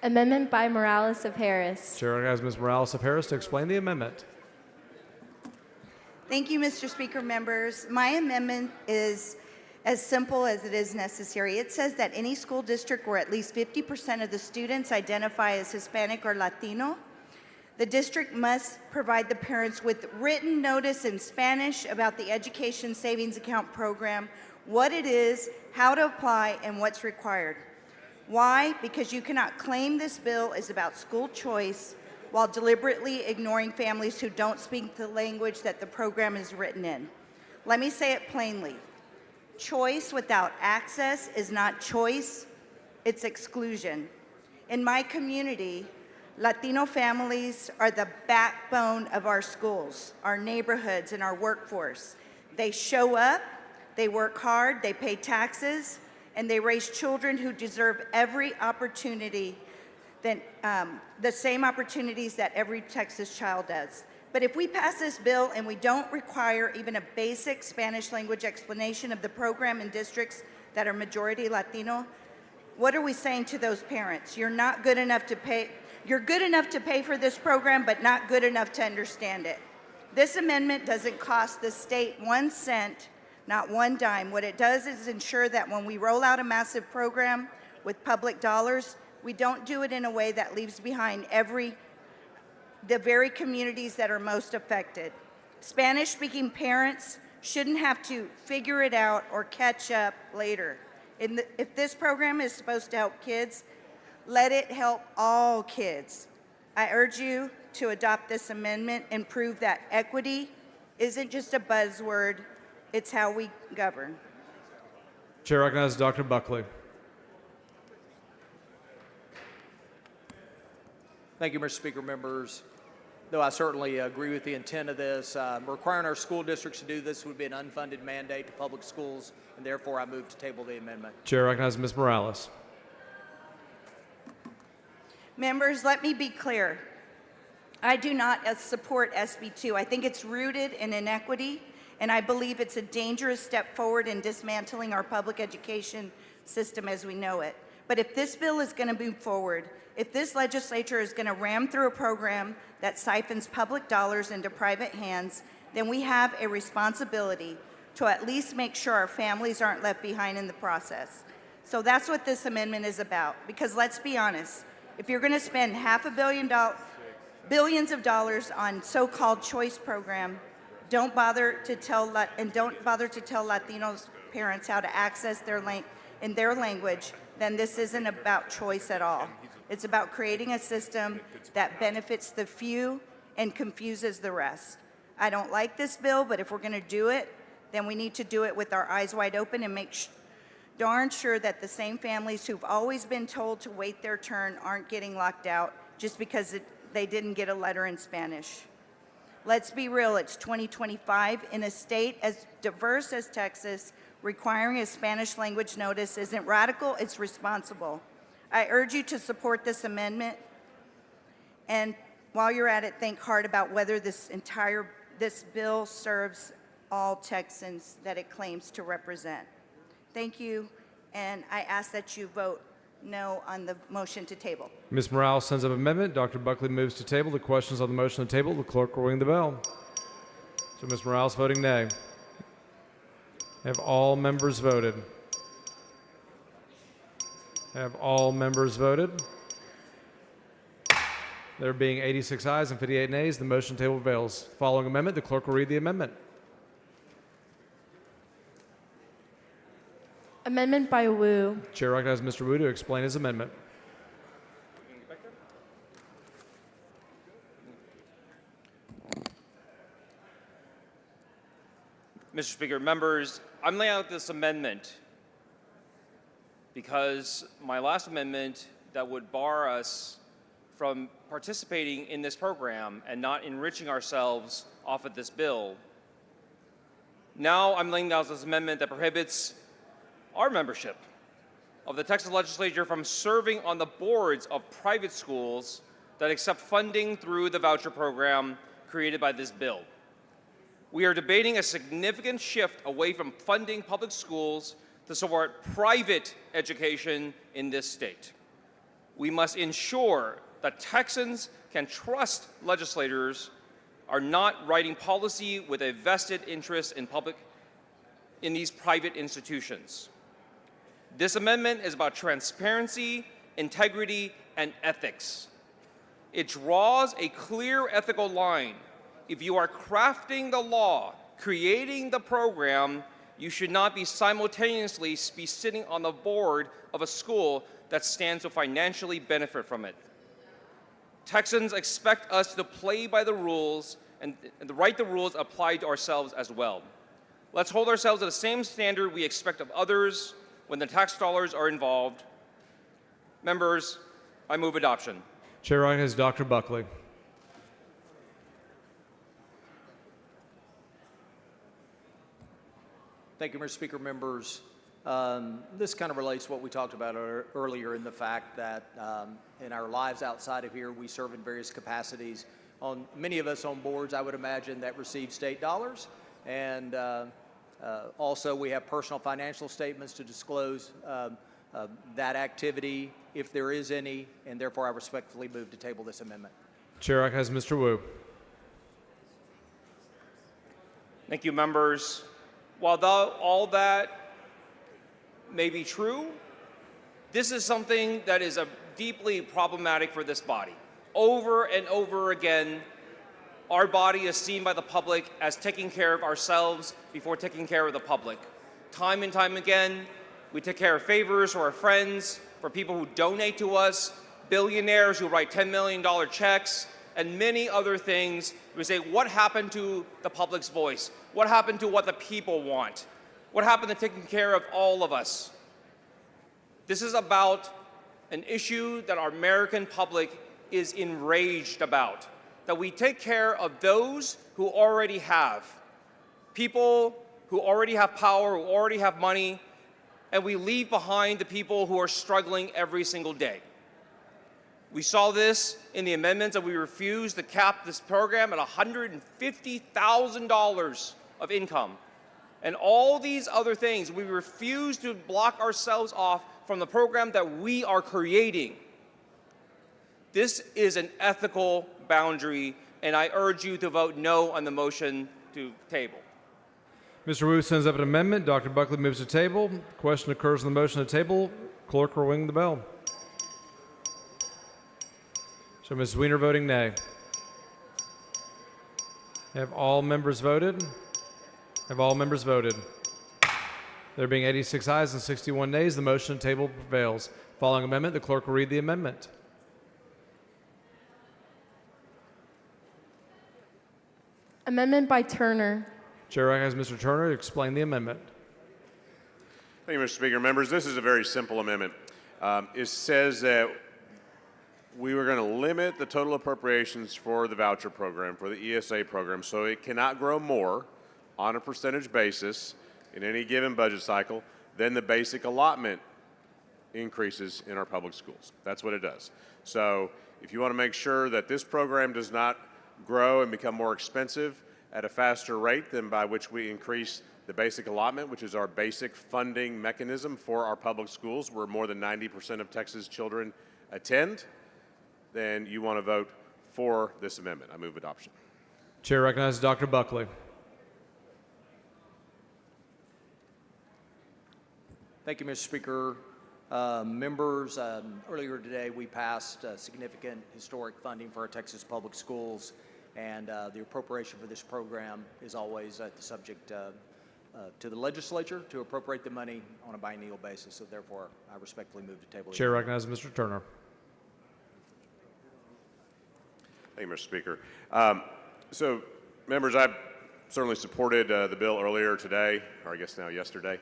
Amendment by Morales of Harris. Chair recognizes Ms. Morales of Harris to explain the amendment. Thank you, Mr. Speaker, members. My amendment is as simple as it is necessary. It says that any school district where at least 50% of the students identify as Hispanic or Latino, the district must provide the parents with written notice in Spanish about the Education Savings Account program, what it is, how to apply, and what's required. Why? Because you cannot claim this bill is about school choice while deliberately ignoring families who don't speak the language that the program is written in. Let me say it plainly. Choice without access is not choice, it's exclusion. In my community, Latino families are the backbone of our schools, our neighborhoods, and our workforce. They show up, they work hard, they pay taxes, and they raise children who deserve every opportunity, the same opportunities that every Texas child does. But if we pass this bill and we don't require even a basic Spanish language explanation of the program in districts that are majority Latino, what are we saying to those parents? You're not good enough to pay. You're good enough to pay for this program, but not good enough to understand it. This amendment doesn't cost the state 1 cent, not one dime. What it does is ensure that when we roll out a massive program with public dollars, we don't do it in a way that leaves behind the very communities that are most affected. Spanish-speaking parents shouldn't have to figure it out or catch up later. If this program is supposed to help kids, let it help all kids. I urge you to adopt this amendment and prove that equity isn't just a buzzword, it's how we govern. Chair recognizes Dr. Buckley. Thank you, Mr. Speaker, members. Though I certainly agree with the intent of this, requiring our school districts to do this would be an unfunded mandate to public schools, and therefore I move to table the amendment. Chair recognizes Ms. Morales. Members, let me be clear. I do not support SB2. I think it's rooted in inequity, and I believe it's a dangerous step forward in dismantling our public education system as we know it. But if this bill is going to move forward, if this legislature is going to ram through a program that siphons public dollars into private hands, then we have a responsibility to at least make sure our families aren't left behind in the process. So that's what this amendment is about. Because let's be honest, if you're going to spend billions of dollars on so-called choice program, don't bother to tell Latinos parents how to access their language, then this isn't about choice at all. It's about creating a system that benefits the few and confuses the rest. I don't like this bill, but if we're going to do it, then we need to do it with our eyes wide open and make darn sure that the same families who've always been told to wait their turn aren't getting locked out just because they didn't get a letter in Spanish. Let's be real, it's 2025. In a state as diverse as Texas, requiring a Spanish language notice isn't radical, it's responsible. I urge you to support this amendment, and while you're at it, think hard about whether this bill serves all Texans that it claims to represent. Thank you, and I ask that you vote no on the motion to table. Ms. Morales sends up amendment. Dr. Buckley moves to table. The questions on the motion to table. The clerk will ring the bell. So Ms. Morales voting nay. Have all members voted? Have all members voted? There being 86 ayes and 58 nays, the motion table prevails. Following amendment, the clerk will read the amendment. Amendment by Wu. Chair recognizes Mr. Wu to explain his amendment. Mr. Speaker, members, I'm laying out this amendment because my last amendment that would bar us from participating in this program and not enriching ourselves off of this bill. Now I'm laying down this amendment that prohibits our membership of the Texas legislature from serving on the boards of private schools that accept funding through the voucher program created by this bill. We are debating a significant shift away from funding public schools to support private education in this state. We must ensure that Texans can trust legislators are not writing policy with a vested interest in these private institutions. This amendment is about transparency, integrity, and ethics. It draws a clear ethical line. If you are crafting the law, creating the program, you should not be simultaneously sitting on the board of a school that stands to financially benefit from it. Texans expect us to play by the rules and write the rules apply to ourselves as well. Let's hold ourselves to the same standard we expect of others when the tax dollars are involved. Members, I move adoption. Chair recognizes Dr. Buckley. Thank you, Mr. Speaker. Members, this kind of relates to what we talked about earlier in the fact that in our lives outside of here, we serve in various capacities. On many of us on boards, I would imagine, that receive state dollars. And also, we have personal financial statements to disclose that activity, if there is any, and therefore I respectfully move to table this amendment. Chair recognizes Mr. Wu. Thank you, members. While all that may be true, this is something that is deeply problematic for this body. Over and over again, our body is seen by the public as taking care of ourselves before taking care of the public. Time and time again, we take care of favors for our friends, for people who donate to us, billionaires who write $10 million checks, and many other things. We say, what happened to the public's voice? What happened to what the people want? What happened to taking care of all of us? This is about an issue that our American public is enraged about, that we take care of those who already have, people who already have power, who already have money, and we leave behind the people who are struggling every single day. We saw this in the amendments that we refused to cap this program at $150,000 of income. And all these other things, we refuse to block ourselves off from the program that we are creating. This is an ethical boundary, and I urge you to vote no on the motion to table. Mr. Wu sends up an amendment. Dr. Buckley moves to table. Question occurs on the motion to table. Clerk will ring the bell. So Ms. Wiener voting nay. Have all members voted? Have all members voted? There being 86 ayes and 61 nays, the motion to table prevails. Following amendment, the clerk will read the amendment. Amendment by Turner. Chair recognizes Mr. Turner to explain the amendment. Thank you, Mr. Speaker. Members, this is a very simple amendment. It says that we were going to limit the total appropriations for the voucher program, for the ESA program, so it cannot grow more on a percentage basis in any given budget cycle than the basic allotment increases in our public schools. That's what it does. So if you want to make sure that this program does not grow and become more expensive at a faster rate than by which we increase the basic allotment, which is our basic funding mechanism for our public schools, where more than 90% of Texas children attend, then you want to vote for this amendment. I move adoption. Chair recognizes Dr. Buckley. Thank you, Mr. Speaker. Members, earlier today we passed significant historic funding for our Texas public schools, and the appropriation for this program is always the subject to the legislature to appropriate the money on a biennial basis. So therefore, I respectfully move to table. the Chair amendment. recognizes Mr. Turner. Thank you, Mr. Speaker. So, members, I certainly supported the bill earlier today, or I guess now yesterday,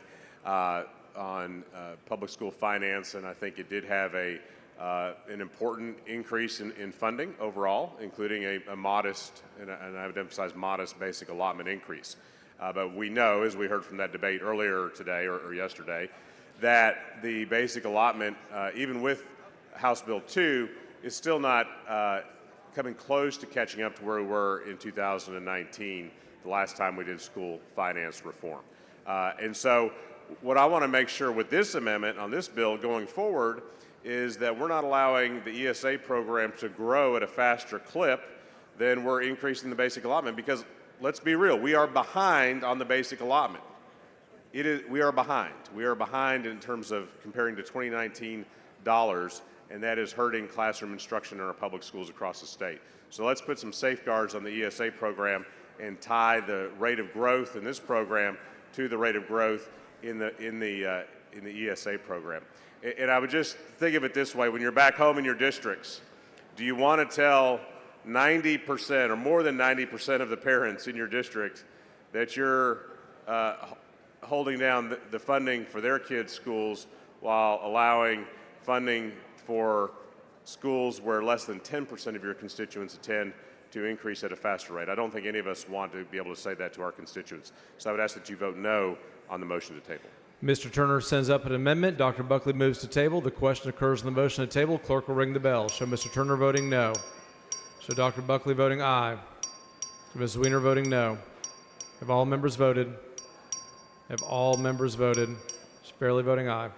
on public school finance, and I think it did have an important increase in funding overall, including a modest, and I would emphasize modest, basic allotment increase. But we know, as we heard from that debate earlier today or yesterday, that the basic allotment, even with House Bill 2, is still not coming close to catching up to where we were in 2019, the last time we did school finance reform. And so what I want to make sure with this amendment on this bill going forward is that we're not allowing the ESA program to grow at a faster clip than we're increasing the basic allotment, because let's be real, we are behind on the basic allotment. We are behind. We are behind in terms of comparing to 2019 dollars, and that is hurting classroom instruction in our public schools across the state. So let's put some safeguards on the ESA program and tie the rate of growth in this program to the rate of growth in the ESA program. And I would just think of it this way: when you're back home in your districts, do you want to tell 90% or more than 90% of the parents in your district that you're holding down the funding for their kids' schools while allowing funding for schools where less than 10% of your constituents attend to increase at a faster rate? I don't think any of us want to be able to say that to our constituents. So I would ask that you vote no on the motion to table. Mr. Turner sends up an amendment. Dr. Buckley moves to table. The question occurs on the motion to table. Clerk will ring the bell. Show Mr. Turner voting no. Show Dr. Buckley voting aye. Show Ms. Weiner voting no. Have all members voted? Have all members voted? Ms. Fairley voting aye.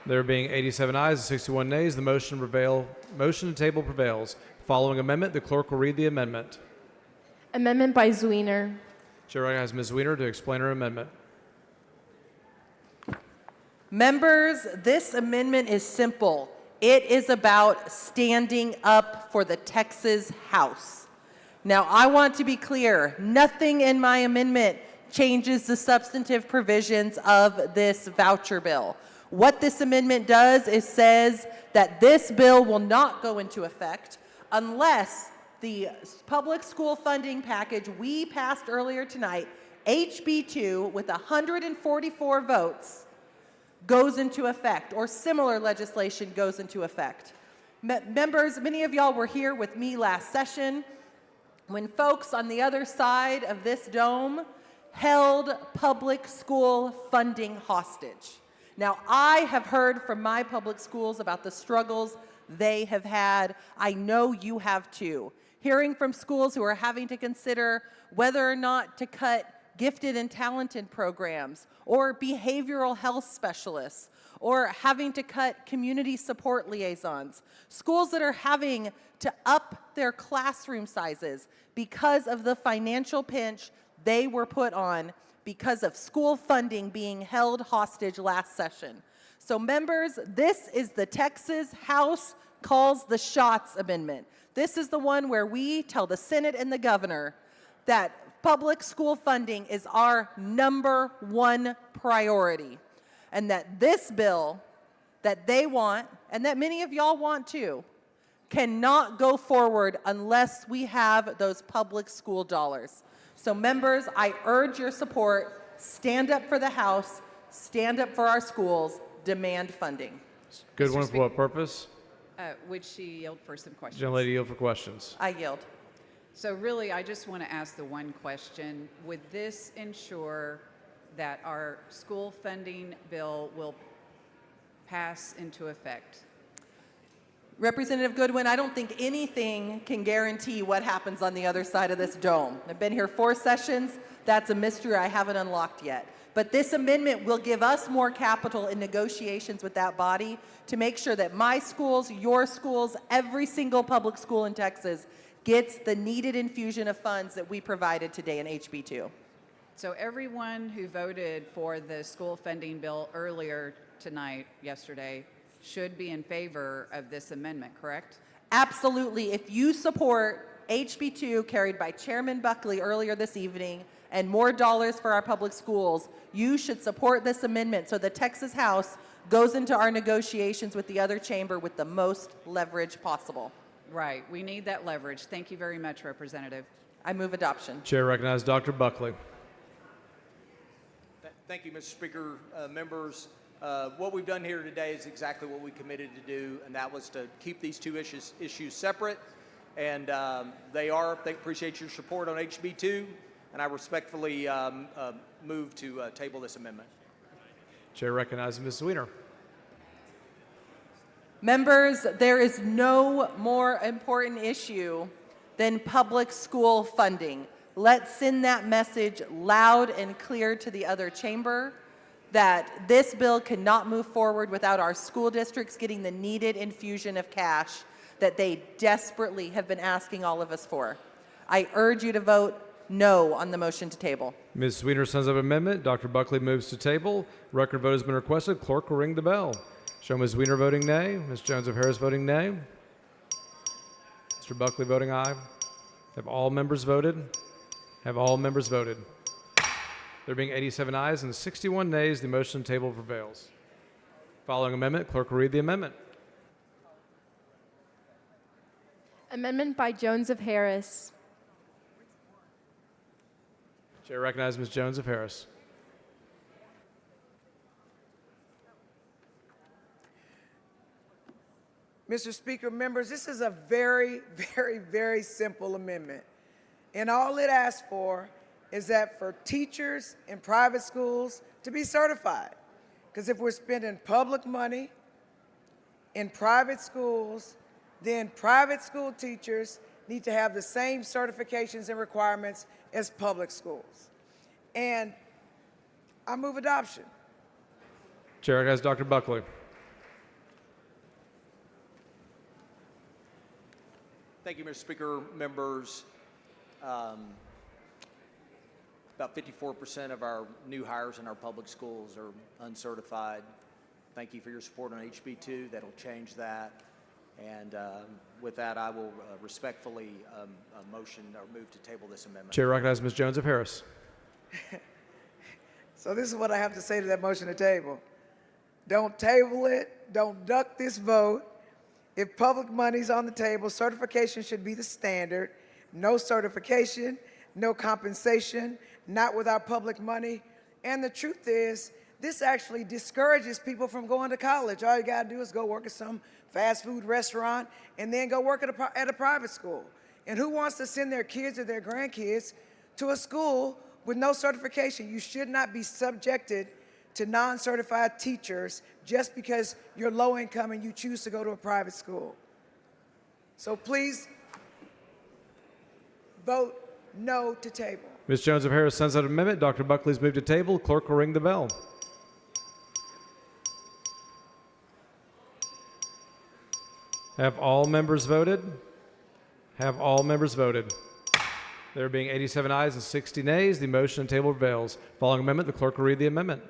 There being 87 ayes and 61 nays, the motion to table prevails. Following amendment, the clerk will read the amendment. Amendment by Zwiener. Chair recognizes Ms. Weiner to explain her amendment. Members, this amendment is simple. It is about standing up for the Texas House. Now, I want to be clear, nothing in my amendment changes the substantive provisions of this voucher bill. What this amendment does is says that this bill will not go into effect unless the public school funding package we passed earlier tonight, HB2, with 144 votes, goes into effect, or similar legislation goes into effect. Members, many of y'all were here with me last session when folks on the other side of this dome held public school funding hostage. Now, I have heard from my public schools about the struggles they have had. I know you have too. Hearing from schools who are having to consider whether or not to cut gifted and talented programs, or behavioral health specialists, or having to cut community support liaisons. Schools that are having to up their classroom sizes because of the financial pinch they were put on because of school funding being held hostage last session. So members, this is the Texas House Calls the Shots amendment. This is the one where we tell the Senate and the governor that public school funding is our #1 priority, and that this bill that they want, and that many of y'all want too, cannot go forward unless we have those public school dollars. So members, I urge your support. Stand up for the House, stand up for our schools, demand funding. Good one for what purpose? Would she yield for some questions? Young lady, yield for questions. I yield. So really, I just want to ask the one question. Would this ensure that our school funding bill will pass into effect? Representative Goodwin, I don't think anything can guarantee what happens on the other side of this dome. I've been here 4 sessions. That's a mystery I haven't unlocked yet. But this amendment will give us more capital in negotiations with that body to make sure that my schools, your schools, every single public school in Texas gets the needed infusion of funds that we provided today in HB2. So everyone who voted for the school funding bill earlier tonight, yesterday, should be in favor of this amendment, correct? Absolutely. If you support HB2 carried by Chairman Buckley earlier this evening and more dollars for our public schools, you should support this amendment so the Texas House goes into our negotiations with the other chamber with the most leverage possible. Right. We need that leverage. Thank you very much, Representative. I move adoption. Chair recognizes Dr. Buckley. Thank you, Mr. Speaker. Members, what we've done here today is exactly what we committed to do, and that was to keep these two issues separate. And they appreciate your support on HB2, and I respectfully move to table this amendment. Chair recognizes Ms. Weiner. Members, there is no more important issue than public school funding. Let's send that message loud and clear to the other chamber that this bill cannot move forward without our school districts getting the needed infusion of cash that they desperately have been asking all of us for. I urge you to vote no on the motion to table. Ms. Weiner sends up amendment. Dr. Buckley moves to table. Record vote has been requested. Clerk will ring the bell. Show Ms. Weiner voting nay. Ms. Jones of Harris voting nay. Mr. Buckley voting aye. Have all members voted? Have all members voted? There being 87 ayes and 61 nays, the motion to table prevails. Following amendment, clerk will read the amendment. Amendment by Jones of Harris. Chair recognizes Ms. Jones of Harris. Mr. Speaker, members, this is a very, very, very simple amendment. And all it asks for is that for teachers in private schools to be certified. Because if we're spending public money in private schools, then private school teachers need to have the same certifications and requirements as public schools. And I move adoption. Chair recognizes Dr. Buckley. Thank you, Mr. Speaker. Members, about 54% of our new hires in our public schools are uncertified. Thank you for your support on HB2. That'll change that. And with that, I will respectfully motion or move to table this amendment. Chair recognizes Ms. Jones of Harris. So this is what I have to say to that motion to table. Don't table it. Don't duck this vote. If public money's on the table, certification should be the standard. No certification, no compensation, not without public money. And the truth is, this actually discourages people from going to college. All you gotta do is go work at some fast food restaurant and then go work at a private school. And who wants to send their kids or their grandkids to a school with no certification? You should not be subjected to non-certified teachers just because you're low income and you choose to go to a private school. So please vote no to table. Ms. Jones of Harris sends out an amendment. Dr. Buckley's moved to table. Clerk will ring the bell. Have all members voted? Have all members voted? There being 87 ayes and 60 nays, the motion and table prevails. Following amendment, the clerk will read the amendment.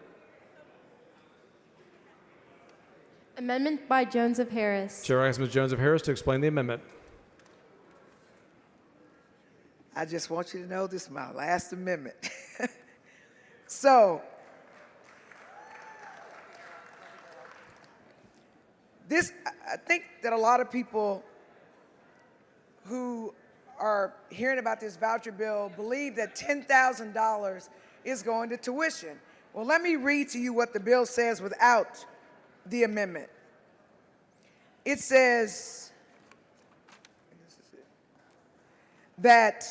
Amendment by Jones of Harris. Chair asks Ms. Jones of Harris to explain the amendment. I just want you to know this is my last amendment. So, I think that a lot of people who are hearing about this voucher bill believe that $10,000 is going to tuition. Well, let me read to you what the bill says without the amendment. It says that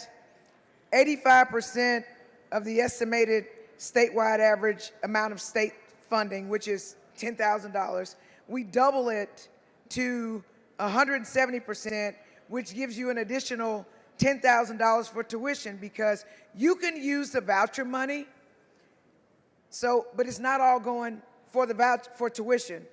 85% of the estimated statewide average amount of state funding, which is $10,000, we double it to 170%, which gives you an additional $10,000 for tuition, because you can use the voucher money, but it's not all going for tuition.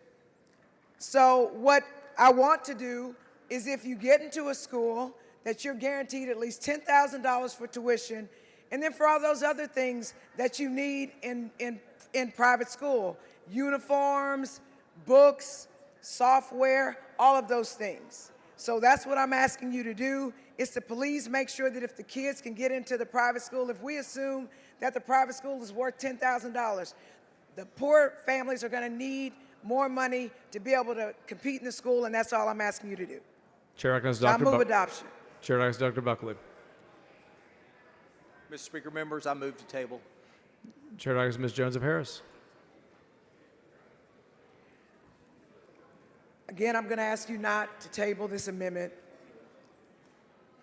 So what I want to do is, if you get into a school that you're guaranteed at least $10,000 for tuition, And then for all those other things that you need in private school, uniforms, books, software, all of those things. So that's what I'm asking you to do, is to please make sure that if the kids can get into the private school, if we assume that the private school is worth $10,000, the poor families are going to need more money to be able to compete in the school, and that's all I'm asking you to do. Chair recognizes So I Dr. move Buck- adoption. Chair recognizes Dr. Buckley. Mr. Speaker, members, I move to table. Chair recognizes Ms. Jones of Harris. Again, I'm going to ask you not to table this amendment.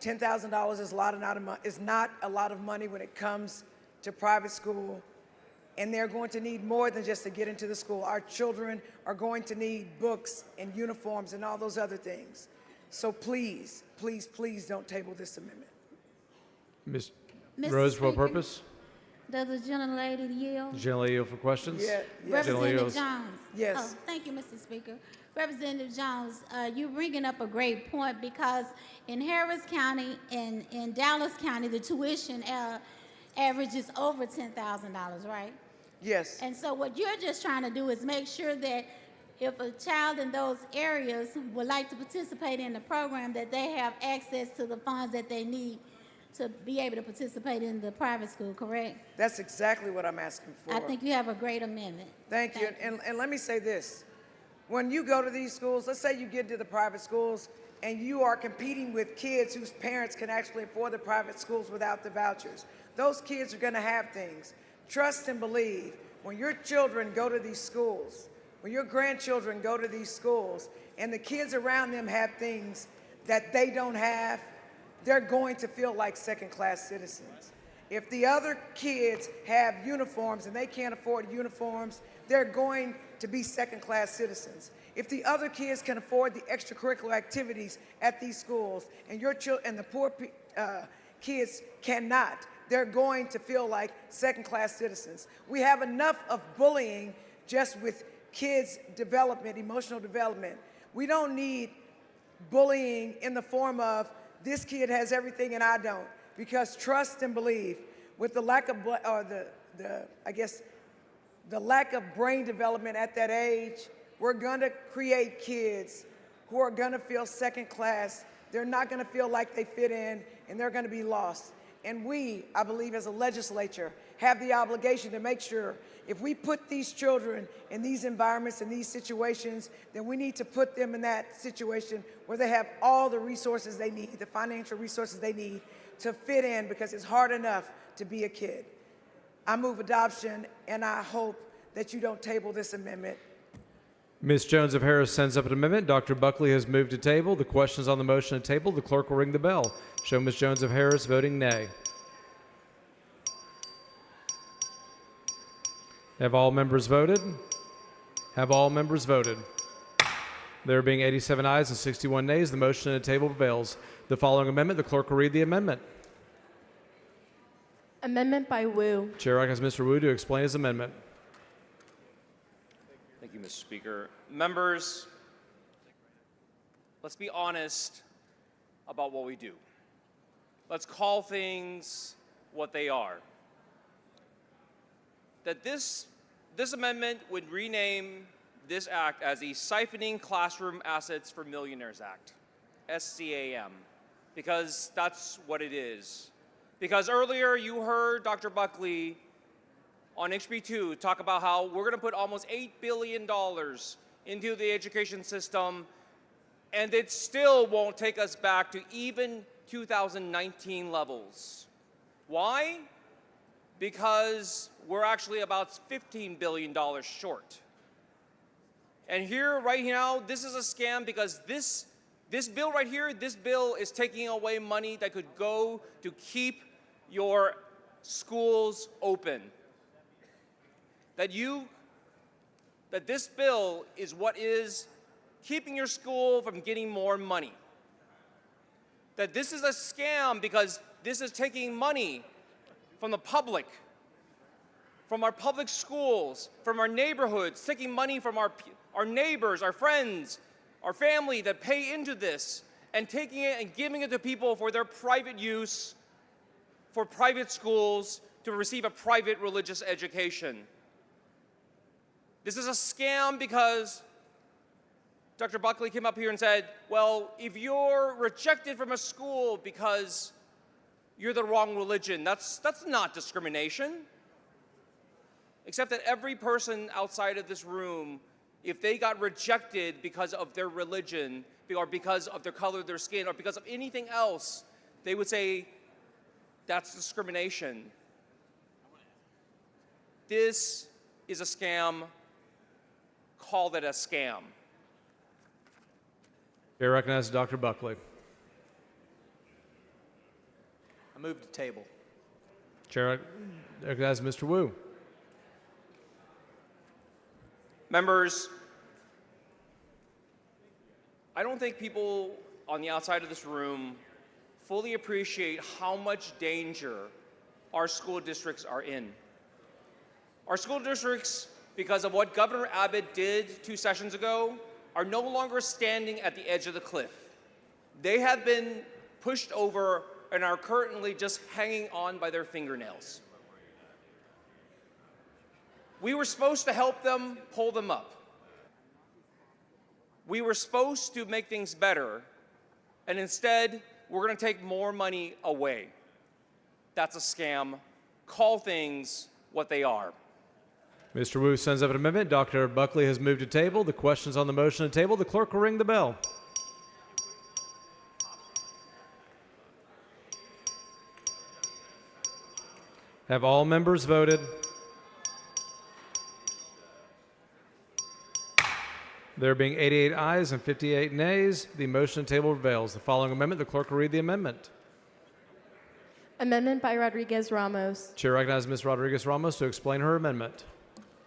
$10,000 is not a lot of money when it comes to private school, and they're going to need more than just to get into the school. Our children are going to need books and uniforms and all those other things. So please, please, please don't table this amendment. Ms. Mr. Rose, for what Speaker, purpose? Does the gentlelady yield? Generally yield for questions? Yeah, Generally Representative yields. Jones. Yes. Oh, thank you, Mr. Speaker. Representative Jones, you're bringing up a great point, because in Harris County and in Dallas County, the tuition average is over $10,000, right? Yes. And so what you're just trying to do is make sure that if a child in those areas would like to participate in the program, that they have access to the funds that they need to be able to participate in the private school, correct? That's exactly what I'm asking for. I think you have a great amendment. Thank you. And let me say this. When you go to these schools, let's say you get to the private schools and you are competing with kids whose parents can actually afford the private schools without the vouchers. Those kids are going to have things. Trust and believe. When your children go to these schools, when your grandchildren go to these schools, and the kids around them have things that they don't have, they're going to feel like second-class citizens. If the other kids have uniforms and they can't afford uniforms, they're going to be second-class citizens. If the other kids can afford the extracurricular activities at these schools, and your and the poor kids cannot, they're going to feel like second-class citizens. We have enough of bullying just with kids' development, emotional development. We don't need bullying in the form of, this kid has everything and I don't. Because trust and believe, with the lack of, the lack of brain development at that age, we're gonna create kids who are gonna feel second class. They're not gonna feel like they fit in, and they're gonna be lost. And we, I believe, as a legislature, have the obligation to make sure if we put these children in these environments, in these situations, then we need to put them in that situation where they have all the resources they need, the financial resources they need to fit in, because it's hard enough to be a kid. I move adoption, and I hope that you don't table this amendment. Ms. Jones of Harris sends up an amendment. Dr. Buckley has moved to table. The question is on the motion to table. The clerk will ring the bell. Show Ms. Jones of Harris voting nay. Have all members voted? Have all members voted? There being 87 ayes and 61 nays, the motion to the table prevails. The following amendment, the clerk will read the amendment. Amendment by Wu. Chair recognizes Mr. Wu to explain his amendment. Thank you, Mr. Speaker. Members, let's be honest about what we do. Let's call things what they are. That this amendment would rename this act as the Siphoning Classroom Assets for Millionaires Act, SCAM, because that's what it is. Because earlier you heard Dr. Buckley on HB2 talk about how we're going to put almost $8 billion into the education system, and it still won't take us back to even 2019 levels. Why? Because we're actually about $15 billion short. And here, right now, this is a scam, because this bill right here, this bill is taking away money that could go to keep your schools open. That this bill is what is keeping your school from getting more money. That this is a scam because this is taking money from the public, from our public schools, from our neighborhoods, taking money from our neighbors, our friends, our family that pay into this, and taking it and giving it to people for their private use, for private schools to receive a private religious education. This is a scam because Dr. Buckley came up here and said, well, if you're rejected from a school because you're the wrong religion, that's not discrimination. Except that every person outside of this room, if they got rejected because of their religion, or because of their color of their skin, or because of anything else, they would say, that's discrimination. This is a scam. Call it a scam. Chair recognizes Dr. Buckley. I move to table. Chair recognizes Mr. Wu. Members, I don't think people on the outside of this room fully appreciate how much danger our school districts are in. Our school districts, because of what Governor Abbott did 2 sessions ago, are no longer standing at the edge of the cliff. They have been pushed over and are currently just hanging on by their fingernails. We were supposed to help them pull them up. We were supposed to make things better, and instead, we're going to take more money away. That's a scam. Call things what they are. Mr. Wu sends up an amendment. Dr. Buckley has moved to table. The questions on the motion to table. The clerk will ring the bell. Have all members voted? There being 88 ayes and 58 nays, the motion to table prevails. The following amendment, the clerk will read the amendment. Amendment by Rodriguez Ramos. Chair recognizes Ms. Rodriguez Ramos to explain her amendment.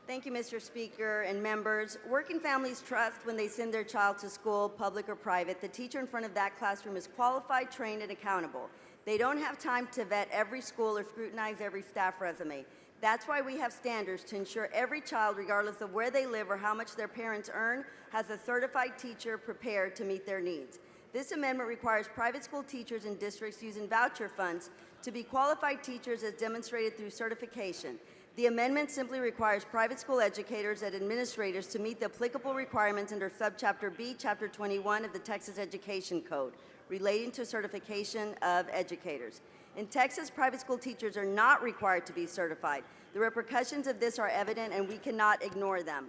Thank you, Mr. Speaker and members. Working families trust when they send their child to school, public or private, the teacher in front of that classroom is qualified, trained, and accountable. They don't have time to vet every school or scrutinize every staff resume. That's why we have standards to ensure every child, regardless of where they live or how much their parents earn, has a certified teacher prepared to meet their needs. This amendment requires private school teachers in districts using voucher funds to be qualified teachers as demonstrated through certification. The amendment simply requires private school educators and administrators to meet the applicable requirements under Subchapter B, Chapter 21 of the Texas Education Code relating to certification of educators. In Texas, private school teachers are not required to be certified. The repercussions of this are evident, and we cannot ignore them.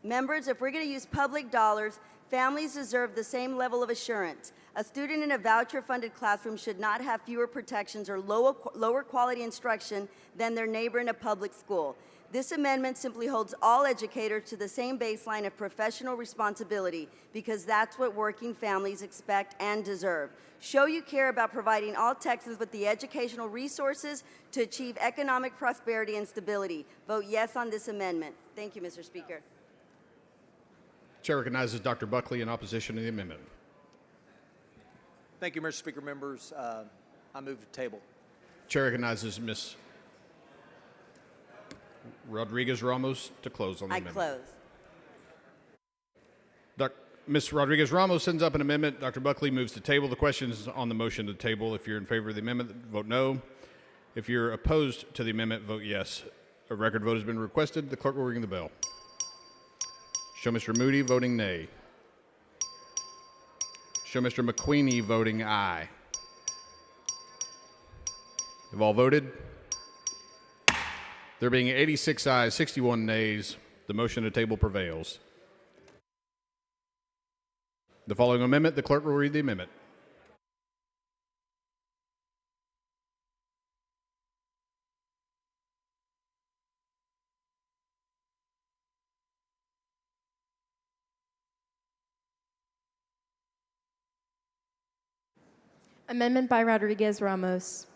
Members, if we're going to use public dollars, families deserve the same level of assurance. A student in a voucher-funded classroom should not have fewer protections or lower quality instruction than their neighbor in a public school. This amendment simply holds all educators to the same baseline of professional responsibility because that's what working families expect and deserve. Show you care about providing all Texans with the educational resources to achieve economic prosperity and stability. Vote yes on this amendment. Thank you, Mr. Speaker. Chair recognizes Dr. Buckley in opposition to the amendment. Thank you, Mr. Speaker. Members, I move to table. Chair recognizes Ms. Rodriguez Ramos to close on the amendment. I close. Ms. Rodriguez Ramos sends up an amendment. Dr. Buckley moves to table. The question is on the motion to table. If you're in favor of the amendment, vote no. If you're opposed to the amendment, vote yes. A record vote has been requested. The clerk will ring the bell. Show Mr. Moody voting nay. Show Mr. McQueenie voting aye. Have all voted? There being 86 ayes, 61 nays, the motion to table prevails. The following amendment, the clerk will read the amendment. Amendment by Rodriguez Ramos.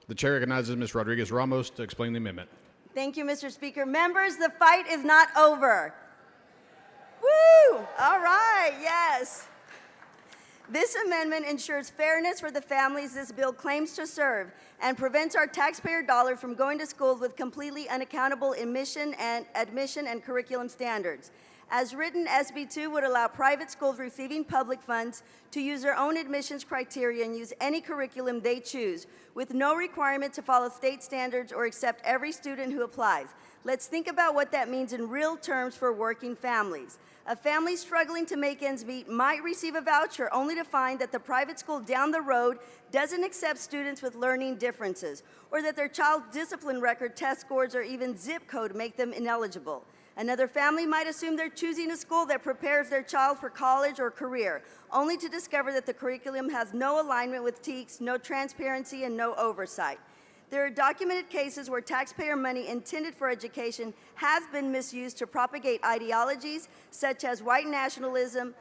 The chair recognizes Ms. Rodriguez Ramos to explain the amendment. Thank you, Mr. Speaker. Members, the fight is not over. Woo! All right, yes. This amendment ensures fairness for the families this bill claims to serve and prevents our taxpayer dollars from going to schools with completely unaccountable admission and curriculum standards. As written, SB2 would allow private schools receiving public funds to use their own admissions criteria and use any curriculum they choose, with no requirement to follow state standards or accept every student who applies. Let's think about what that means in real terms for working families. A family struggling to make ends meet might receive a voucher only to find that the private school down the road doesn't accept students with learning differences, or that their child's discipline record, test scores, or even zip code make them ineligible. Another family might assume they're choosing a school that prepares their child for college or career, only to discover that the curriculum has no alignment with TEKS, no transparency, and no oversight. There are documented cases where taxpayer money intended for education has been misused to propagate ideologies such as white nationalism,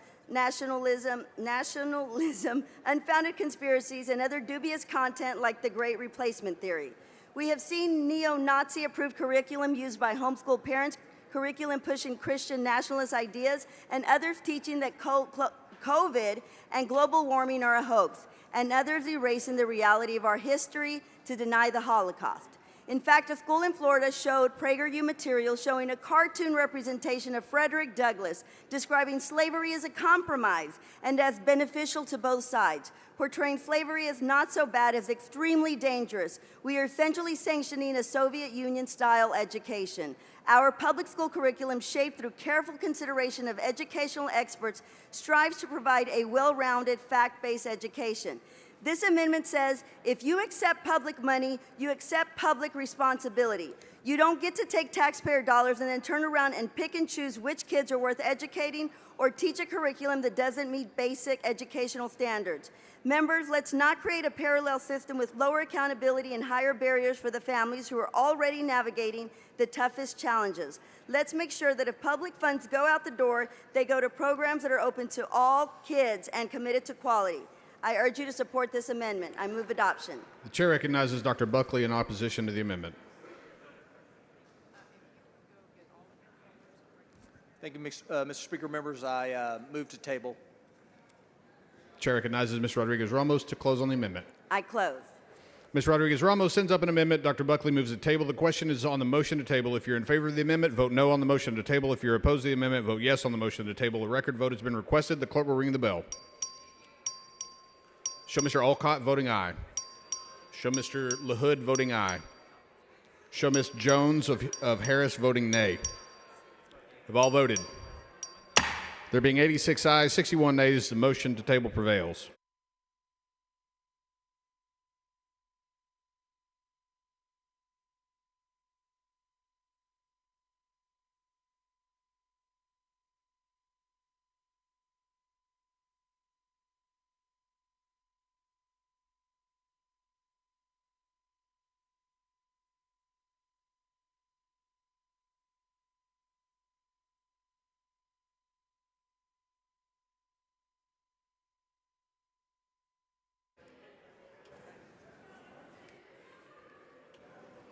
unfounded conspiracies, and other dubious content like the Great Replacement theory. We have seen neo-Nazi approved curriculum used by homeschool parents, curriculum pushing Christian nationalist ideas, and others teaching that COVID and global warming are a hoax, and others erasing the reality of our history to deny the Holocaust. In fact, a school in Florida showed PragerU material showing a cartoon representation of Frederick Douglass describing slavery as a compromise and as beneficial to both sides, portraying slavery as not so bad as extremely dangerous. We are essentially sanctioning a Soviet Union-style education. Our public school curriculum, shaped through careful consideration of educational experts, strives to provide a well-rounded, fact-based education. This amendment says, if you accept public money, you accept public responsibility. You don't get to take taxpayer dollars and then turn around and pick and choose which kids are worth educating or teach a curriculum that doesn't meet basic educational standards. Members, let's not create a parallel system with lower accountability and higher barriers for the families who are already navigating the toughest challenges. Let's make sure that if public funds go out the door, they go to programs that are open to all kids and committed to quality. I urge you to support this amendment. I move adoption. The chair recognizes Dr. Buckley in opposition to the amendment. Thank you, Mr. Speaker. Members, I move to table. Chair recognizes Ms. Rodriguez-Ramos to close on the amendment. I close. Ms. Rodriguez-Ramos sends up an amendment. Dr. Buckley moves to table. The question is on the motion to table. If you're in favor of the amendment, vote no on the motion to table. If you're opposed to the amendment, vote yes on the motion to table. A record vote has been requested. The clerk will ring the bell. Show Mr. Alcott voting aye. Show Mr. LaHood voting aye. Show Ms. Jones of Harris voting nay. Have all voted? There being 86 ayes, 61 nays, the motion to table prevails.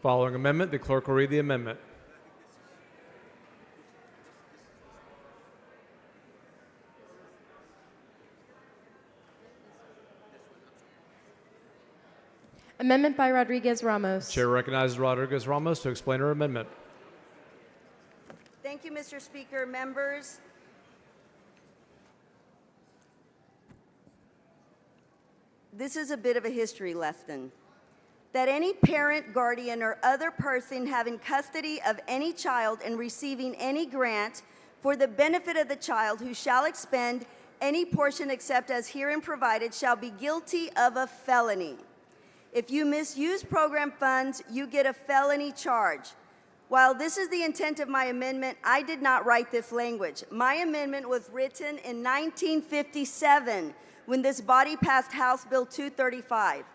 Following amendment, the clerk will read the amendment. Amendment by Rodriguez-Ramos. Chair recognizes Rodriguez-Ramos to explain her amendment. Thank you, Mr. Speaker. Members, this is a bit of a history lesson. That any parent, guardian, or other person having custody of any child and receiving any grant for the benefit of the child who shall expend any portion except as herein provided shall be guilty of a felony. If you misuse program funds, you get a felony charge. While this is the intent of my amendment, I did not write this language. My amendment was written in 1957 when this body passed House Bill 235.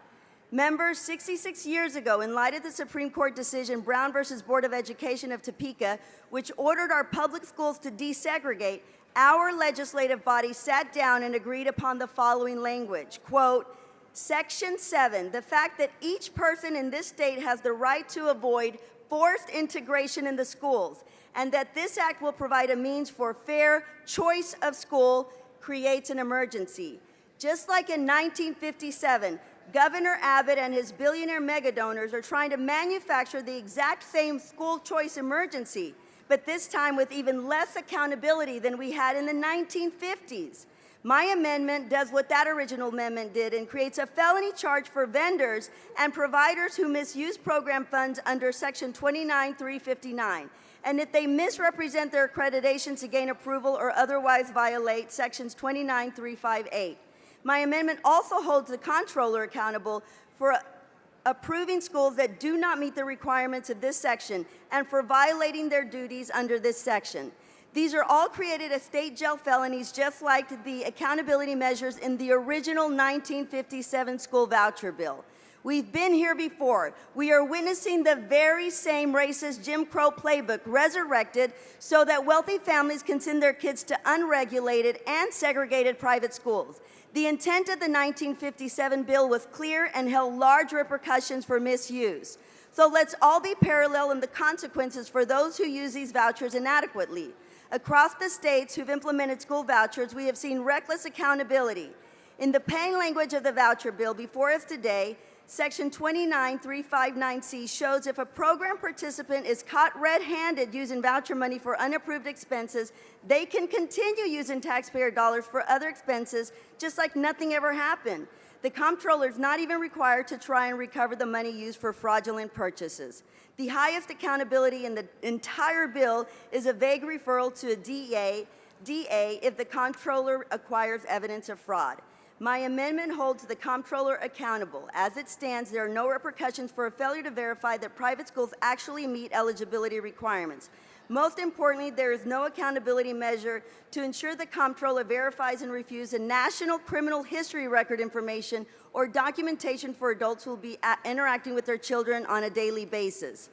Members, 66 years ago, in light of the Supreme Court decision Brown versus Board of Education of Topeka, which ordered our public schools to desegregate, our legislative body sat down and agreed upon the following language, quote, Section 7, the fact that each person in this state has the right to avoid forced integration in the schools, and that this act will provide a means for fair choice of school, creates an emergency. Just like in 1957, Governor Abbott and his billionaire mega donors are trying to manufacture the exact same school choice emergency, but this time with even less accountability than we had in the 1950s. My amendment does what that original amendment did and creates a felony charge for vendors and providers who misuse program funds under Section 29359. And if they misrepresent their accreditation to gain approval or otherwise violate Sections 29358. My amendment also holds the comptroller accountable for approving schools that do not meet the requirements of this section and for violating their duties under this section. These are all created as state jail felonies, just like the accountability measures in the original 1957 school voucher bill. We've been here before. We are witnessing the very same racist Jim Crow playbook resurrected so that wealthy families can send their kids to unregulated and segregated private schools. The intent of the 1957 bill was clear and held large repercussions for misuse. So let's all be parallel in the consequences for those who use these vouchers inadequately. Across the states who've implemented school vouchers, we have seen reckless accountability. In the plain language of the voucher bill before us today, Section 29359C shows if a program participant is caught red-handed using voucher money for unapproved expenses, they can continue using taxpayer dollars for other expenses just like nothing ever happened. The comptroller is not even required to try and recover the money used for fraudulent purchases. The highest accountability in the entire bill is a vague referral to a DA if the comptroller acquires evidence of fraud. My amendment holds the comptroller accountable. As it stands, there are no repercussions for a failure to verify that private schools actually meet eligibility requirements. Most importantly, there is no accountability measure to ensure the comptroller verifies and reviews the national criminal history record information or documentation for adults who will be interacting with their children on a daily basis.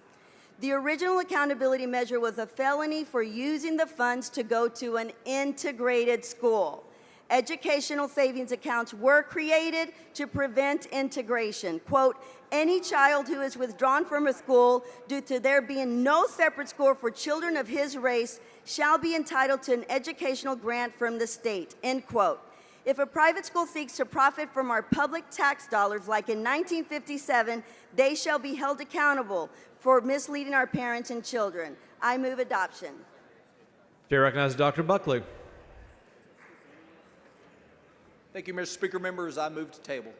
The original accountability measure was a felony for using the funds to go to an integrated school. Educational savings accounts were created to prevent integration. Quote, any child who is withdrawn from a school due to there being no separate school for children of his race shall be entitled to an educational grant from the state, end quote. If a private school seeks to profit from our public tax dollars, like in 1957, they shall be held accountable for misleading our parents and children. I move adoption. Chair recognizes Dr. Buckley. Thank you, Mr. Speaker. Members, I move to table.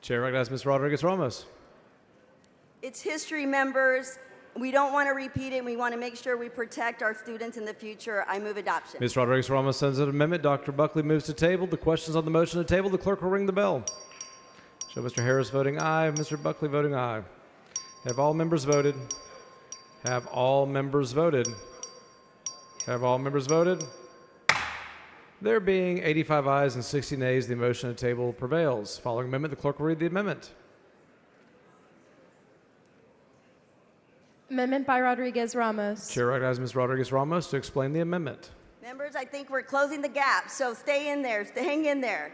Chair recognizes Ms. Rodriguez-Ramos. It's history, members. We don't want to repeat it. We want to make sure we protect our students in the future. I move adoption. Ms. Rodriguez-Ramos sends an amendment. Dr. Buckley moves to table. The questions on the motion to table. The clerk will ring the bell. Show Mr. Harris voting aye, Mr. Buckley voting aye. Have all members voted? Have all members voted? Have all members voted? There being 85 ayes and 60 nays, the motion to table prevails. Following amendment, the clerk will read the amendment. Amendment by Rodriguez-Ramos. Chair recognizes Ms. Rodriguez-Ramos to explain the amendment. Members, I think we're closing the gap, so stay in there, hang in there.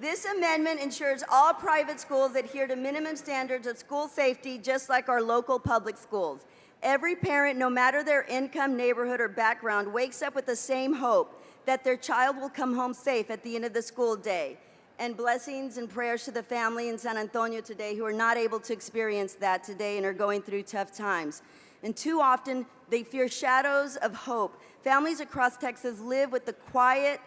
This amendment ensures all private schools adhere to minimum standards of school safety, just like our local public schools. Every parent, no matter their income, neighborhood, or background, wakes up with the same hope that their child will come home safe at the end of the school day. And blessings and prayers to the family in San Antonio today who are not able to experience that today and are going through tough times. And too often, they fear shadows of hope. Families across Texas live with the quiet,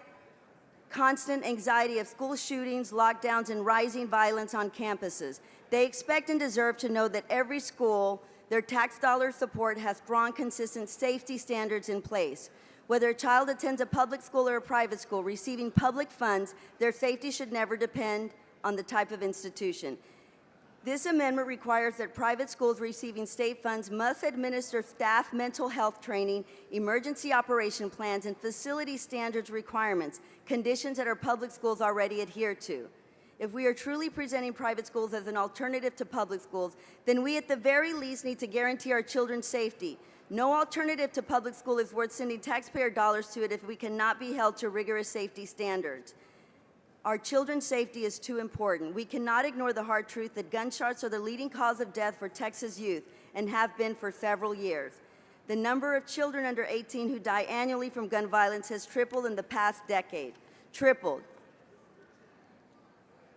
constant anxiety of school shootings, lockdowns, and rising violence on campuses. They expect and deserve to know that every school, their tax dollar support has strong, consistent safety standards in place. Whether a child attends a public school or a private school receiving public funds, their safety should never depend on the type of institution. This amendment requires that private schools receiving state funds must administer staff mental health training, emergency operation plans, and facility standards requirements, conditions that our public schools already adhere to. If we are truly presenting private schools as an alternative to public schools, then we at the very least need to guarantee our children's safety. No alternative to public school is worth sending taxpayer dollars to it if we cannot be held to rigorous safety standards. Our children's safety is too important. We cannot ignore the hard truth that gunshots are the leading cause of death for Texas youth and have been for several years. The number of children under 18 who die annually from gun violence has tripled in the past decade. Tripled.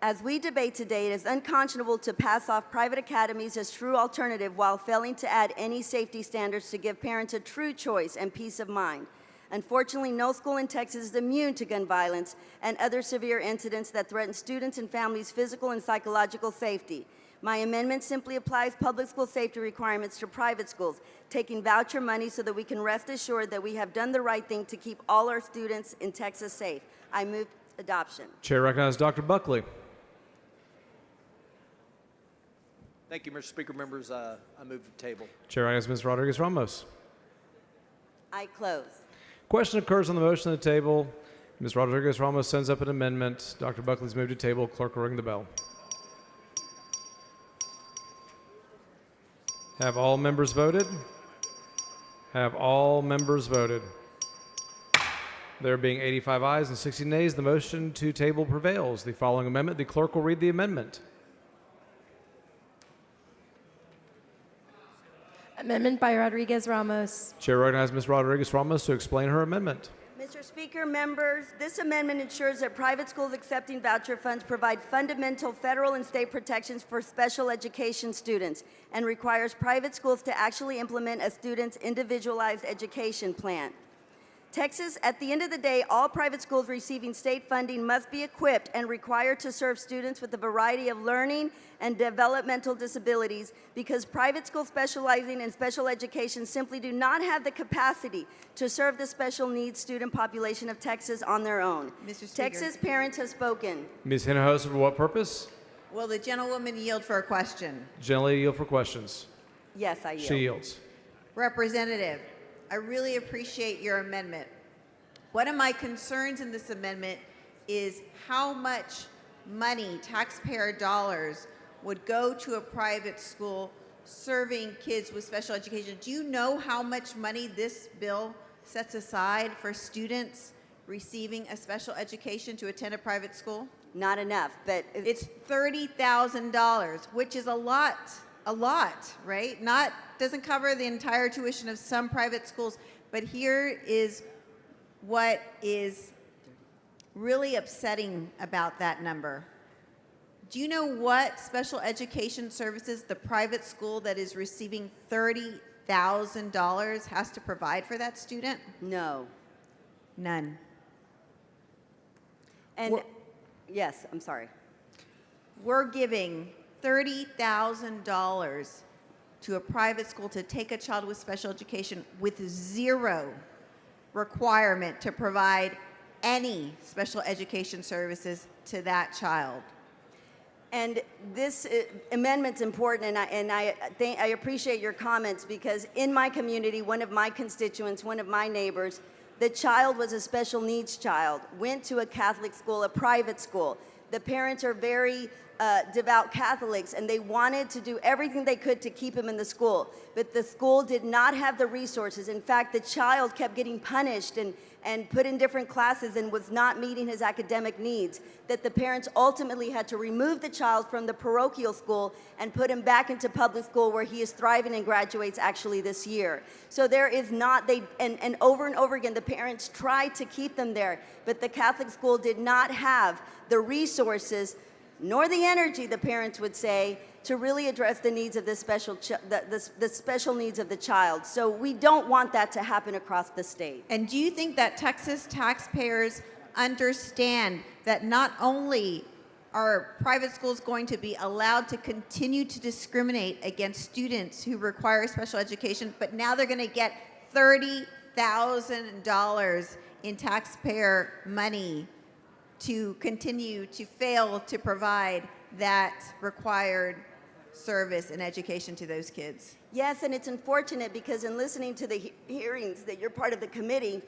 As we debate today, it is unconscionable to pass off private academies as true alternative while failing to add any safety standards to give parents a true choice and peace of mind. Unfortunately, no school in Texas is immune to gun violence and other severe incidents that threaten students and families' physical and psychological safety. My amendment simply applies public school safety requirements to private schools, taking voucher money so that we can rest assured that we have done the right thing to keep all our students in Texas safe. I move adoption. Chair recognizes Dr. Buckley. Thank you, Mr. Speaker. Members, I move to table. Chair recognizes Ms. Rodriguez Ramos. I close. Question occurs on the motion on the table. Ms. Rodriguez Ramos sends up an amendment. Dr. Buckley's moved to table. Clerk will ring the bell. Have all members voted? Have all members voted? There being 85 ayes and 60 nays, the motion to table prevails. The following amendment, the clerk will read the amendment. Amendment by Rodriguez Ramos. Chair recognizes Ms. Rodriguez Ramos to explain her amendment. Mr. Speaker, members, this amendment ensures that private schools accepting voucher funds provide fundamental federal and state protections for special education students and requires private schools to actually implement a student's individualized education plan. Texas, at the end of the day, all private schools receiving state funding must be equipped and required to serve students with a variety of learning and developmental disabilities because private schools specializing in special education simply do not have the capacity to serve the special needs student population of Texas on their own. Mr. Speaker. Texas parents have spoken. Ms. Hinojosa, for what purpose? Will the gentlewoman yield for a question? Generally yield for questions. Yes, I yield. She yields. Representative, I really appreciate your amendment. One of my concerns in this amendment is how much money, taxpayer dollars, would go to a private school serving kids with special education. Do you know how much money this bill sets aside for students receiving a special education to attend a private school? Not enough, but it's $30,000, which is a lot, right? Doesn't cover the entire tuition of some private schools, but here is what is really upsetting about that number. Do you know what special education services the private school that is receiving $30,000 has to provide for that student? No. None. And yes, I'm sorry. We're giving $30,000 to a private school to take a child with special education with zero requirement to provide any special education services to that child. And this amendment's important, and I appreciate your comments because in my community, one of my constituents, one of my neighbors, the child was a special needs child, went to a Catholic school, a private school. The parents are very devout Catholics, and they wanted to do everything they could to keep him in the school. But the school did not have the resources. In fact, the child kept getting punished and put in different classes and was not meeting his academic needs, that the parents ultimately had to remove the child from the parochial school and put him back into public school where he is thriving and graduates actually this year. So there is not, and over again, the parents tried to keep them there, but the Catholic school did not have the resources nor the energy, the parents would say, to really address the needs of the special needs of the child. So we don't want that to happen across the state. And do you think that Texas taxpayers understand that not only are private schools going to be allowed to continue to discriminate against students who require special education, but now they're going to get $30,000 in taxpayer money to continue to fail to provide that required service and education to those kids? Yes, and it's unfortunate because in listening to the hearings that you're part of the committee,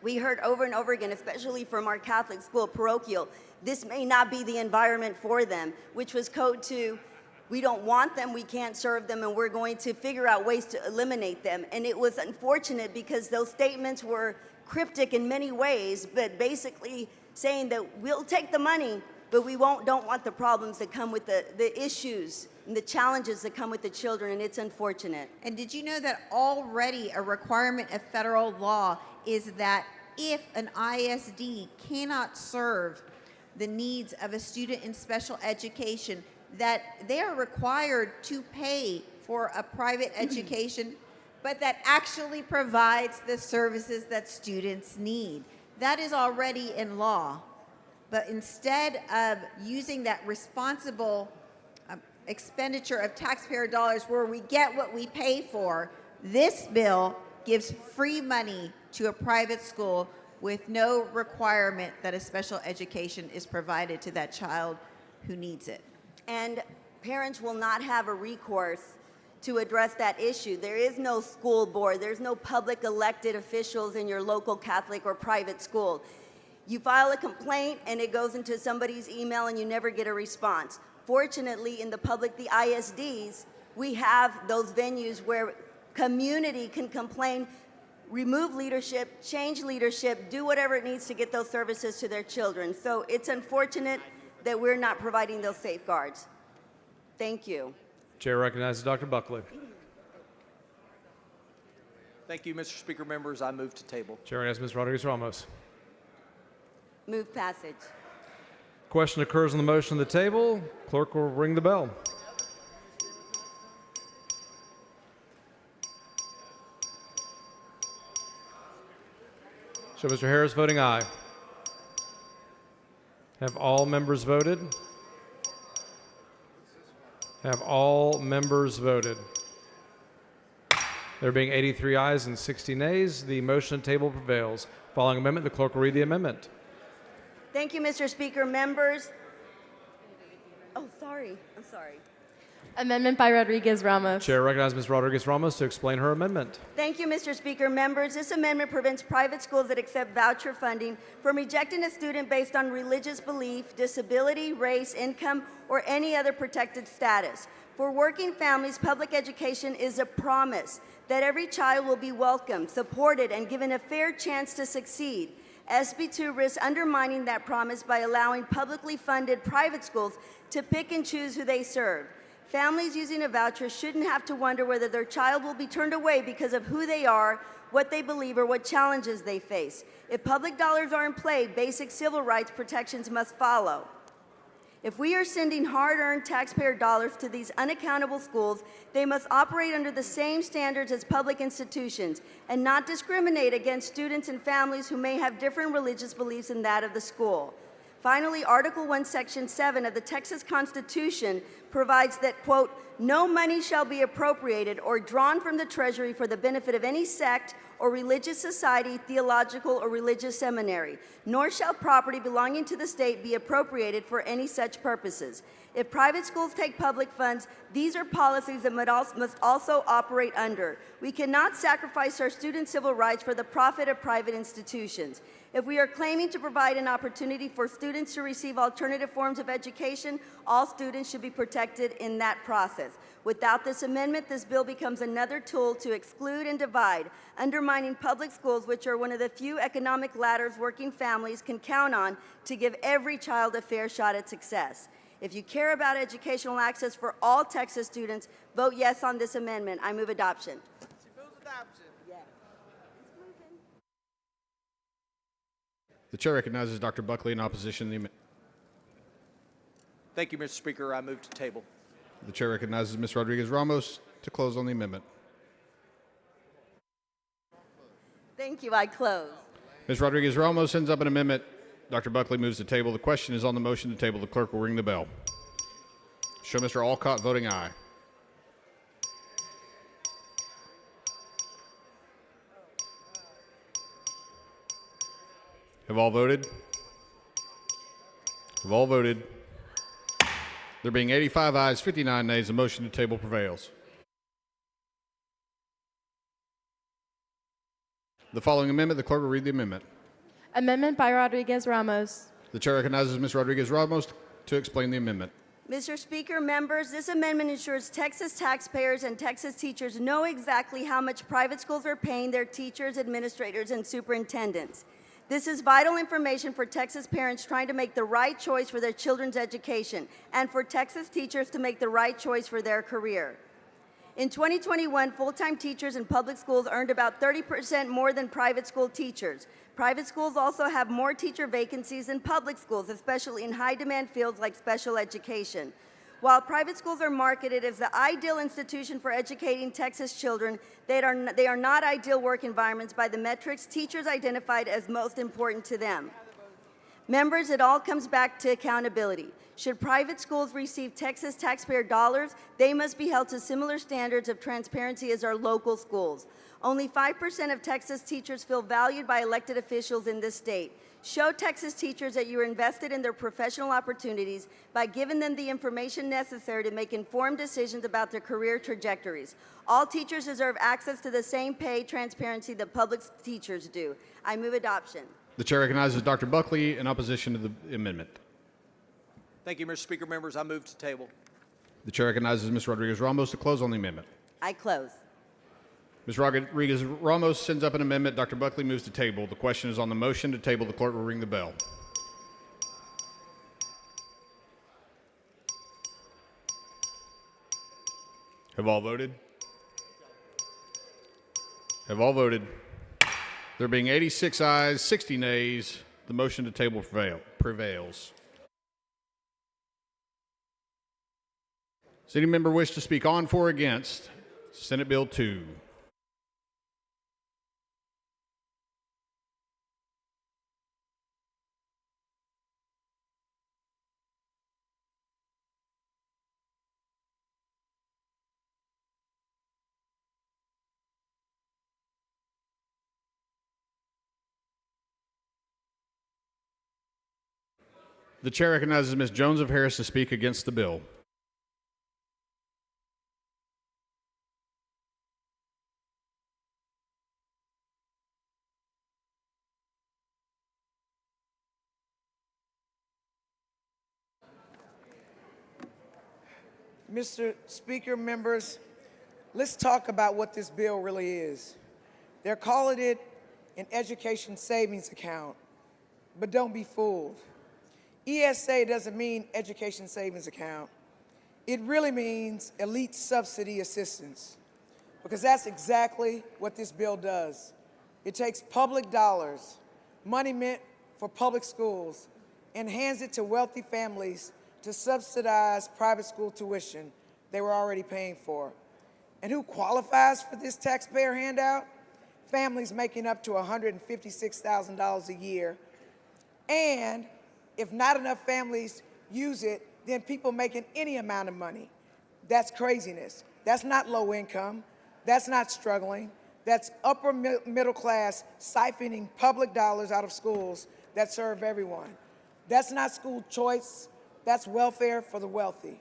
we heard over and over again, especially from our Catholic school parochial, this may not be the environment for them, which was code to, we don't want them, we can't serve them, and we're going to figure out ways to eliminate them. And it was unfortunate because those statements were cryptic in many ways, but basically saying that we'll take the money, but we don't want the problems that come with the issues and the challenges that come with the children, and it's unfortunate. And did you know that already a requirement of federal law is that if an ISD cannot serve the needs of a student in special education, that they are required to pay for a private education, but that actually provides the services that students need. That is already in law. But instead of using that responsible expenditure of taxpayer dollars where we get what we pay for, this bill gives free money to a private school with no requirement that a special education is provided to that child who needs it. And parents will not have a recourse to address that issue. There is no school board. There's no public elected officials in your local Catholic or private school. You file a complaint and it goes into somebody's email and you never get a response. Fortunately, in the public, the ISDs, we have those venues where community can complain, remove leadership, change leadership, do whatever it needs to get those services to their children. So it's unfortunate that we're not providing those safeguards. Thank you. Chair recognizes Dr. Buckley. Thank you, Mr. Speaker. Members, I move to table. Chair recognizes Ms. Rodriguez-Ramos. Move passage. Question occurs on the motion of the table. Clerk will ring the bell. Show Mr. Harris voting aye. Have all members voted? Have all members voted? There being 83 ayes and 60 nays, the motion to table prevails. Following amendment, the clerk will read the amendment. Thank you, Mr. Speaker. Members. Oh, sorry. I'm sorry. Amendment by Rodriguez-Ramos. Chair recognizes Ms. Rodriguez-Ramos to explain her amendment. Thank you, Mr. Speaker. Members, this amendment prevents private schools that accept voucher funding from rejecting a student based on religious belief, disability, race, income, or any other protected status. For working families, public education is a promise that every child will be welcomed, supported, and given a fair chance to succeed. SB2 risks undermining that promise by allowing publicly funded private schools to pick and choose who they serve. Families using a voucher shouldn't have to wonder whether their child will be turned away because of who they are, what they believe, or what challenges they face. If public dollars are in play, basic civil rights protections must follow. If we are sending hard-earned taxpayer dollars to these unaccountable schools, they must operate under the same standards as public institutions and not discriminate against students and families who may have different religious beliefs than that of the school. Finally, Article 1, Section 7 of the Texas Constitution provides that, quote, no money shall be appropriated or drawn from the Treasury for the benefit of any sect or religious society, theological or religious seminary, nor shall property belonging to the state be appropriated for any such purposes. If private schools take public funds, these are policies that must also operate under. We cannot sacrifice our student civil rights for the profit of private institutions. If we are claiming to provide an opportunity for students to receive alternative forms of education, all students should be protected in that process. Without this amendment, this bill becomes another tool to exclude and divide, undermining public schools, which are one of the few economic ladders working families can count on to give every child a fair shot at success. If you care about educational access for all Texas students, vote yes on this amendment. I move adoption. The chair recognizes Dr. Buckley in opposition to the amendment. Thank you, Mr. Speaker. I move to table. The chair recognizes Ms. Rodriguez-Ramos to close on the amendment. Thank you. I close. Ms. Rodriguez-Ramos sends up an amendment. Dr. Buckley moves to table. The question is on the motion to table. The clerk will ring the bell. Show Mr. Alcott voting aye. Have all voted? Have all voted? There being 85 ayes, 59 nays, the motion to table prevails. The following amendment, the clerk will read the amendment. Amendment by Rodriguez-Ramos. The chair recognizes Ms. Rodriguez-Ramos to explain the amendment. Mr. Speaker, members, this amendment ensures Texas taxpayers and Texas teachers know exactly how much private schools are paying their teachers, administrators, and superintendents. This is vital information for Texas parents trying to make the right choice for their children's education and for Texas teachers to make the right choice for their career. In 2021, full-time teachers in public schools earned about 30% more than private school teachers. Private schools also have more teacher vacancies than public schools, especially in high-demand fields like special education. While private schools are marketed as the ideal institution for educating Texas children, they are not ideal work environments by the metrics teachers identified as most important to them. Members, it all comes back to accountability. Should private schools receive Texas taxpayer dollars, they must be held to similar standards of transparency as our local schools. Only 5% of Texas teachers feel valued by elected officials in this state. Show Texas teachers that you are invested in their professional opportunities by giving them the information necessary to make informed decisions about their career trajectories. All teachers deserve access to the same pay transparency that public teachers do. I move adoption. The chair recognizes Dr. Buckley in opposition to the amendment. Thank you, Mr. Speaker. Members, I move to table. The chair recognizes Ms. Rodriguez-Ramos to close on the amendment. I close. Ms. Rodriguez-Ramos sends up an amendment. Dr. Buckley moves to table. The question is on the motion to table. The clerk will ring the bell. Have all voted? Have all voted? There being 86 ayes, 60 nays, the motion to table prevails. Does any member wish to speak on, for, or against Senate Bill 2? The chair recognizes Ms. Jones of Harris to speak against the bill. Mr. Speaker, members, let's talk about what this bill really is. They're calling it an education savings account, but don't be fooled. ESA doesn't mean education savings account. It really means elite subsidy assistance, because that's exactly what this bill does. It takes public dollars, money meant for public schools, and hands it to wealthy families to subsidize private school tuition they were already paying for. And who qualifies for this taxpayer handout? Families making up to $156,000 a year. And if not enough families use it, then people making any amount of money. That's craziness. That's not low income. That's not struggling. That's upper middle class siphoning public dollars out of schools that serve everyone. That's not school choice. That's welfare for the wealthy.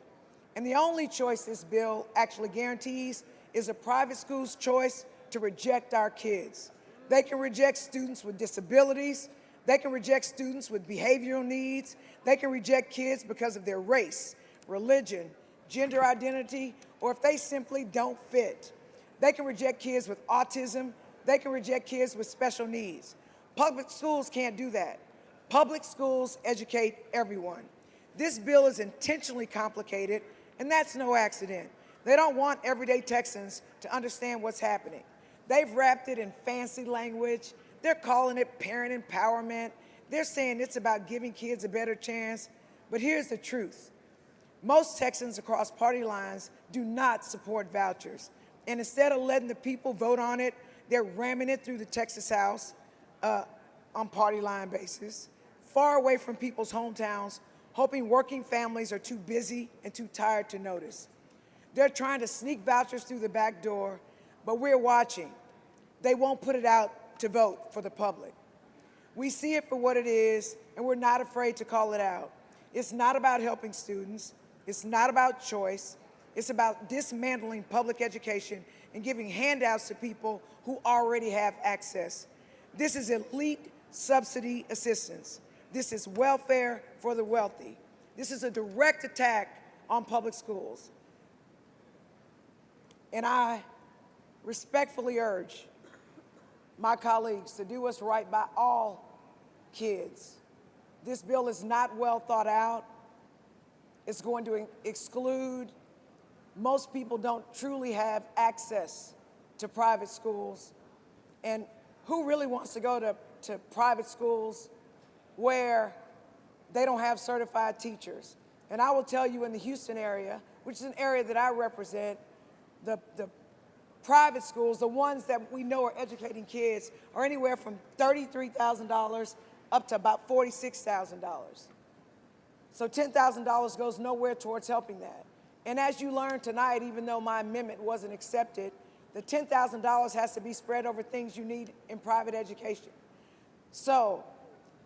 And the only choice this bill actually guarantees is a private school's choice to reject our kids. They can reject students with disabilities. They can reject students with behavioral needs. They can reject kids because of their race, religion, gender identity, or if they simply don't fit. They can reject kids with autism. They can reject kids with special needs. Public schools can't do that. Public schools educate everyone. This bill is intentionally complicated, and that's no accident. They don't want everyday Texans to understand what's happening. They've wrapped it in fancy language. They're calling it parent empowerment. They're saying it's about giving kids a better chance. But here's the truth. Most Texans across party lines do not support vouchers. And instead of letting the people vote on it, they're ramming it through the Texas House on party line basis, far away from people's hometowns, hoping working families are too busy and too tired to notice. They're trying to sneak vouchers through the back door, but we're watching. They won't put it out to vote for the public. We see it for what it is, and we're not afraid to call it out. It's not about helping students. It's not about choice. It's about dismantling public education and giving handouts to people who already have access. This is elite subsidy assistance. This is welfare for the wealthy. This is a direct attack on public schools. And I respectfully urge my colleagues to do what's right by all kids. This bill is not well thought out. It's going to exclude most people don't truly have access to private schools. And who really wants to go to private schools where they don't have certified teachers? And I will tell you, in the Houston area, which is an area that I represent, the private schools, the ones that we know are educating kids, are anywhere from $33,000 up to about $46,000. So $10,000 goes nowhere towards helping that. And as you learned tonight, even though my amendment wasn't accepted, the $10,000 has to be spread over things you need in private education. So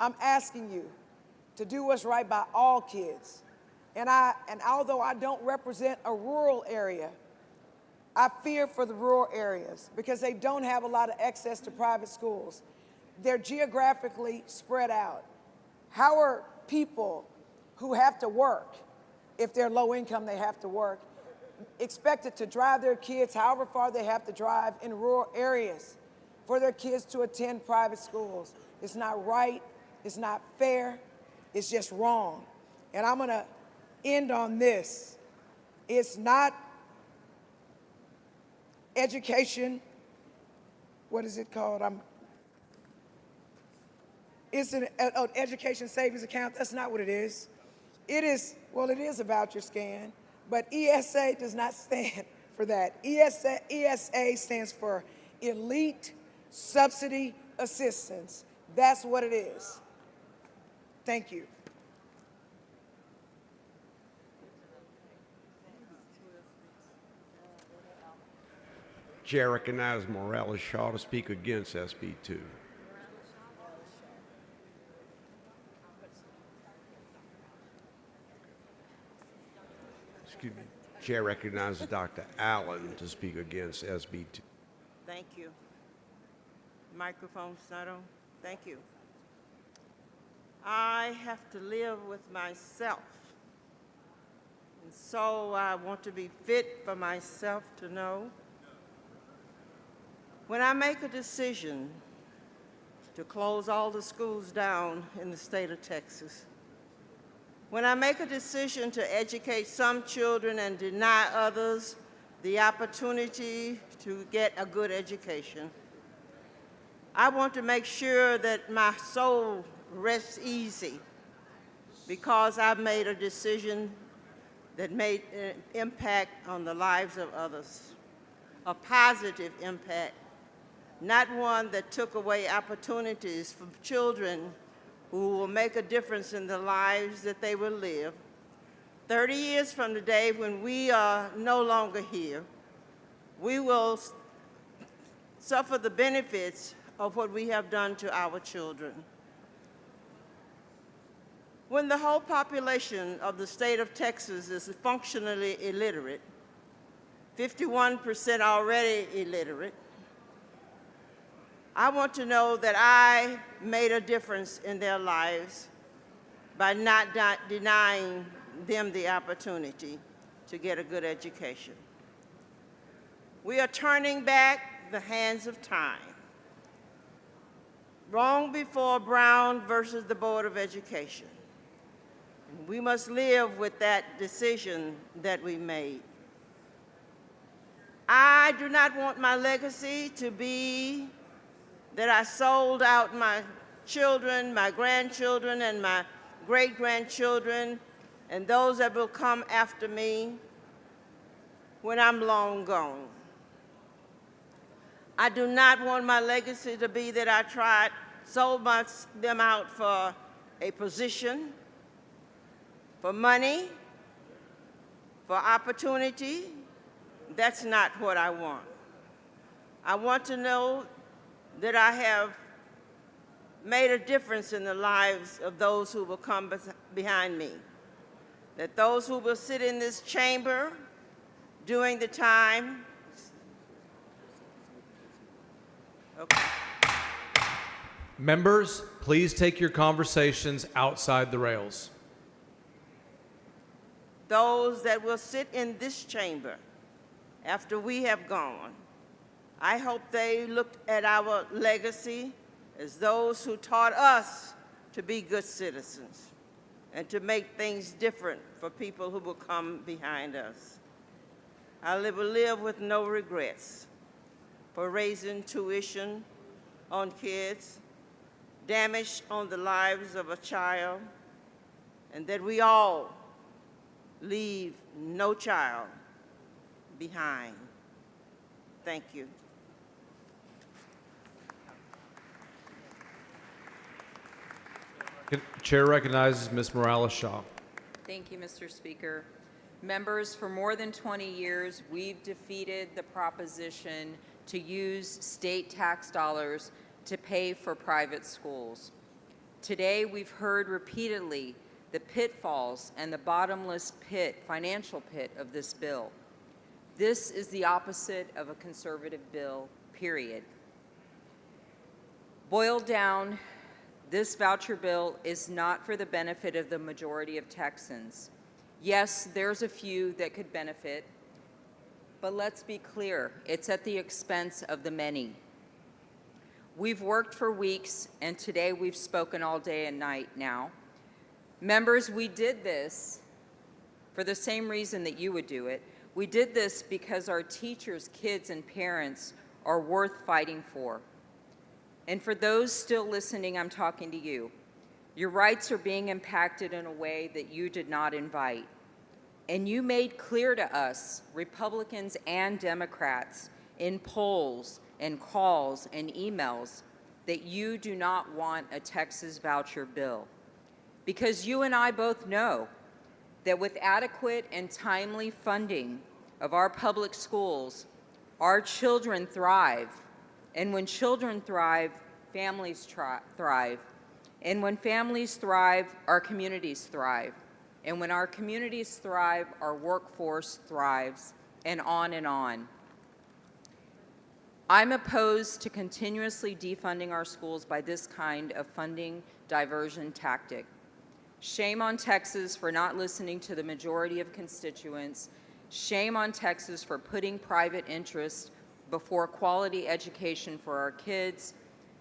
I'm asking you to do what's right by all kids. And although I don't represent a rural area, I fear for the rural areas because they don't have a lot of access to private schools. They're geographically spread out. How are people who have to work, if they're low income, they have to work, expected to drive their kids however far they have to drive in rural areas for their kids to attend private schools? It's not right, it's not fair, it's just wrong. And I'm gonna end on this. It's not education, what is it called? It's an education savings account. That's not what it is. It is, well, it is a voucher scan, but ESA does not stand for that. ESA stands for Elite Subsidy Assistance. That's what it is. Thank you. Chair recognizes Morales Shaw to speak against SB 2. Excuse me. Chair recognizes Dr. Allen to speak against SB 2. Thank you. Microphone's not on. Thank you. I have to live with myself. And so I want to be fit for myself to know when I make a decision to close all the schools down in the state of Texas, when I make a decision to educate some children and deny others the opportunity to get a good education, I want to make sure that my soul rests easy because I've made a decision that made an impact on the lives of others, a positive impact, not one that took away opportunities from children who will make a difference in the lives that they will live. 30 years from today, when we are no longer here, we will suffer the benefits of what we have done to our children. When the whole population of the state of Texas is functionally illiterate, 51% already illiterate, I want to know that I made a difference in their lives by not denying them the opportunity to get a good education. We are turning back the hands of time. Long before Brown versus the Board of Education. We must live with that decision that we made. I do not want my legacy to be that I sold out my children, my grandchildren, and my great-grandchildren, and those that will come after me when I'm long gone. I do not want my legacy to be that I sold them out for a position, for money, for opportunity. That's not what I want. I want to know that I have made a difference in the lives of those who will come behind me, that those who will sit in this chamber during the time. Okay. Members, please take your conversations outside the rails. Those that will sit in this chamber after we have gone, I hope they looked at our legacy as those who taught us to be good citizens and to make things different for people who will come behind us. I will live with no regrets for raising tuition on kids, damage on the lives of a child, and that we all leave no child behind. Thank you. Chair recognizes Ms. Morales-Shaw. Thank you, Mr. Speaker. Members, for more than 20 years, we've defeated the proposition to use state tax dollars to pay for private schools. Today, we've heard repeatedly the pitfalls and the bottomless pit, financial pit of this bill. This is the opposite of a conservative bill, period. Boiled down, this voucher bill is not for the benefit of the majority of Texans. Yes, there's a few that could benefit, but let's be clear, it's at the expense of the many. We've worked for weeks, and today we've spoken all day and night now. Members, we did this for the same reason that you would do it. We did this because our teachers, kids, and parents are worth fighting for. And for those still listening, I'm talking to you. Your rights are being impacted in a way that you did not invite. And you made clear to us, Republicans and Democrats, in polls and calls and emails, that you do not want a Texas voucher bill. Because you and I both know that with adequate and timely funding of our public schools, our children thrive. And when children thrive, families thrive. And when families thrive, our communities thrive. And when our communities thrive, our workforce thrives, and on and on. I'm opposed to continuously defunding our schools by this kind of funding diversion tactic. Shame on Texas for not listening to the majority of constituents. Shame on Texas for putting private interest before quality education for our kids.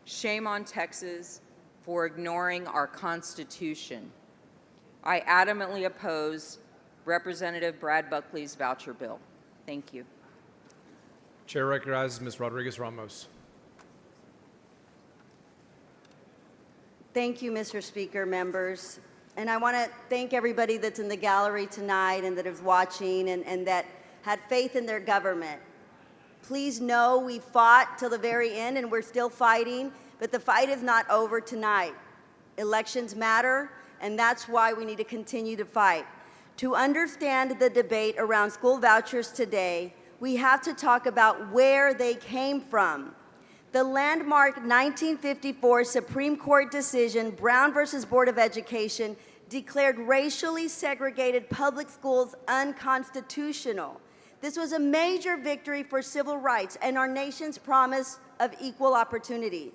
Shame on Texas for ignoring our Constitution. I adamantly oppose Representative Brad Buckley's voucher bill. Thank you. Chair recognizes Ms. Rodriguez-Ramos. Thank you, Mr. Speaker, members. And I want to thank everybody that's in the gallery tonight and that is watching and that had faith in their government. Please know we fought till the very end and we're still fighting, but the fight is not over tonight. Elections matter, and that's why we need to continue to fight. To understand the debate around school vouchers today, we have to talk about where they came from. The landmark 1954 Supreme Court decision, Brown versus Board of Education, declared racially segregated public schools unconstitutional. This was a major victory for civil rights and our nation's promise of equal opportunity.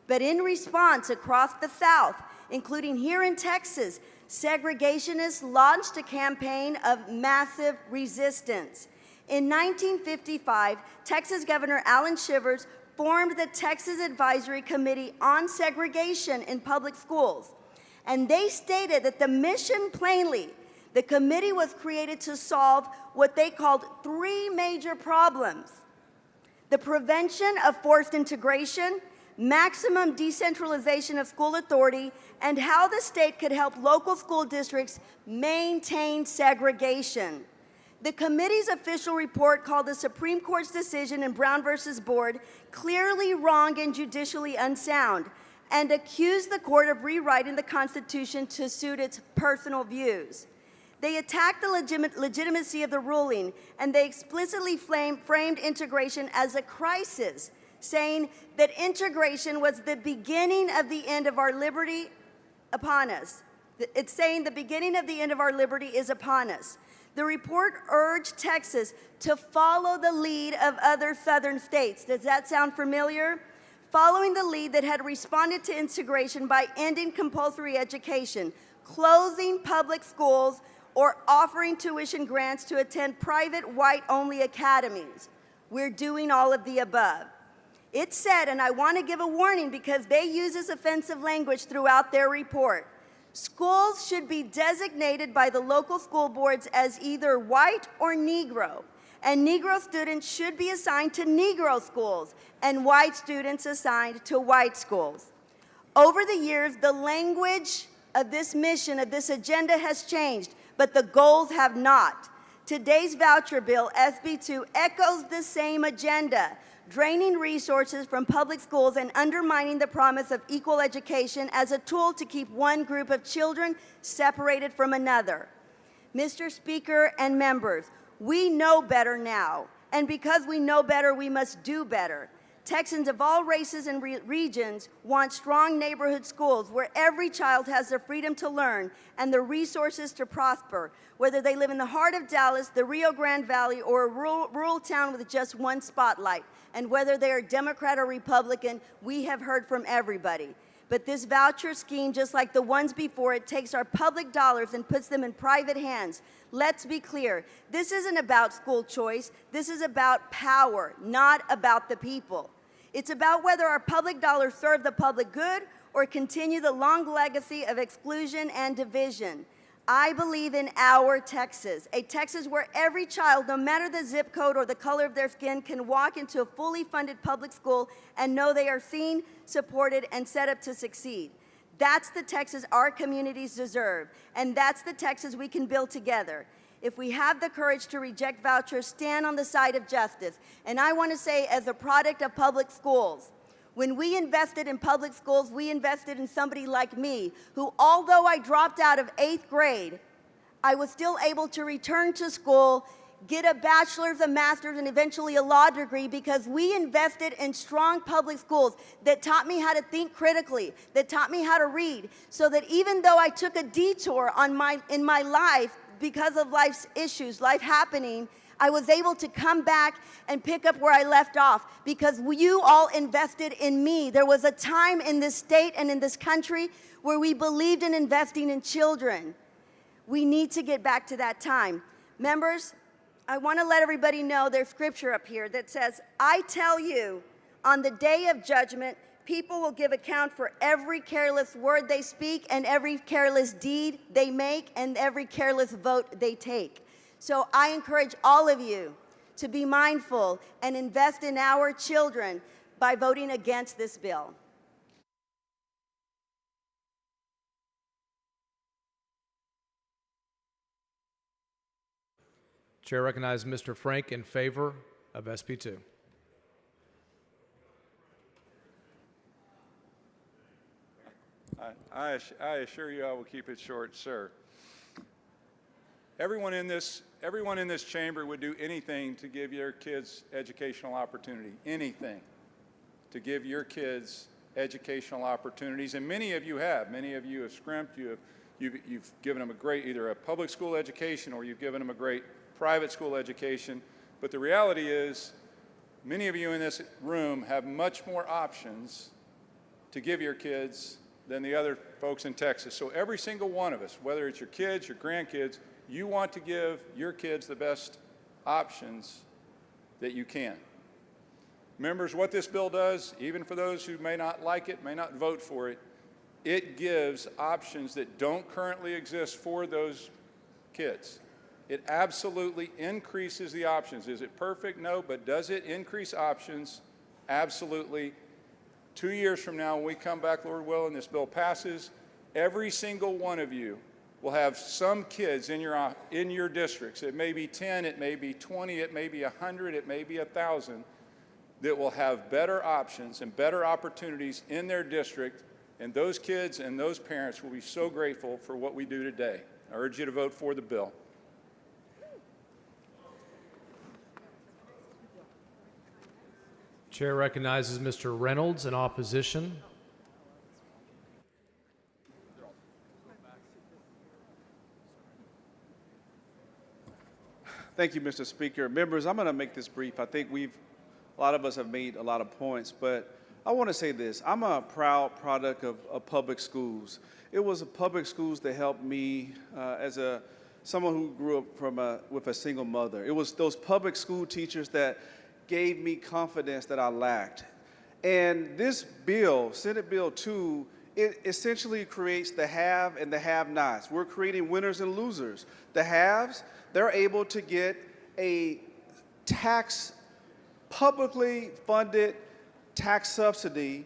But in response, across the South, including here in Texas, segregationists launched a campaign of massive resistance. In 1955, Texas Governor Allen Shivers formed the Texas Advisory Committee on Segregation in Public Schools. And they stated that the mission plainly, the committee was created to solve what they called three major problems: the prevention of forced integration, maximum decentralization of school authority, and how the state could help local school districts maintain segregation. The committee's official report, called the Supreme Court's decision in Brown versus Board, clearly wrong and judicially unsound, and accused the court of rewriting the Constitution to suit its personal views. They attacked the legitimacy of the ruling, and they explicitly framed integration as a crisis, saying that integration was the beginning of the end of our liberty upon us. It's saying the beginning of the end of our liberty is upon us. The report urged Texas to follow the lead of other southern states. Does that sound familiar? Following the lead that had responded to integration by ending compulsory education, closing public schools, or offering tuition grants to attend private white-only academies. We're doing all of the above. It said, and I want to give a warning because they use this offensive language throughout their report, schools should be designated by the local school boards as either white or Negro, and Negro students should be assigned to Negro schools and white students assigned to white schools. Over the years, the language of this mission, of this agenda has changed, but the goals have not. Today's voucher bill, SB2, echoes the same agenda, draining resources from public schools and undermining the promise of equal education as a tool to keep one group of children separated from another. Mr. Speaker and members, we know better now, and because we know better, we must do better. Texans of all races and regions want strong neighborhood schools where every child has the freedom to learn and the resources to prosper, whether they live in the heart of Dallas, the Rio Grande Valley, or a rural town with just one spotlight. And whether they are Democrat or Republican, we have heard from everybody. But this voucher scheme, just like the ones before it, takes our public dollars and puts them in private hands. Let's be clear. This isn't about school choice. This is about power, not about the people. It's about whether our public dollars serve the public good or continue the long legacy of exclusion and division. I believe in our Texas, a Texas where every child, no matter the zip code or the color of their skin, can walk into a fully funded public school and know they are seen, supported, and set up to succeed. That's the Texas our communities deserve, and that's the Texas we can build together. If we have the courage to reject vouchers, stand on the side of justice. And I want to say, as a product of public schools, when we invested in public schools, we invested in somebody like me, who, although I dropped out of 8th grade, I was still able to return to school, get a bachelor's, a master's, and eventually a law degree because we invested in strong public schools that taught me how to think critically, that taught me how to read, so that even though I took a detour in my life because of life's issues, life happening, I was able to come back and pick up where I left off because you all invested in me. There was a time in this state and in this country where we believed in investing in children. We need to get back to that time. Members, I want to let everybody know there's scripture up here that says, I tell you, on the day of judgment, people will give account for every careless word they speak and every careless deed they make and every careless vote they take. So I encourage all of you to be mindful and invest in our children by voting against this bill. Chair recognizes Mr. Frank in favor of SB2. I assure you I will keep it short, sir. Everyone in this chamber would do anything to give your kids educational opportunity, anything to give your kids educational opportunities, and many of you have. Many of you have scrimped, you've given them a great, either a public school education or you've given them a great private school education, but the reality is many of you in this room have much more options to give your kids than the other folks in Texas. So every single one of us, whether it's your kids, your grandkids, you want to give your kids the best options that you can. Members, what this bill does, even for those who may not like it, may not vote for it, it gives options that don't currently exist for those kids. It absolutely increases the options. Is it perfect? No, but does it increase options? Absolutely. 2 years from now, when we come back, Lord willing, and this bill passes, every single one of you will have some kids in your districts. It may be 10, it may be 20, it may be 100, it may be 1,000, that will have better options and better opportunities in their district, and those kids and those parents will be so grateful for what we do today. I urge you to vote for the bill. Chair recognizes Mr. Reynolds in opposition. Thank you, Mr. Speaker. Members, I'm going to make this brief. I think a lot of us have made a lot of points, but I want to say this. I'm a proud product of public schools. It was public schools that helped me as someone who grew up with a single mother. It was those public school teachers that gave me confidence that I lacked. And this bill, Senate Bill 2, it essentially creates the have and the have-nots. We're creating winners and losers. The haves, they're able to get a publicly funded tax subsidy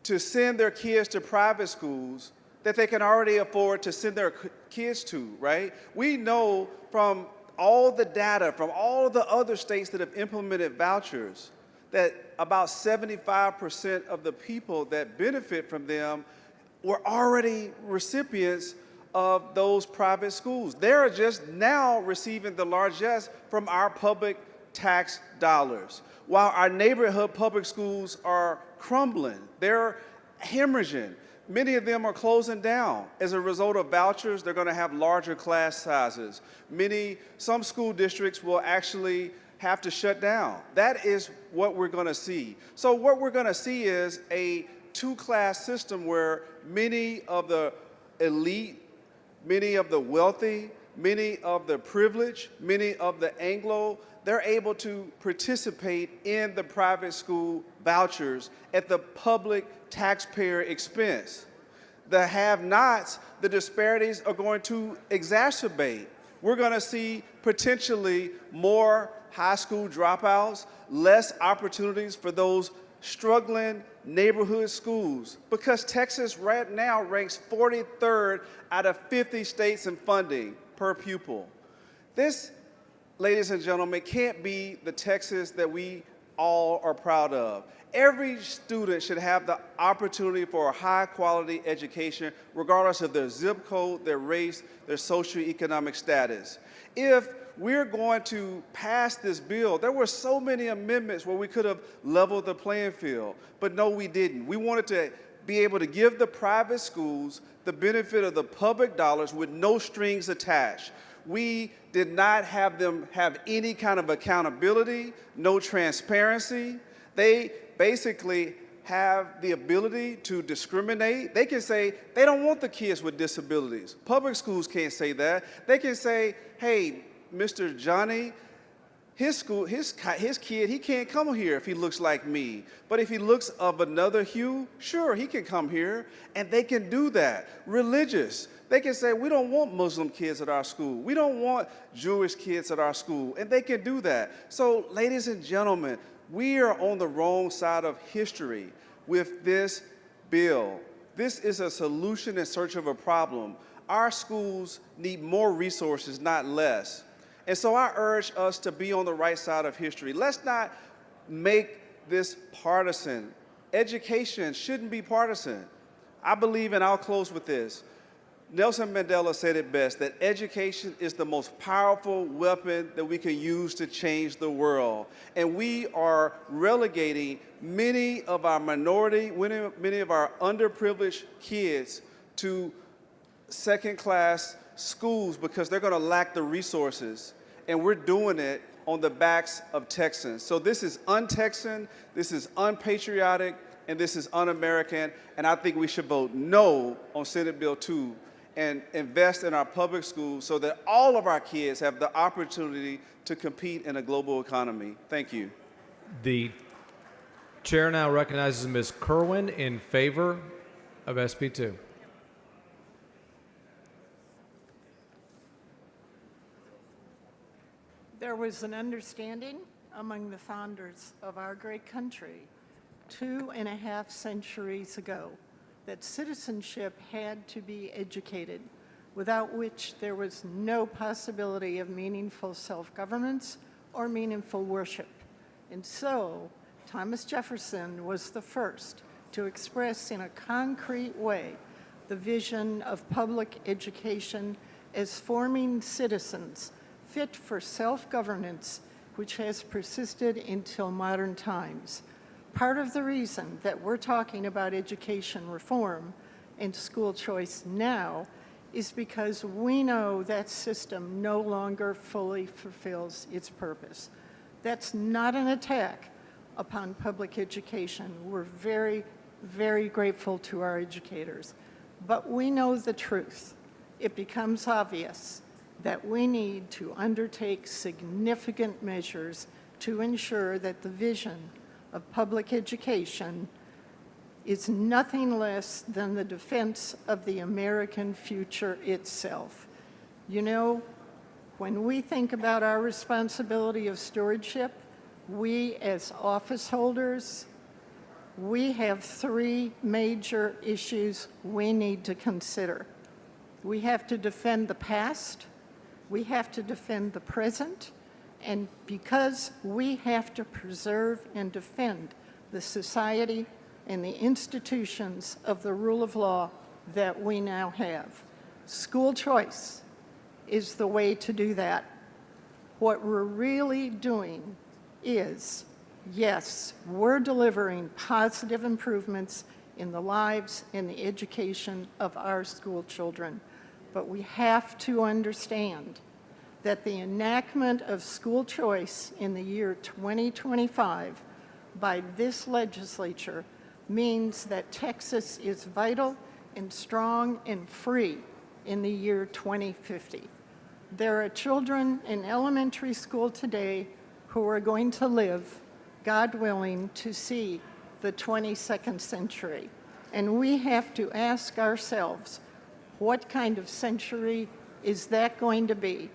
to send their kids to private schools that they can already afford to send their kids to, right? We know from all the data from all the other states that have implemented vouchers that about 75% of the people that benefit from them were already recipients of those private schools. They're just now receiving the largesse from our public tax dollars. While our neighborhood public schools are crumbling, they're hemorrhaging. Many of them are closing down. As a result of vouchers, they're going to have larger class sizes. Some school districts will actually have to shut down. That is what we're going to see. So what we're going to see is a two-class system where many of the elite, many of the wealthy, many of the privileged, many of the Anglo, they're able to participate in the private school vouchers at the public taxpayer expense. The have-nots, the disparities are going to exacerbate. We're going to see potentially more high school dropouts, less opportunities for those struggling neighborhood schools, because Texas right now ranks 43rd out of 50 states in funding per pupil. This, ladies and gentlemen, can't be the Texas that we all are proud of. Every student should have the opportunity for a high-quality education, regardless of their zip code, their race, their socioeconomic status. If we're going to pass this bill, there were so many amendments where we could have leveled the playing field, but no, we didn't. We wanted to be able to give the private schools the benefit of the public dollars with no strings attached. We did not have them have any kind of accountability, no transparency. They basically have the ability to discriminate. They can say they don't want the kids with disabilities. Public schools can't say that. They can say, hey, Mr. Johnny, his kid, he can't come here if he looks like me. But if he looks of another hue, sure, he can come here. And they can do that. Religious, they can say, we don't want Muslim kids at our school. We don't want Jewish kids at our school. And they can do that. So, ladies and gentlemen, we are on the wrong side of history with this bill. This is a solution in search of a problem. Our schools need more resources, not less. And so I urge us to be on the right side of history. Let's not make this partisan. Education shouldn't be partisan. I believe, and I'll close with this, Nelson Mandela said it best, that education is the most powerful weapon that we can use to change the world. And we are relegating many of our minority, many of our underprivileged kids to second-class schools because they're going to lack the resources. And we're doing it on the backs of Texans. So this is un-Texan, this is unpatriotic, and this is un-American. And I think we should vote no on Senate Bill 2 and invest in our public schools so that all of our kids have the opportunity to compete in a global economy. Thank you. The chair now recognizes Ms. Kerwin in favor of SB 2. There was an understanding among the founders of our great country 2.5 centuries ago that citizenship had to be educated, without which there was no possibility of meaningful self-governance or meaningful worship. And so, Thomas Jefferson was the first to express in a concrete way the vision of public education as forming citizens fit for self-governance, which has persisted until modern times. Part of the reason that we're talking about education reform and school choice now is because we know that system no longer fully fulfills its purpose. That's not an attack upon public education. We're very, very grateful to our educators. But we know the truth. It becomes obvious that we need to undertake significant measures to ensure that the vision of public education is nothing less than the defense of the American future itself. You know, When we think about our responsibility of stewardship, we as office holders, we have three major issues we need to consider. We have to defend the past, we have to defend the present, and because we have to preserve and defend the society and the institutions of the rule of law that we now have. School choice is the way to do that. What we're really doing is, yes, we're delivering positive improvements in the lives and the education of our school children, but we have to understand that the enactment of school choice in the year 2025 by this legislature means that Texas is vital and strong and free in the year 2050. There are children in elementary school today who are going to live, God willing, to see the 22nd century. And we have to ask ourselves, what kind of century is that going to be?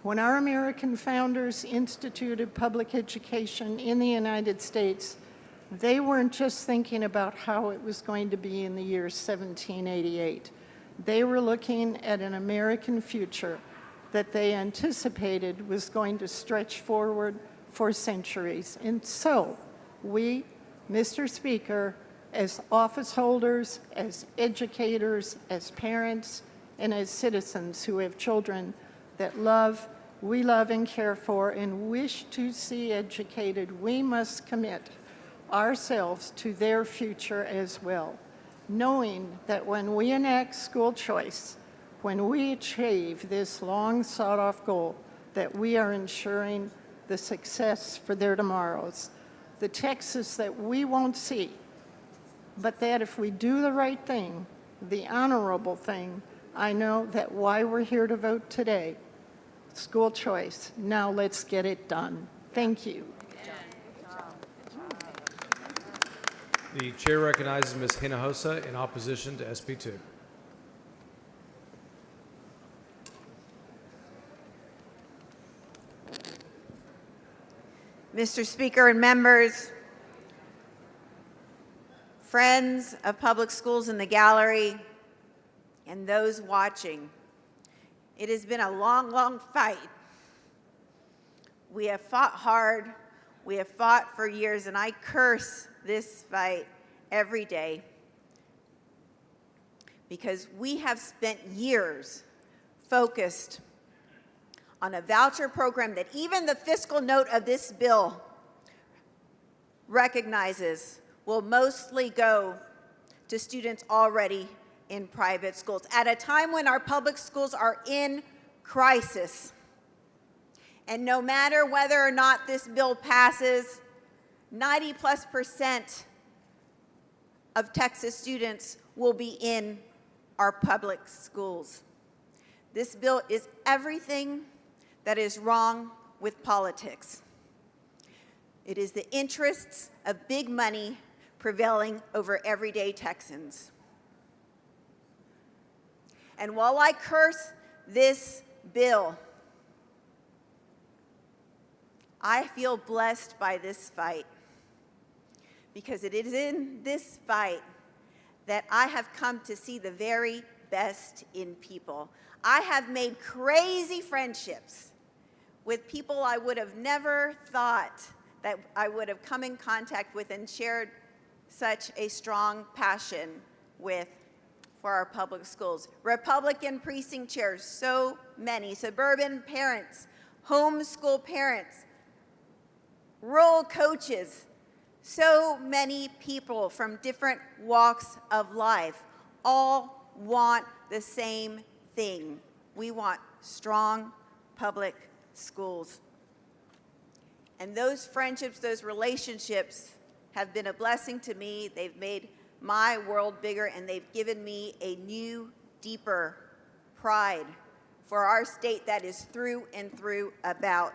When our American founders instituted public education in the United States, they weren't just thinking about how it was going to be in the year 1788. They were looking at an American future that they anticipated was going to stretch forward for centuries. And so we, Mr. Speaker, as office holders, as educators, as parents, and as citizens who have children that we love and care for and wish to see educated, we must commit ourselves to their future as well, knowing that when we enact school choice, when we achieve this long sought-off goal, that we are ensuring the success for their tomorrows, the Texas that we won't see, but that if we do the right thing, the honorable thing, I know that why we're here to vote today, school choice. Now let's get it done. Thank you. The chair recognizes Ms. Hinojosa in opposition to SB 2. Mr. Speaker and members, friends of public schools in the gallery, and those watching, it has been a long, long fight. We have fought hard, we have fought for years, and I curse this fight every day because we have spent years focused on a voucher program that even the fiscal note of this bill recognizes will mostly go to students already in private schools at a time when our public schools are in crisis. And no matter whether or not this bill passes, 90+% of Texas students will be in our public schools. This bill is everything that is wrong with politics. It is the interests of big money prevailing over everyday Texans. And while I curse this bill, I feel blessed by this fight because it is in this fight that I have come to see the very best in people. I have made crazy friendships with people I would have never thought that I would have come in contact with and shared such a strong passion with for our public schools. Republican precinct chairs, so many, suburban parents, homeschool parents, rural coaches, so many people from different walks of life all want the same thing. We want strong public schools. And those friendships, those relationships have been a blessing to me. They've made my world bigger, and they've given me a new, deeper pride for our state that is through and through about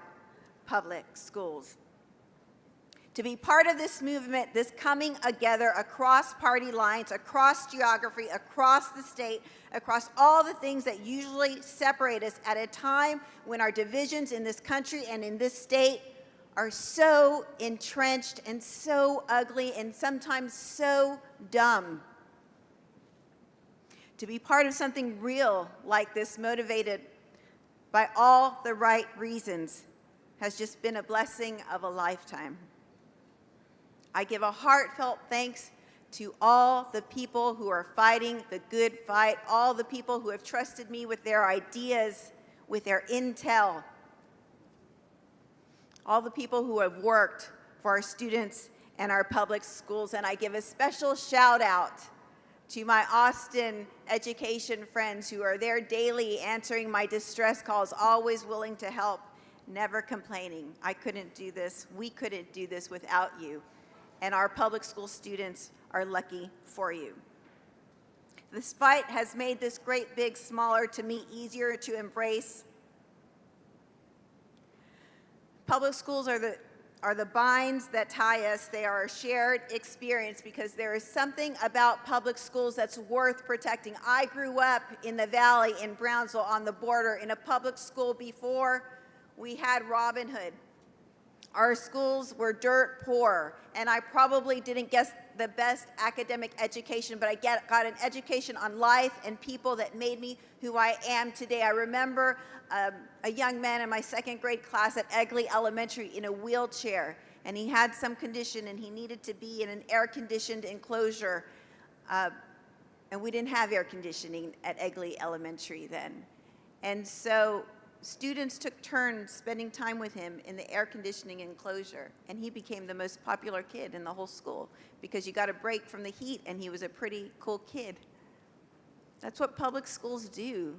public schools. To be part of this movement, this coming together across party lines, across geography, across the state, across all the things that usually separate us at a time when our divisions in this country and in this state are so entrenched and so ugly and sometimes so dumb. To be part of something real like this, motivated by all the right reasons, has just been a blessing of a lifetime. I give a heartfelt thanks to all the people who are fighting the good fight, all the people who have trusted me with their ideas, with their intel, all the people who have worked for our students and our public schools. And I give a special shout out to my Austin education friends who are there daily answering my distress calls, always willing to help, never complaining. I couldn't do this. We couldn't do this without you. And our public school students are lucky for you. This fight has made this great big smaller to me easier to embrace. Public schools are the binds that tie us. They are a shared experience because there is something about public schools that's worth protecting. I grew up in the Valley in Brownsville on the border in a public school before we had Robin Hood. Our schools were dirt poor, and I probably didn't get the best academic education, but I got an education on life and people that made me who I am today. I remember a young man in my second grade class at Egley Elementary in a wheelchair, and he had some condition, and he needed to be in an air-conditioned enclosure, and we didn't have air conditioning at Egley Elementary then. And so students took turns spending time with him in the air conditioning enclosure, and he became the most popular kid in the whole school because you got a break from the heat, and he was a pretty cool kid. That's what public schools do.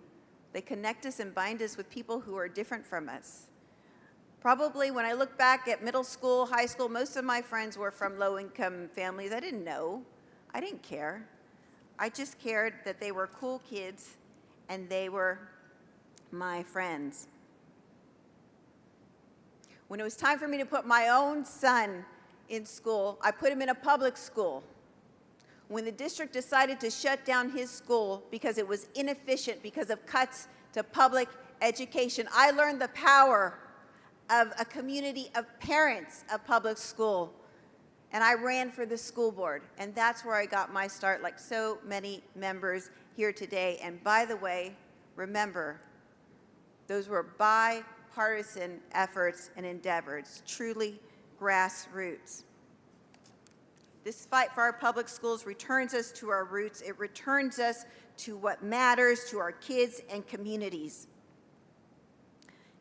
They connect us and bind us with people who are different from us. Probably when I look back at middle school, high school, most of my friends were from low-income families. I didn't know. I didn't care. I just cared that they were cool kids and they were my friends. When it was time for me to put my own son in school, I put him in a public school. When the district decided to shut down his school because it was inefficient because of cuts to public education, I learned the power of a community of parents of public school, and I ran for the school board, and that's where I got my start, like so many members here today. And by the way, remember, those were bipartisan efforts and endeavors, truly grassroots. This fight for our public schools returns us to our roots. It returns us to what matters to our kids and communities.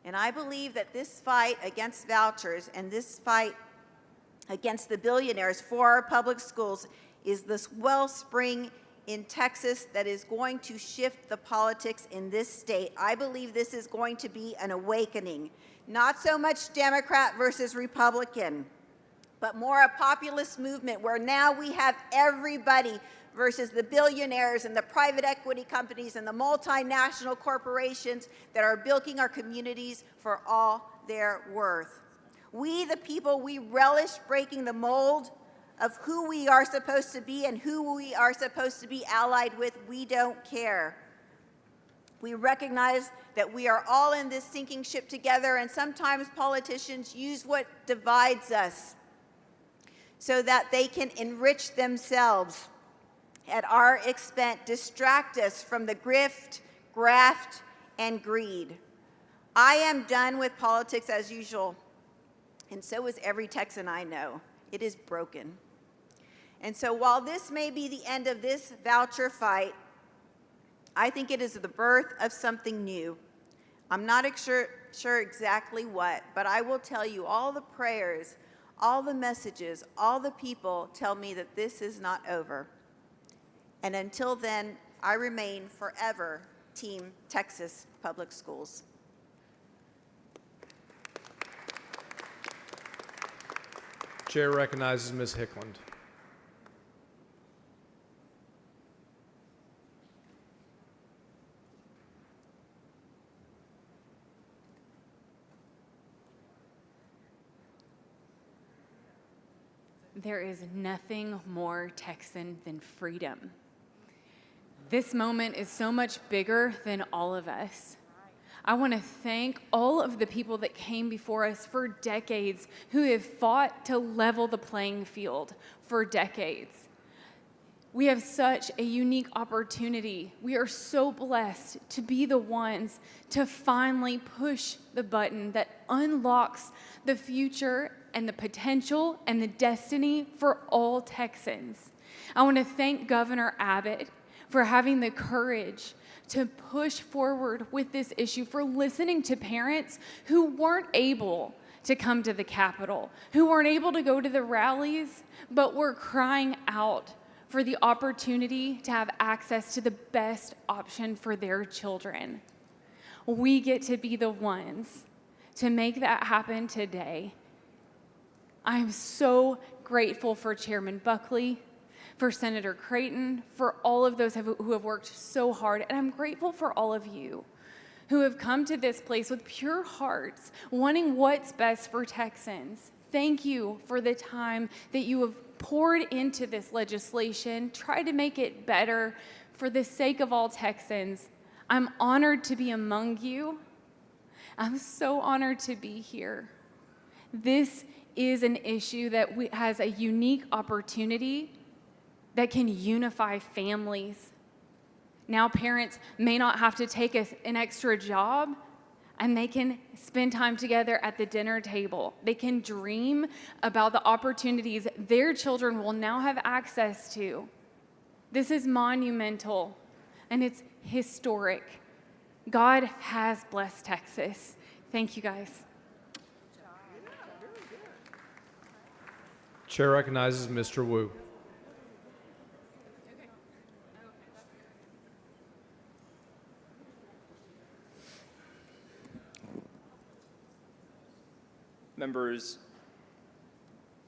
And I believe that this fight against vouchers and this fight against the billionaires for our public schools is this wellspring in Texas that is going to shift the politics in this state. I believe this is going to be an awakening. Not so much Democrat versus Republican, but more a populist movement where now we have everybody versus the billionaires and the private equity companies and the multinational corporations that are bilking our communities for all their worth. We, the people, we relish breaking the mold of who we are supposed to be and who we are supposed to be allied with. We don't care. We recognize that we are all in this sinking ship together, and sometimes politicians use what divides us so that they can enrich themselves at our expense, distract us from the grift, graft, and greed. I am done with politics as usual, and so is every Texan I know. It is broken. And so while this may be the end of this voucher fight, I think it is the birth of something new. I'm not sure exactly what, but I will tell you all the prayers, all the messages, all the people tell me that this is not over. And until then, I remain forever Team Texas Public Schools. Chair recognizes Ms. Hickland. there is nothing more Texan than freedom. This moment is so much bigger than all of us. I want to thank all of the people that came before us for decades, who have fought to level the playing field for decades. We have such a unique opportunity. We are so blessed to be the ones to finally push the button that unlocks the future and the potential and the destiny for all Texans. I want to thank Governor Abbott for having the courage to push forward with this issue, for listening to parents who weren't able to come to the Capitol, who weren't able to go to the rallies, but were crying out for the opportunity to have access to the best option for their children. We get to be the ones to make that happen today. I'm so grateful for Chairman Buckley, for Senator Creighton, for all of those who have worked so hard, and I'm grateful for all of you who have come to this place with pure hearts, wanting what's best for Texans. Thank you for the time that you have poured into this legislation. Try to make it better for the sake of all Texans. I'm honored to be among you. I'm so honored to be here. This is an issue that has a unique opportunity that can unify families. Now parents may not have to take an extra job, and they can spend time together at the dinner table. They can dream about the opportunities their children will now have access to. This is monumental, and it's historic. God has blessed Texas. Thank you, guys. Chair recognizes Mr. Wu. Members,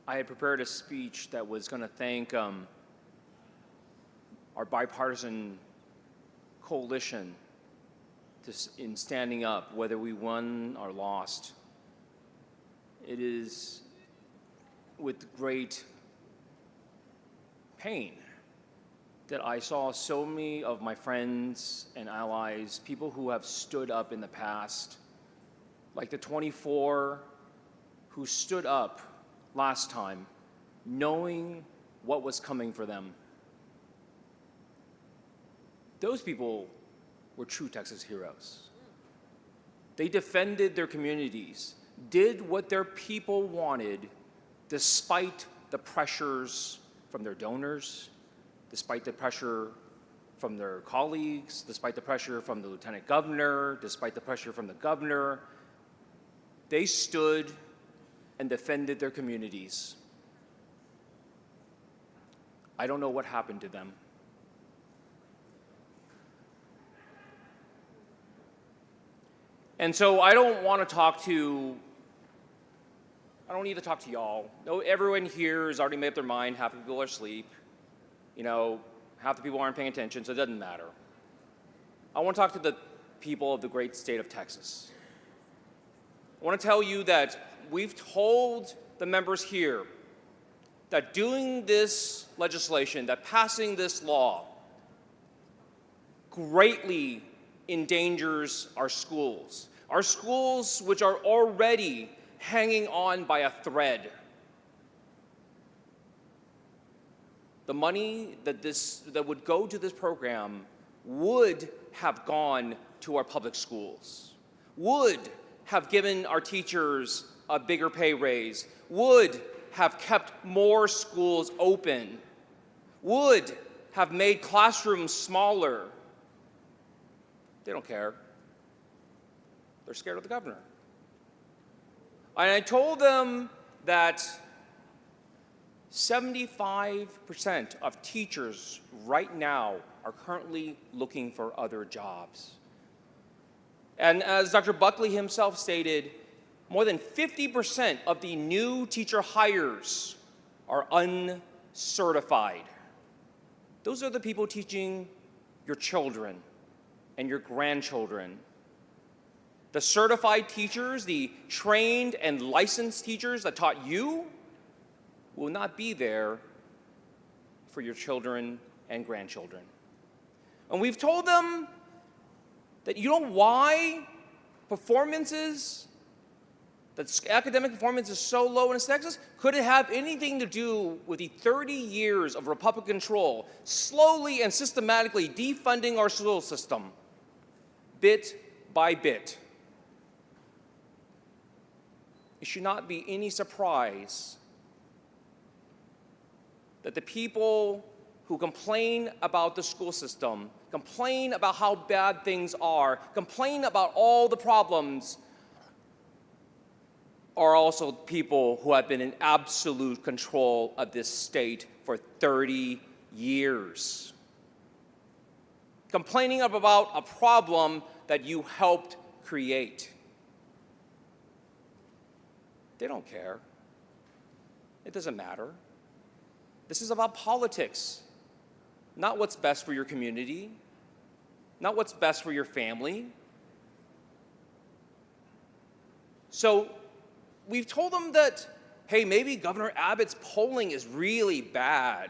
I had prepared a speech that was going to thank our bipartisan coalition in standing up, whether we won or lost. It is with great pain that I saw so many of my friends and allies, people who have stood up in the past, like the 24 who stood up last time, knowing what was coming for them. Those people were true Texas heroes. They defended their communities, did what their people wanted, despite the pressures from their donors, despite the pressure from their colleagues, despite the pressure from the lieutenant governor, despite the pressure from the governor. They stood and defended their communities. I don't know what happened to them. And so I don't need to talk to y'all. No, everyone here has already made up their mind. Half the people are asleep. You know, half the people aren't paying attention, so it doesn't matter. I want to talk to the people of the great state of Texas. I want to tell you that we've told the members here that doing this legislation, that passing this law, greatly endangers our schools which are already hanging on by a thread. The money that would go to this program would have gone to our public schools, would have given our teachers a bigger pay raise, would have kept more schools open, would have made classrooms smaller. They don't care. They're scared of the governor. And I told them that 75% of teachers right now are currently looking for other jobs. And as Dr. Buckley himself stated, more than 50% of the new teacher hires are uncertified. Those are the people teaching your children and your grandchildren. The certified teachers, the trained and licensed teachers that taught you, will not be there for your children and grandchildren. And we've told them that you know why academic performance is so low in Texas? Could it have anything to do with the 30 years of Republican control, slowly and systematically defunding our school system, bit by bit? It should not be any surprise that the people who complain about the school system, complain about how bad things are, complain about all the problems, are also people who have been in absolute control of this state for 30 years. Complaining about a problem that you helped create. They don't care. It doesn't matter. This is about politics, not what's best for your community, not what's best for your family. So we've told them that, hey, maybe Governor Abbott's polling is really bad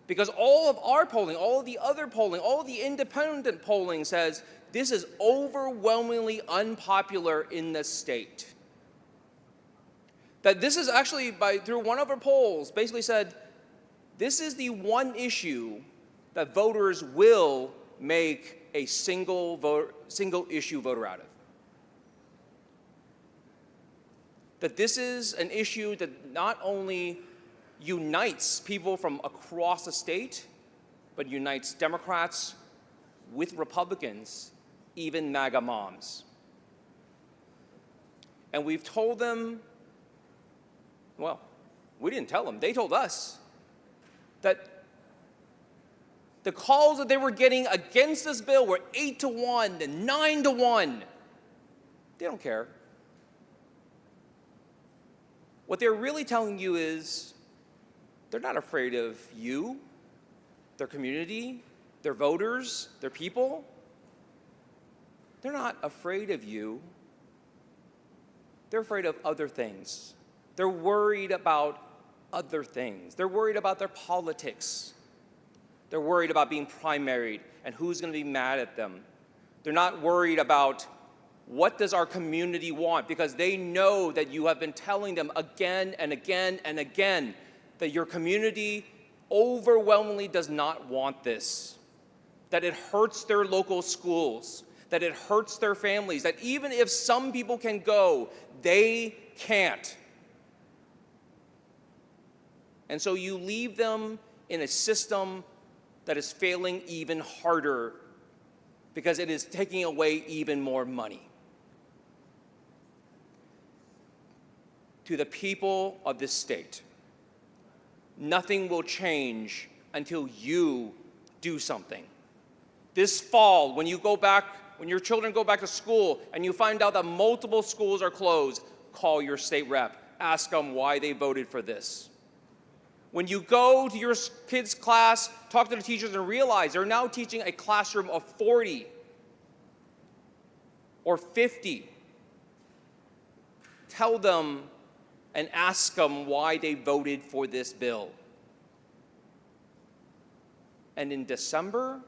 because all of our polling, all of the other polling, all of the independent polling says this is overwhelmingly unpopular in the state. That this is actually, through one of our polls, basically said this is the one issue that voters will make a single issue voter out of. That this is an issue that not only unites people from across the state, but unites Democrats with Republicans, even MAGA moms. And we've told them, well, we didn't tell them, they told us, that the calls that they were getting against this bill were 8-1 and 9-1. They don't care. What they're really telling you is they're not afraid of you, their community, their voters, their people. They're not afraid of you. They're afraid of other things. They're worried about other things. They're worried about their politics. They're worried about being primaried and who's going to be mad at them. They're not worried about what does our community want, because they know that you have been telling them again and again and again that your community overwhelmingly does not want this, that it hurts their local schools, that it hurts their families, that even if some people can go, they can't. And so you leave them in a system that is failing even harder because it is taking away even more money. To the people of this state, nothing will change until you do something. This fall, when your children go back to school and you find out that multiple schools are closed, call your state rep, ask them why they voted for this. When you go to your kids' class, talk to the teachers and realize they're now teaching a classroom of 40 or 50. Tell them and ask them why they voted for this bill. And in December,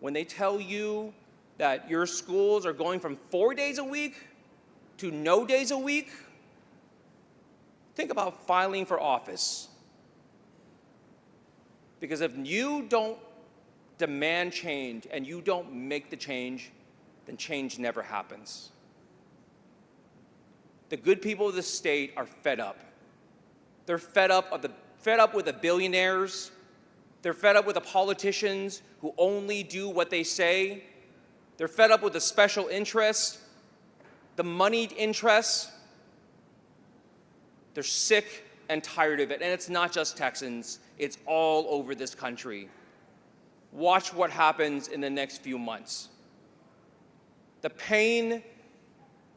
when they tell you that your schools are going from 4 days a week to no days a week, think about filing for office. Because if you don't demand change and you don't make the change, then change never happens. The good people of the state are fed up. They're fed up with the billionaires. They're fed up with the politicians who only do what they say. They're fed up with the special interests, the moneyed interests. They're sick and tired of it. And it's not just Texans, it's all over this country. Watch what happens in the next few months. The pain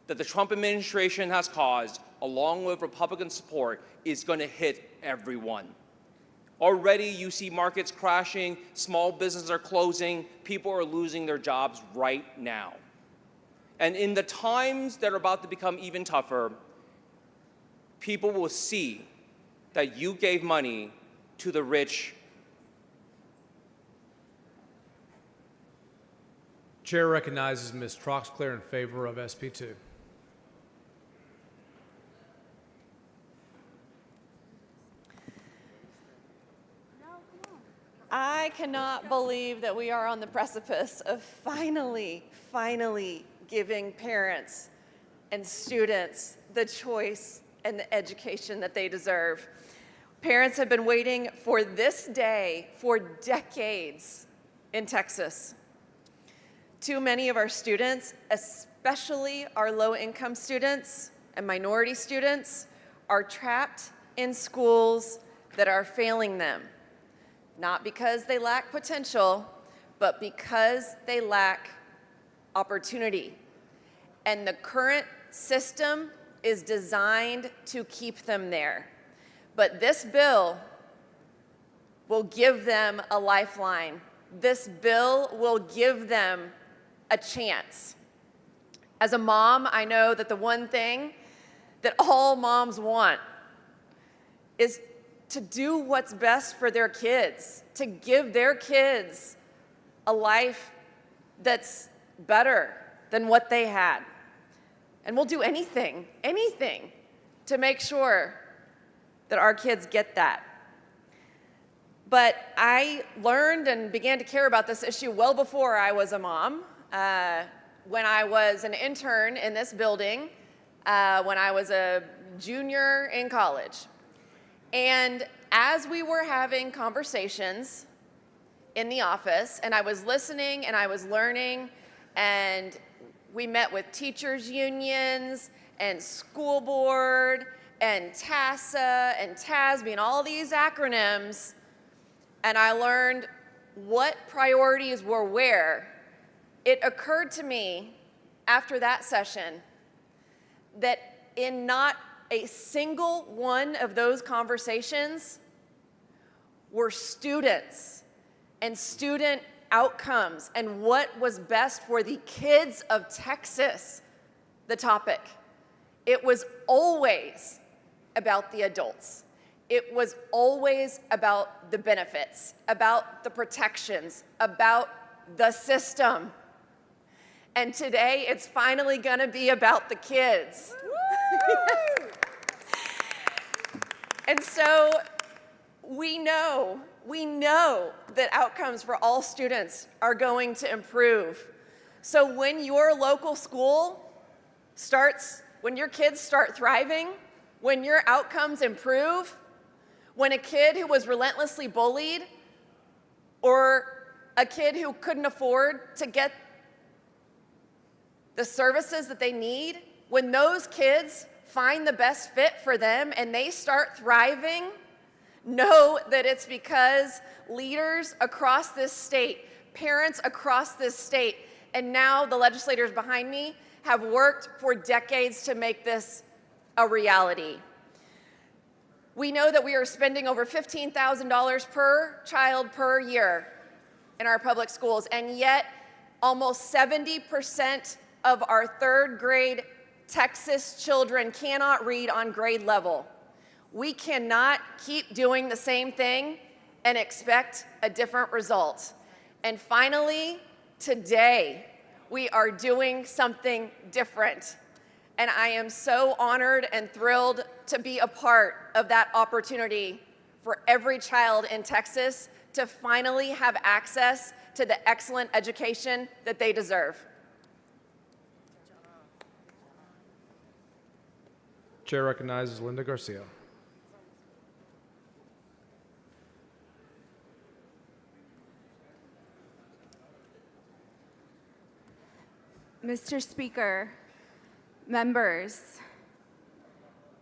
that the Trump administration has caused, along with Republican support, is going to hit everyone. Already you see markets crashing, small businesses are closing, people are losing their jobs right now. And in the times that are about to become even tougher, people will see that you gave money to the rich. Chair recognizes Ms. Troxclair in favor of SP2. I cannot believe that we are on the precipice of finally giving parents and students the choice and the education that they deserve. Parents have been waiting for this day for decades in Texas. Too many of our students, especially our low-income students and minority students, are trapped in schools that are failing them. Not because they lack potential, but because they lack opportunity. And the current system is designed to keep them there. But this bill will give them a lifeline. This bill will give them a chance. As a mom, I know that the one thing that all moms want is to do what's best for their kids, to give their kids a life that's better than what they had. And we'll do anything to make sure that our kids get that. But I learned and began to care about this issue well before I was a mom. When I was an intern in this building, when I was a junior in college. And as we were having conversations in the office, and I was listening and I was learning, and we met with teachers' unions and school board and TASA and TASB and all these acronyms, and I learned what priorities were where, it occurred to me after that session that in not a single one of those conversations were students and student outcomes and what was best for the kids of Texas the topic. It was always about the adults. It was always about the benefits, about the protections, about the system. And today, it's finally gonna be about the kids. And so we know that outcomes for all students are going to improve. So when your local school when your kids start thriving, when your outcomes improve, when a kid who was relentlessly bullied or a kid who couldn't afford to get the services that they need, when those kids find the best fit for them and they start thriving, know that it's because leaders across this state, parents across this state, and now the legislators behind me have worked for decades to make this a reality. We know that we are spending over $15,000 per child per year in our public schools, and yet almost 70% of our third grade Texas children cannot read on grade level. We cannot keep doing the same thing and expect a different result. And finally, today, we are doing something different. And I am so honored and thrilled to be a part of that opportunity for every child in Texas to finally have access to the excellent education that they deserve. Chair recognizes Linda Garcia. Mr. Speaker, members,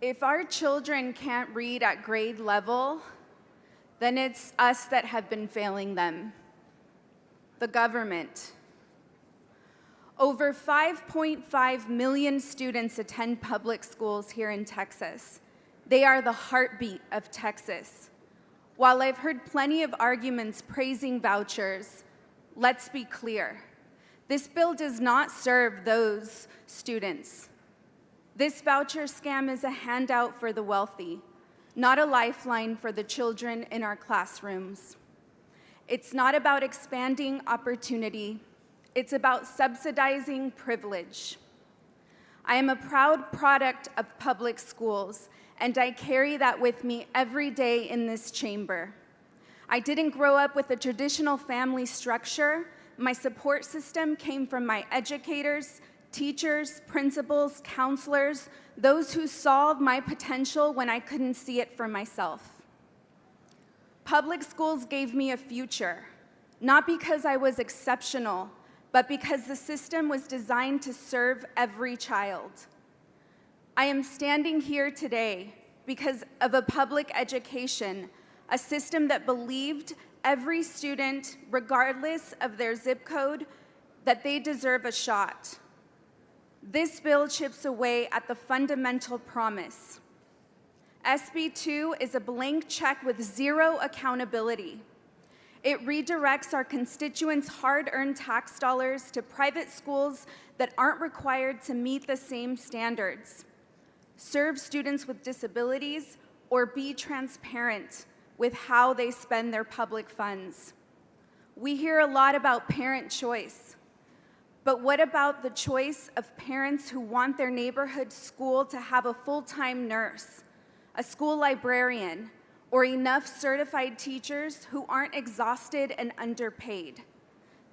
if our children can't read at grade level, then it's us that have been failing them, the government. Over 5.5 million students attend public schools here in Texas. They are the heartbeat of Texas. While I've heard plenty of arguments praising vouchers, let's be clear. This bill does not serve those students. This voucher scam is a handout for the wealthy. not a lifeline for the children in our classrooms. It's not about expanding opportunity. It's about subsidizing privilege. I am a proud product of public schools, and I carry that with me every day in this chamber. I didn't grow up with a traditional family structure. My support system came from my educators, teachers, principals, counselors, those who saw my potential when I couldn't see it for myself. Public schools gave me a future, not because I was exceptional, but because the system was designed to serve every child. I am standing here today because of a public education, a system that believed every student, regardless of their zip code, that they deserve a shot. This bill chips away at the fundamental promise. SB2 is a blank check with zero accountability. It redirects our constituents' hard-earned tax dollars to private schools that aren't required to meet the same standards, serve students with disabilities, or be transparent with how they spend their public funds. We hear a lot about parent choice, but what about the choice of parents who want their neighborhood school to have a full-time nurse, a school librarian, or enough certified teachers who aren't exhausted and underpaid?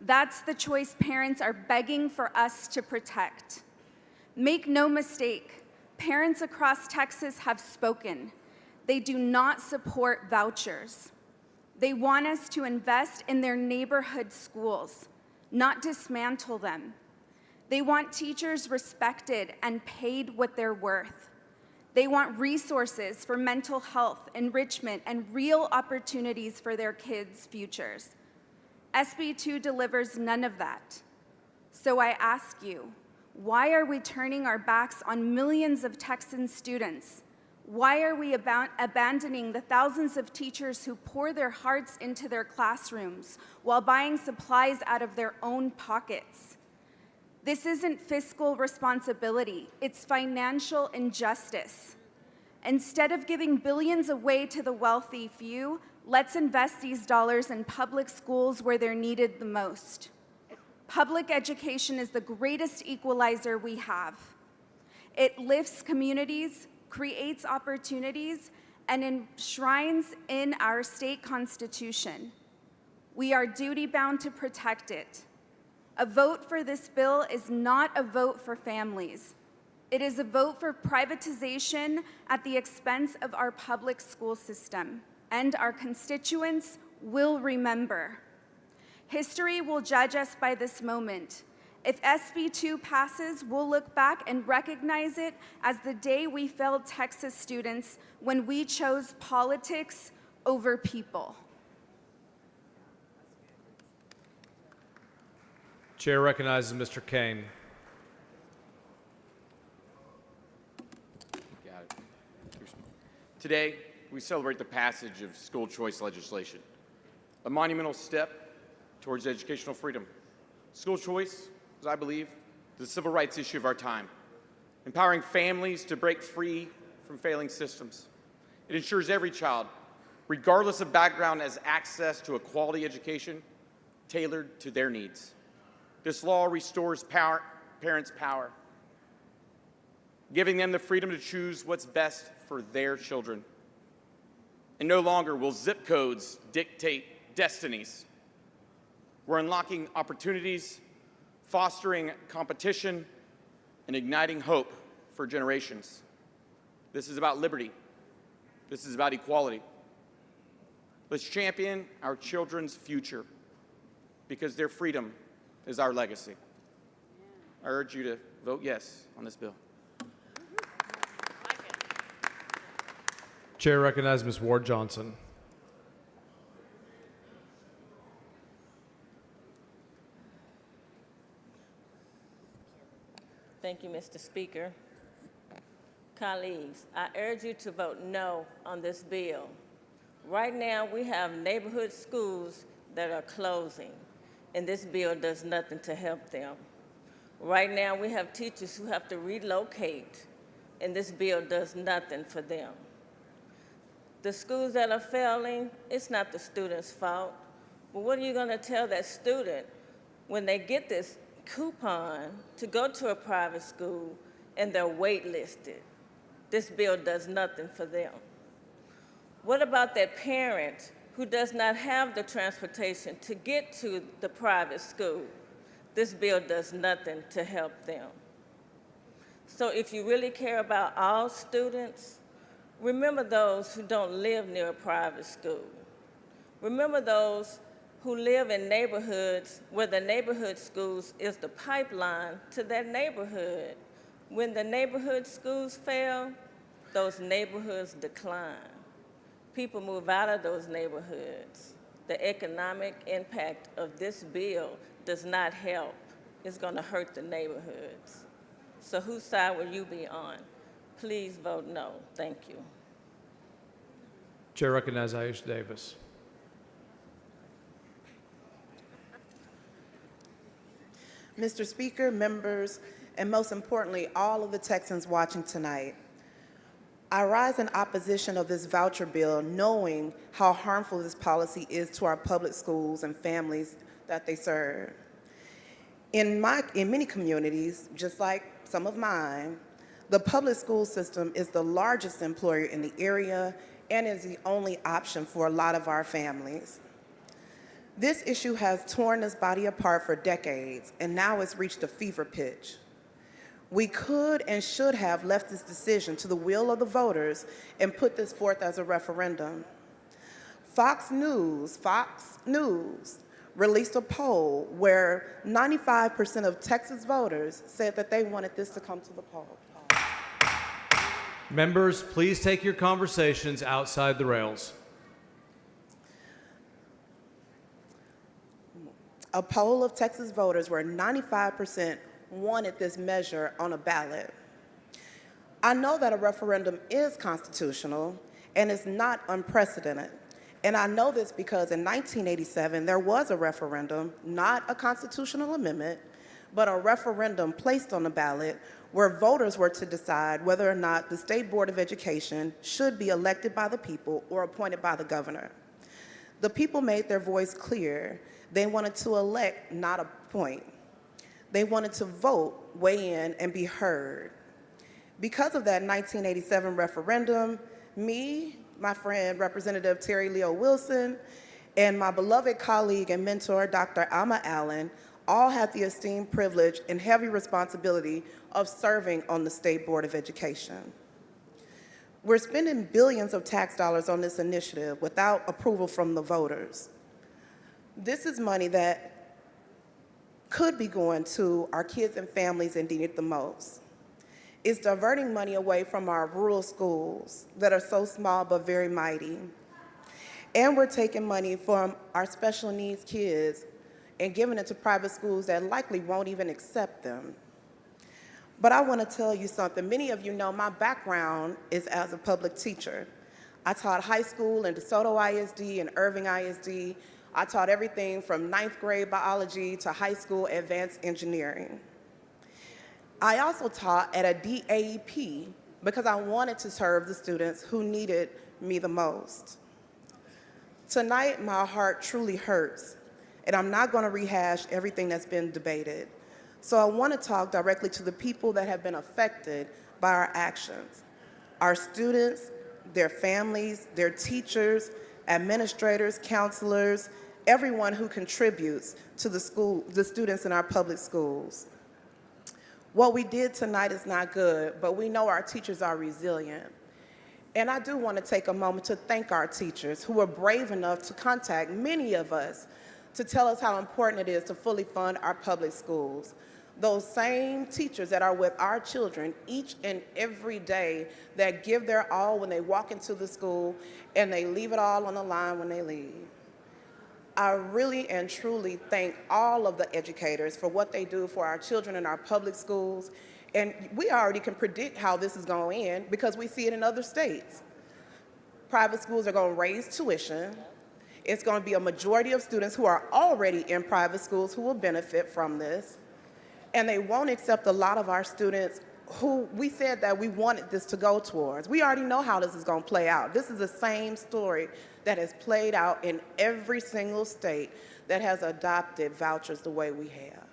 That's the choice parents are begging for us to protect. Make no mistake, parents across Texas have spoken. They do not support vouchers. They want us to invest in their neighborhood schools, not dismantle them. They want teachers respected and paid what they're worth. They want resources for mental health, enrichment, and real opportunities for their kids' futures. SB2 delivers none of that. So I ask you, why are we turning our backs on millions of Texan students? Why are we abandoning the thousands of teachers who pour their hearts into their classrooms while buying supplies out of their own pockets? This isn't fiscal responsibility, it's financial injustice. Instead of giving billions away to the wealthy few, let's invest these dollars in public schools where they're needed the most. Public education is the greatest equalizer we have. It lifts communities, creates opportunities, and enshrines in our state constitution. We are duty-bound to protect it. A vote for this bill is not a vote for families. It is a vote for privatization at the expense of our public school system, and our constituents will remember. History will judge us by this moment. If SB2 passes, we'll look back and recognize it as the day we failed Texas students when we chose politics over people. Chair recognizes Mr. Kane. Got it. Today, we celebrate the passage of school choice legislation, a monumental step towards educational freedom. School choice, as I believe, is the civil rights issue of our time, empowering families to break free from failing systems. It ensures every child, regardless of background, has access to a quality education tailored to their needs. This law restores parents' power, giving them the freedom to choose what's best for their children. And no longer will zip codes dictate destinies. We're unlocking opportunities, fostering competition, and igniting hope for generations. This is about liberty. This is about equality. Let's champion our children's future because their freedom is our legacy. I urge you to vote yes on this bill. Chair recognizes Ms. Ward Johnson. Thank you, Mr. Speaker. Colleagues, I urge you to vote no on this bill. Right now, we have neighborhood schools that are closing, and this bill does nothing to help them. Right now, we have teachers who have to relocate, and this bill does nothing for them. The schools that are failing, it's not the student's fault. But what are you going to tell that student when they get this coupon to go to a private school and they're waitlisted? This bill does nothing for them. What about that parent who does not have the transportation to get to the private school? This bill does nothing to help them. So if you really care about all students, remember those who don't live near a private school. Remember those who live in neighborhoods where the neighborhood schools is the pipeline to that neighborhood. When the neighborhood schools fail, those neighborhoods decline. People move out of those neighborhoods. The economic impact of this bill does not help. It's going to hurt the neighborhoods. So whose side will you be on? Please vote no. Thank you. Chair recognizes Aisha Davis. Mr. Speaker, members, and most importantly, all of the Texans watching tonight, I rise in opposition of this voucher bill, knowing how harmful this policy is to our public schools and families that they serve. In many communities, just like some of mine, the public school system is the largest employer in the area and is the only option for a lot of our families. This issue has torn this body apart for decades, and now it's reached a fever pitch. We could and should have left this decision to the will of the voters and put this forth as a referendum. Fox News released a poll where 95% of Texas voters said that they wanted this to come to the poll. Members, please take your conversations outside the rails. A poll of Texas voters where 95% wanted this measure on a ballot. I know that a referendum is constitutional and is not unprecedented. And I know this because in 1987, there was a referendum, not a constitutional amendment, but a referendum placed on the ballot where voters were to decide whether or not the State Board of Education should be elected by the people or appointed by the governor. The people made their voice clear. They wanted to elect, not appoint. They wanted to vote, weigh in, and be heard. Because of that 1987 referendum, me, my friend, Representative Terry Leo Wilson, and my beloved colleague and mentor, Dr. Alma Allen, all had the esteemed privilege and heavy responsibility of serving on the State Board of Education. We're spending billions of tax dollars on this initiative without approval from the voters. This is money that could be going to our kids and families that need it the most. It's diverting money away from our rural schools that are so small but very mighty. And we're taking money from our special needs kids and giving it to private schools that likely won't even accept them. But I want to tell you something. Many of you know my background is as a public teacher. I taught high school in DeSoto ISD and Irving ISD. I taught everything from 9th grade biology to high school advanced engineering. I also taught at a DAEP because I wanted to serve the students who needed me the most. Tonight, my heart truly hurts, and I'm not going to rehash everything that's been debated. So I want to talk directly to the people that have been affected by our actions. Our students, their families, their teachers, administrators, counselors, everyone who contributes to the students in our public schools. What we did tonight is not good, but we know our teachers are resilient. And I do want to take a moment to thank our teachers who were brave enough to contact many of us to tell us how important it is to fully fund our public schools. Those same teachers that are with our children each and every day, that give their all when they walk into the school and they leave it all on the line when they leave. I really and truly thank all of the educators for what they do for our children in our public schools. And we already can predict how this is going to end because we see it in other states. Private schools are going to raise tuition. It's going to be a majority of students who are already in private schools who will benefit from this. And they won't accept a lot of our students who we said that we wanted this to go towards. We already know how this is going to play out. This is the same story that has played out in every single state that has adopted vouchers the way we have.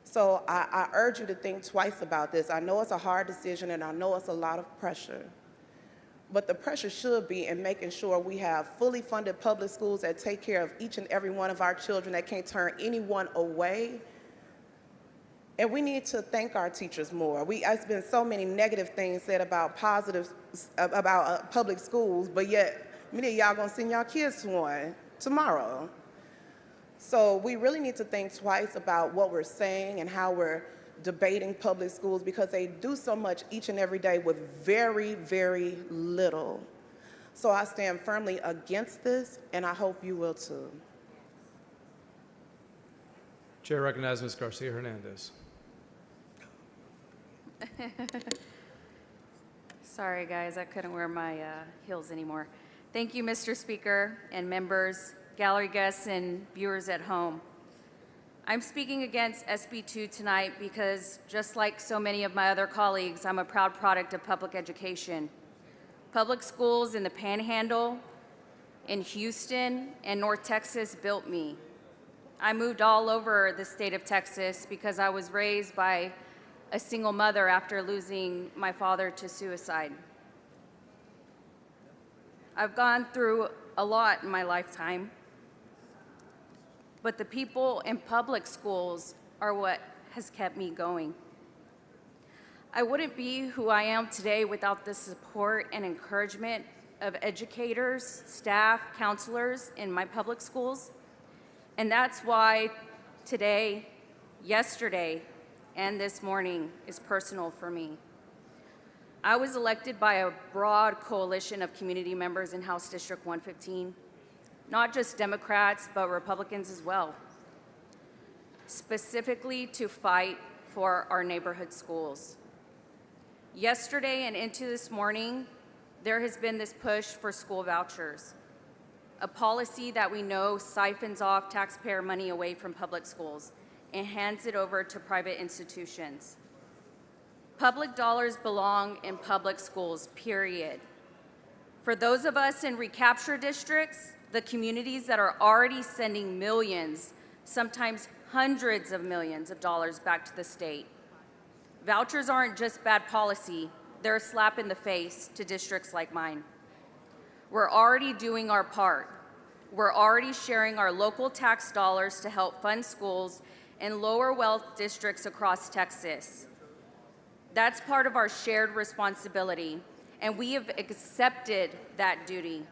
So I urge you to think twice about this. I know it's a hard decision and I know it's a lot of pressure, but the pressure should be in making sure we have fully funded public schools that take care of each and every one of our children, that can't turn anyone away. And we need to thank our teachers more. There's been so many negative things said about public schools, but yet many of y'all gonna send y'all kids to one tomorrow. So we really need to think twice about what we're saying and how we're debating public schools, because they do so much each and every day with very, very little. So I stand firmly against this, and I hope you will too. Chair recognizes Ms. Garcia Hernandez. Sorry, guys, I couldn't wear my heels anymore. Thank you, Mr. Speaker and members, gallery guests, and viewers at home. I'm speaking against SB2 tonight because, just like so many of my other colleagues, I'm a proud product of public education. Public schools in the Panhandle, in Houston, and North Texas built me. I moved all over the state of Texas because I was raised by a single mother after losing my father to suicide. I've gone through a lot in my lifetime, but the people in public schools are what has kept me going. I wouldn't be who I am today without the support and encouragement of educators, staff, counselors in my public schools. And that's why today, yesterday, and this morning is personal for me. I was elected by a broad coalition of community members in House District 115, not just Democrats, but Republicans as well, specifically to fight for our neighborhood schools. Yesterday and into this morning, there has been this push for school vouchers, a policy that we know siphons off taxpayer money away from public schools and hands it over to private institutions. Public dollars belong in public schools, period. For those of us in recapture districts, the communities that are already sending millions, sometimes hundreds of millions of dollars back to the state, vouchers aren't just bad policy, they're a slap in the face to districts like mine. We're already doing our part. We're already sharing our local tax dollars to help fund schools in lower wealth districts across Texas. That's part of our shared responsibility, and we have accepted that duty.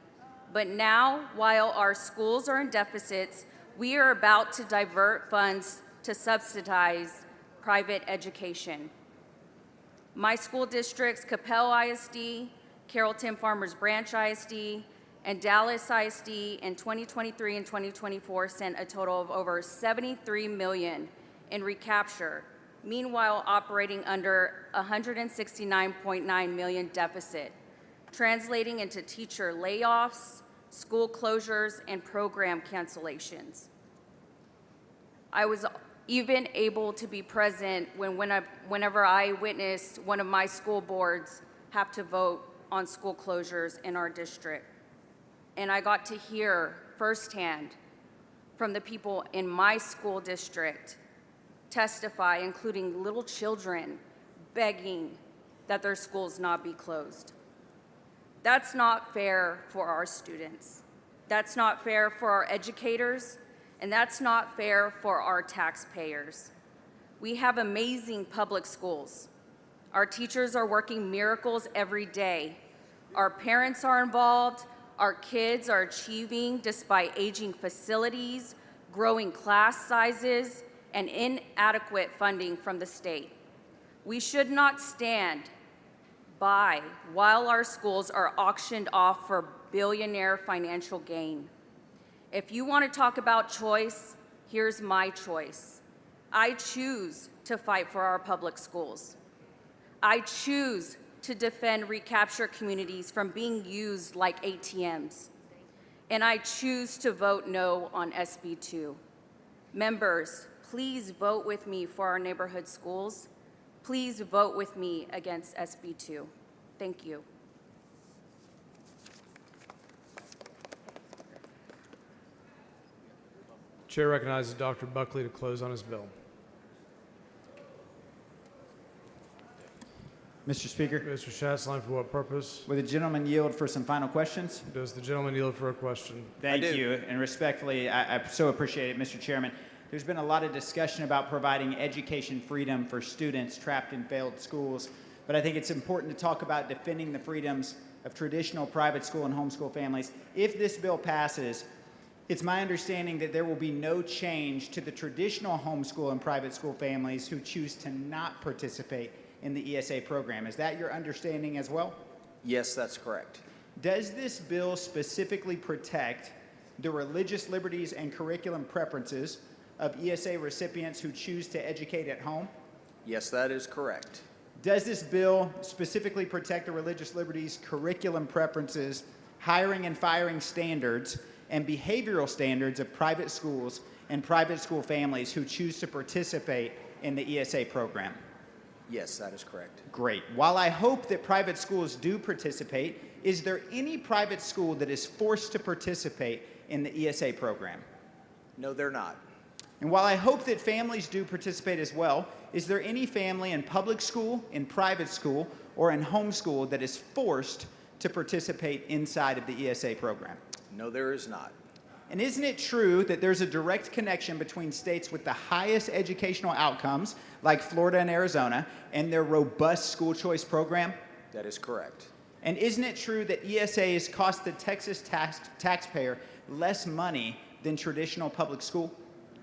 But now, while our schools are in deficits, we are about to divert funds to subsidize private education. My school districts, Capel ISD, Carrollton Farmers Branch ISD, and Dallas ISD in 2023 and 2024 sent a total of over $73 million in recapture, meanwhile operating under $169.9 million deficit, translating into teacher layoffs, school closures, and program cancellations. I was even able to be present whenever I witnessed one of my school boards have to vote on school closures in our district. And I got to hear firsthand from the people in my school district testify, including little children begging that their schools not be closed. That's not fair for our students. That's not fair for our educators, and that's not fair for our taxpayers. We have amazing public schools. Our teachers are working miracles every day. Our parents are involved. Our kids are achieving despite aging facilities, growing class sizes, and inadequate funding from the state. We should not stand by while our schools are auctioned off for billionaire financial gain. If you want to talk about choice, here's my choice. I choose to fight for our public schools. I choose to defend recapture communities from being used like ATMs. And I choose to vote no on SB2. Members, please vote with me for our neighborhood schools. Please vote with me against SB2. Thank you. Chair recognizes Dr. Buckley to close on his bill. Mr. Speaker, Mr. Schatzline, for what purpose? would the gentleman yield for some final questions? Does the gentleman yield for a question? Thank you, and respectfully, I so appreciate it, Mr. Chairman. There's been a lot of discussion about providing education freedom for students trapped in failed schools, but I think it's important to talk about defending the freedoms of traditional private school and homeschool families. If this bill passes, it's my understanding that there will be no change to the traditional homeschool and private school families who choose to not participate in the ESA program. Is that your understanding as well? Yes, that's correct. Does this bill specifically protect the religious liberties and curriculum preferences of ESA recipients who choose to educate at home? Yes, that is correct. Does this bill specifically protect the religious liberties, curriculum preferences, hiring and firing standards, and behavioral standards of private schools and private school families who choose to participate in the ESA program? Yes, that is correct. Great. While I hope that private schools do participate, is there any private school that is forced to participate in the ESA program? No, they're not. And while I hope that families do participate as well, is there any family in public school, in private school, or in homeschool that is forced to participate inside of the ESA program? No, there is not. And isn't it true that there's a direct connection between states with the highest educational outcomes, like Florida and Arizona, and their robust school choice program? That is correct. And isn't it true that ESAs cost the Texas taxpayer less money than traditional public school?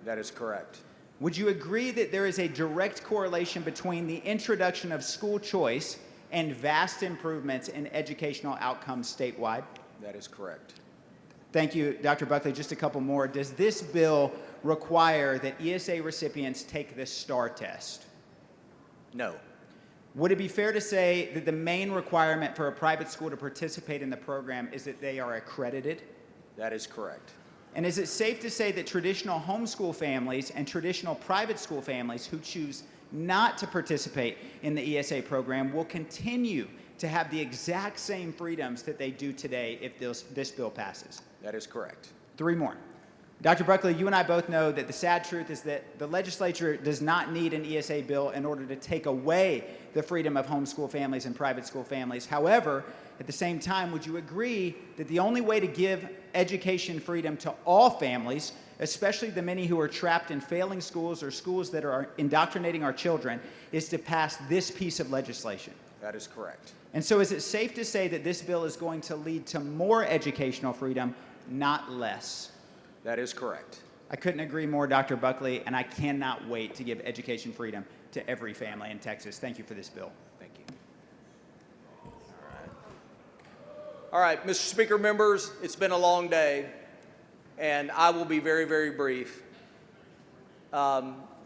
That is correct. Would you agree that there is a direct correlation between the introduction of school choice and vast improvements in educational outcomes statewide? That is correct. Thank you, Dr. Buckley. Just a couple more. Does this bill require that ESA recipients take the STAR test? No. Would it be fair to say that the main requirement for a private school to participate in the program is that they are accredited? That is correct. And is it safe to say that traditional homeschool families and traditional private school families who choose not to participate in the ESA program will continue to have the exact same freedoms that they do today if this bill passes? That is correct. 3 more. Dr. Buckley, you and I both know that the sad truth is that the legislature does not need an ESA bill in order to take away the freedom of homeschool families and private school families. However, at the same time, would you agree that the only way to give education freedom to all families, especially the many who are trapped in failing schools or schools that are indoctrinating our children, is to pass this piece of legislation? That is correct. And so is it safe to say that this bill is going to lead to more educational freedom, not less? That is correct. I couldn't agree more, Dr. Buckley, and I cannot wait to give education freedom to every family in Texas. Thank you for this bill. Thank you. All right, Mr. Speaker, members, it's been a long day, and I will be very, very brief.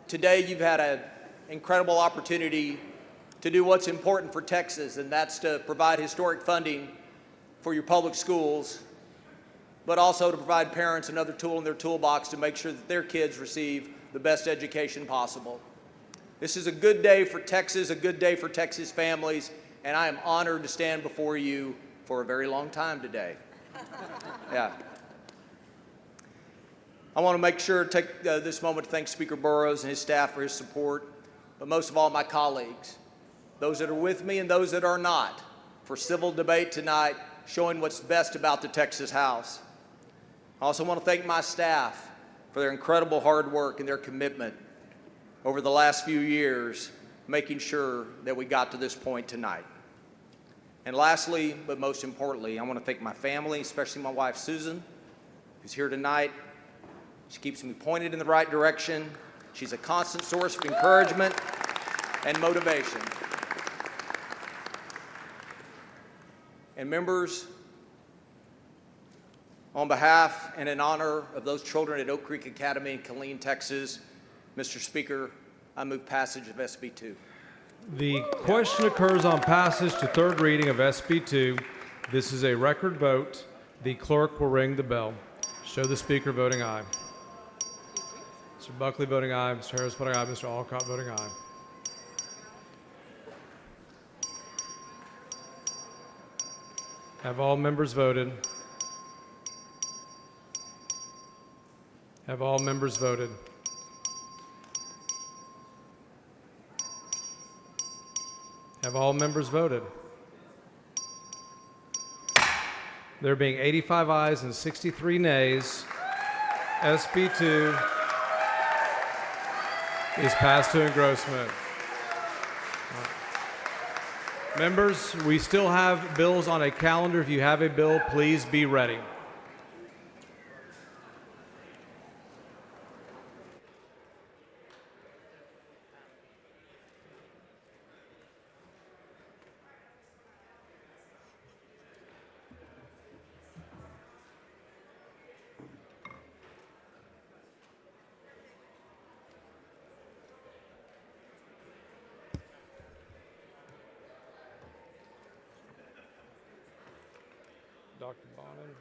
Today, you've had an incredible opportunity to do what's important for Texas, and that's to provide historic funding for your public schools, but also to provide parents another tool in their toolbox to make sure that their kids receive the best education possible. This is a good day for Texas, a good day for Texas families, and I am honored to stand before you for a very long time today. Yeah. I want to make sure to take this moment to thank Speaker Burrows and his staff for his support, but most of all, my colleagues, those that are with me and those that are not, for civil debate tonight, showing what's best about the Texas House. I also want to thank my staff for their incredible hard work and their commitment over the last few years, making sure that we got to this point tonight. And lastly, but most importantly, I want to thank my family, especially my wife, Susan, who's here tonight. She keeps me pointed in the right direction. She's a constant source of encouragement and motivation. And members, on behalf and in honor of those children at Oak Creek Academy in Killeen, Texas, Mr. Speaker, I move passage of SB2. The question occurs on passage to third reading of SB2. This is a record vote. The clerk will ring the bell. Show the speaker voting aye. Mr. Buckley voting aye. Mr. Harris voting aye. Mr. Alcott voting aye. Have all members voted? Have all members voted? Have all members voted? There being 85 ayes and 63 nays, SB2 is passed to engrossment. Members, we still have bills on a calendar. If you have a bill, please be ready. Dr. Bonin.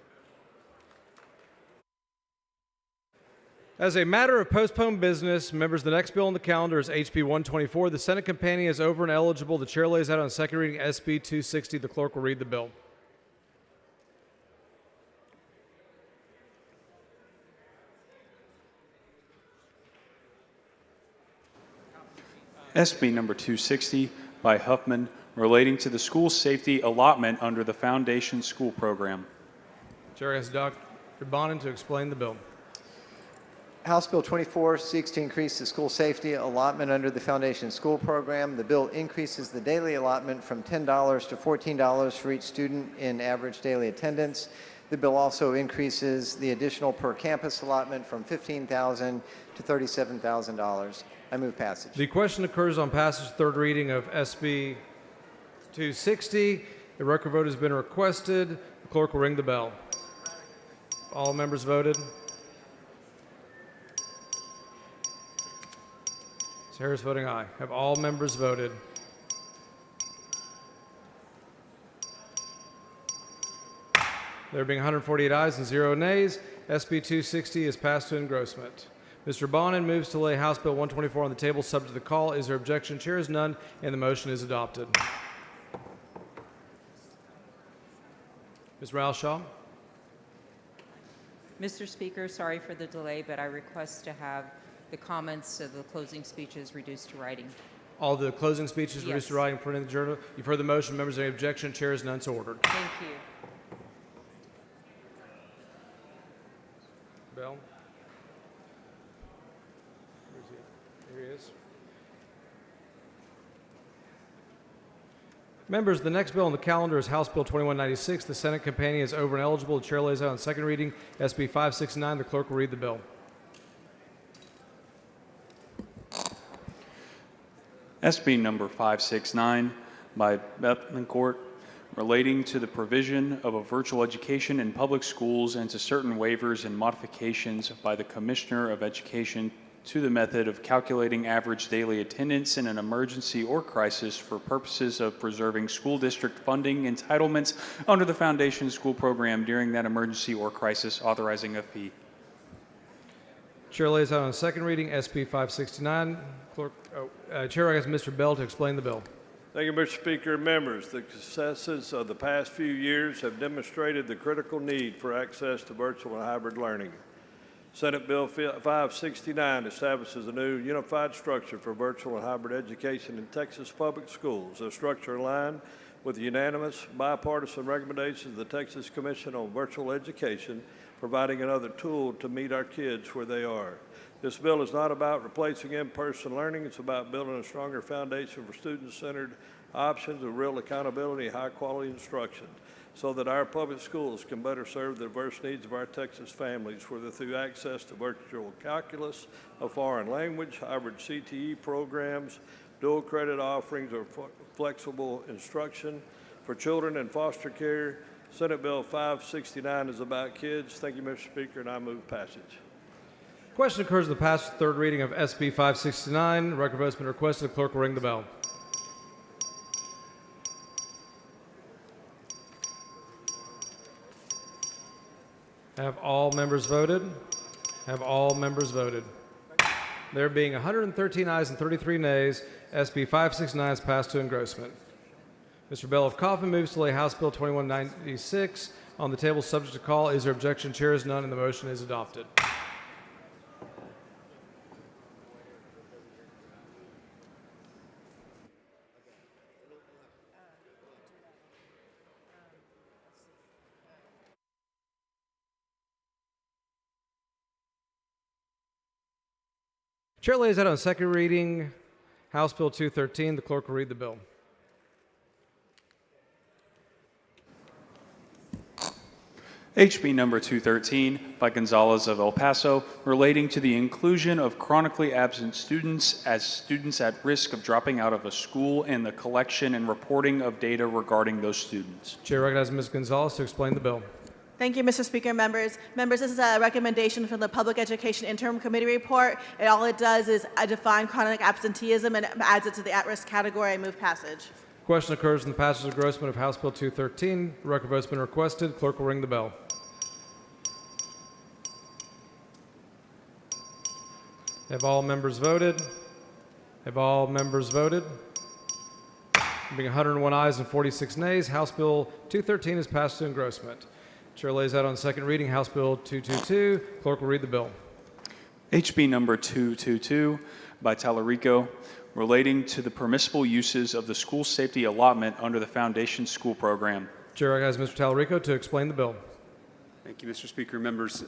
As a matter of postponed business, members, the next bill on the calendar is HB 124. The Senate companion is over and eligible. The chair lays out on second reading SB 260. The clerk will read the bill. SB number 260 by Huffman, relating to the school safety allotment under the Foundation School Program. Chair asks Dr. Bonin to explain the bill. House Bill 24 seeks to increase the school safety allotment under the Foundation School Program. The bill increases the daily allotment from $10 to $14 for each student in average daily attendance. The bill also increases the additional per campus allotment from $15,000 to $37,000. I move passage. The question occurs on passage third reading of SB 260. A record vote has been requested. The clerk will ring the bell. All members voted. Ms. Harris voting aye. Have all members voted? There being 148 ayes and 0 nays, SB 260 is passed to engrossment. Mr. Bonin moves to lay House Bill 124 on the table subject to the call. Is there objection? Chair is none, and the motion is adopted. Ms. Ralshaw. Mr. Speaker, sorry for the delay, but I request to have the comments of the closing speeches reduced to writing. All the closing speeches Yes. reduced to writing printed in the journal. You've heard the motion. Members, any objection? Chair is none, so ordered. Thank you. Bell. Where's he? Here he is. Members, the next bill on the calendar is House Bill 2196. The Senate companion is over and eligible. The chair lays out on second reading SB 569. The clerk will read the bill. SB number 569 by Bethencourt, relating to the provision of a virtual education in public schools and to certain waivers and modifications by the Commissioner of Education to the method of calculating average daily attendance in an emergency or crisis for purposes of preserving school district funding entitlements under the Foundation School Program during that emergency or crisis, authorizing a fee. Chair lays out on second reading SB 569. Chair asks Mr. Bell to explain the bill. Thank you, Mr. Speaker and members. The successes of the past few years have demonstrated the critical need for access to virtual and hybrid learning. Senate Bill 569 establishes a new unified structure for virtual and hybrid education in Texas public schools, a structure aligned with the unanimous bipartisan recommendations of the Texas Commission on Virtual Education, providing another tool to meet our kids where they are. This bill is not about replacing in-person learning. It's about building a stronger foundation for student-centered options of real accountability, high-quality instruction, so that our public schools can better serve the diverse needs of our Texas families, whether through access to virtual calculus, a foreign language, hybrid CTE programs, dual credit offerings, or flexible instruction for children in foster care. Senate Bill 569 is about kids. Thank you, Mr. Speaker, and I move passage. Question occurs in the passage third reading of SB 569. Record vote has been requested. The clerk will ring the bell. Have all members voted? Have all members voted? There being 113 ayes and 33 nays, SB 569 is passed to engrossment. Mr. Bell of Coffin moves to lay House Bill 2196 on the table subject to call. Is there objection? Chair is none, and the motion is adopted. Chair lays out on second reading House Bill 213. The clerk will read the bill. HB number 213 by Gonzalez of El Paso, relating to the inclusion of chronically absent students as students at risk of dropping out of a school and the collection and reporting of data regarding those students. Chair recognizes Ms. Gonzalez to explain the bill. Thank you, Mr. Speaker. Members, this is a recommendation from the Public Education Interim Committee report. And all it does is define chronic absenteeism and adds it to the at-risk category. I move passage. Question occurs in the passage and engrossment of House Bill 213. The record vote's been requested. Clerk will ring the bell. Have all members voted? Have all members voted? Being 101 ayes and 46 nays, House Bill 213 is passed to engrossment. Chair lays out on second reading House Bill 222. Clerk will read the bill. HB number 222 by Tallarico, relating to the permissible uses of the school safety allotment under the Foundation School Program. Chair recognizes Mr. Tallarico to explain the bill. Thank you, Mr. Speaker. Members,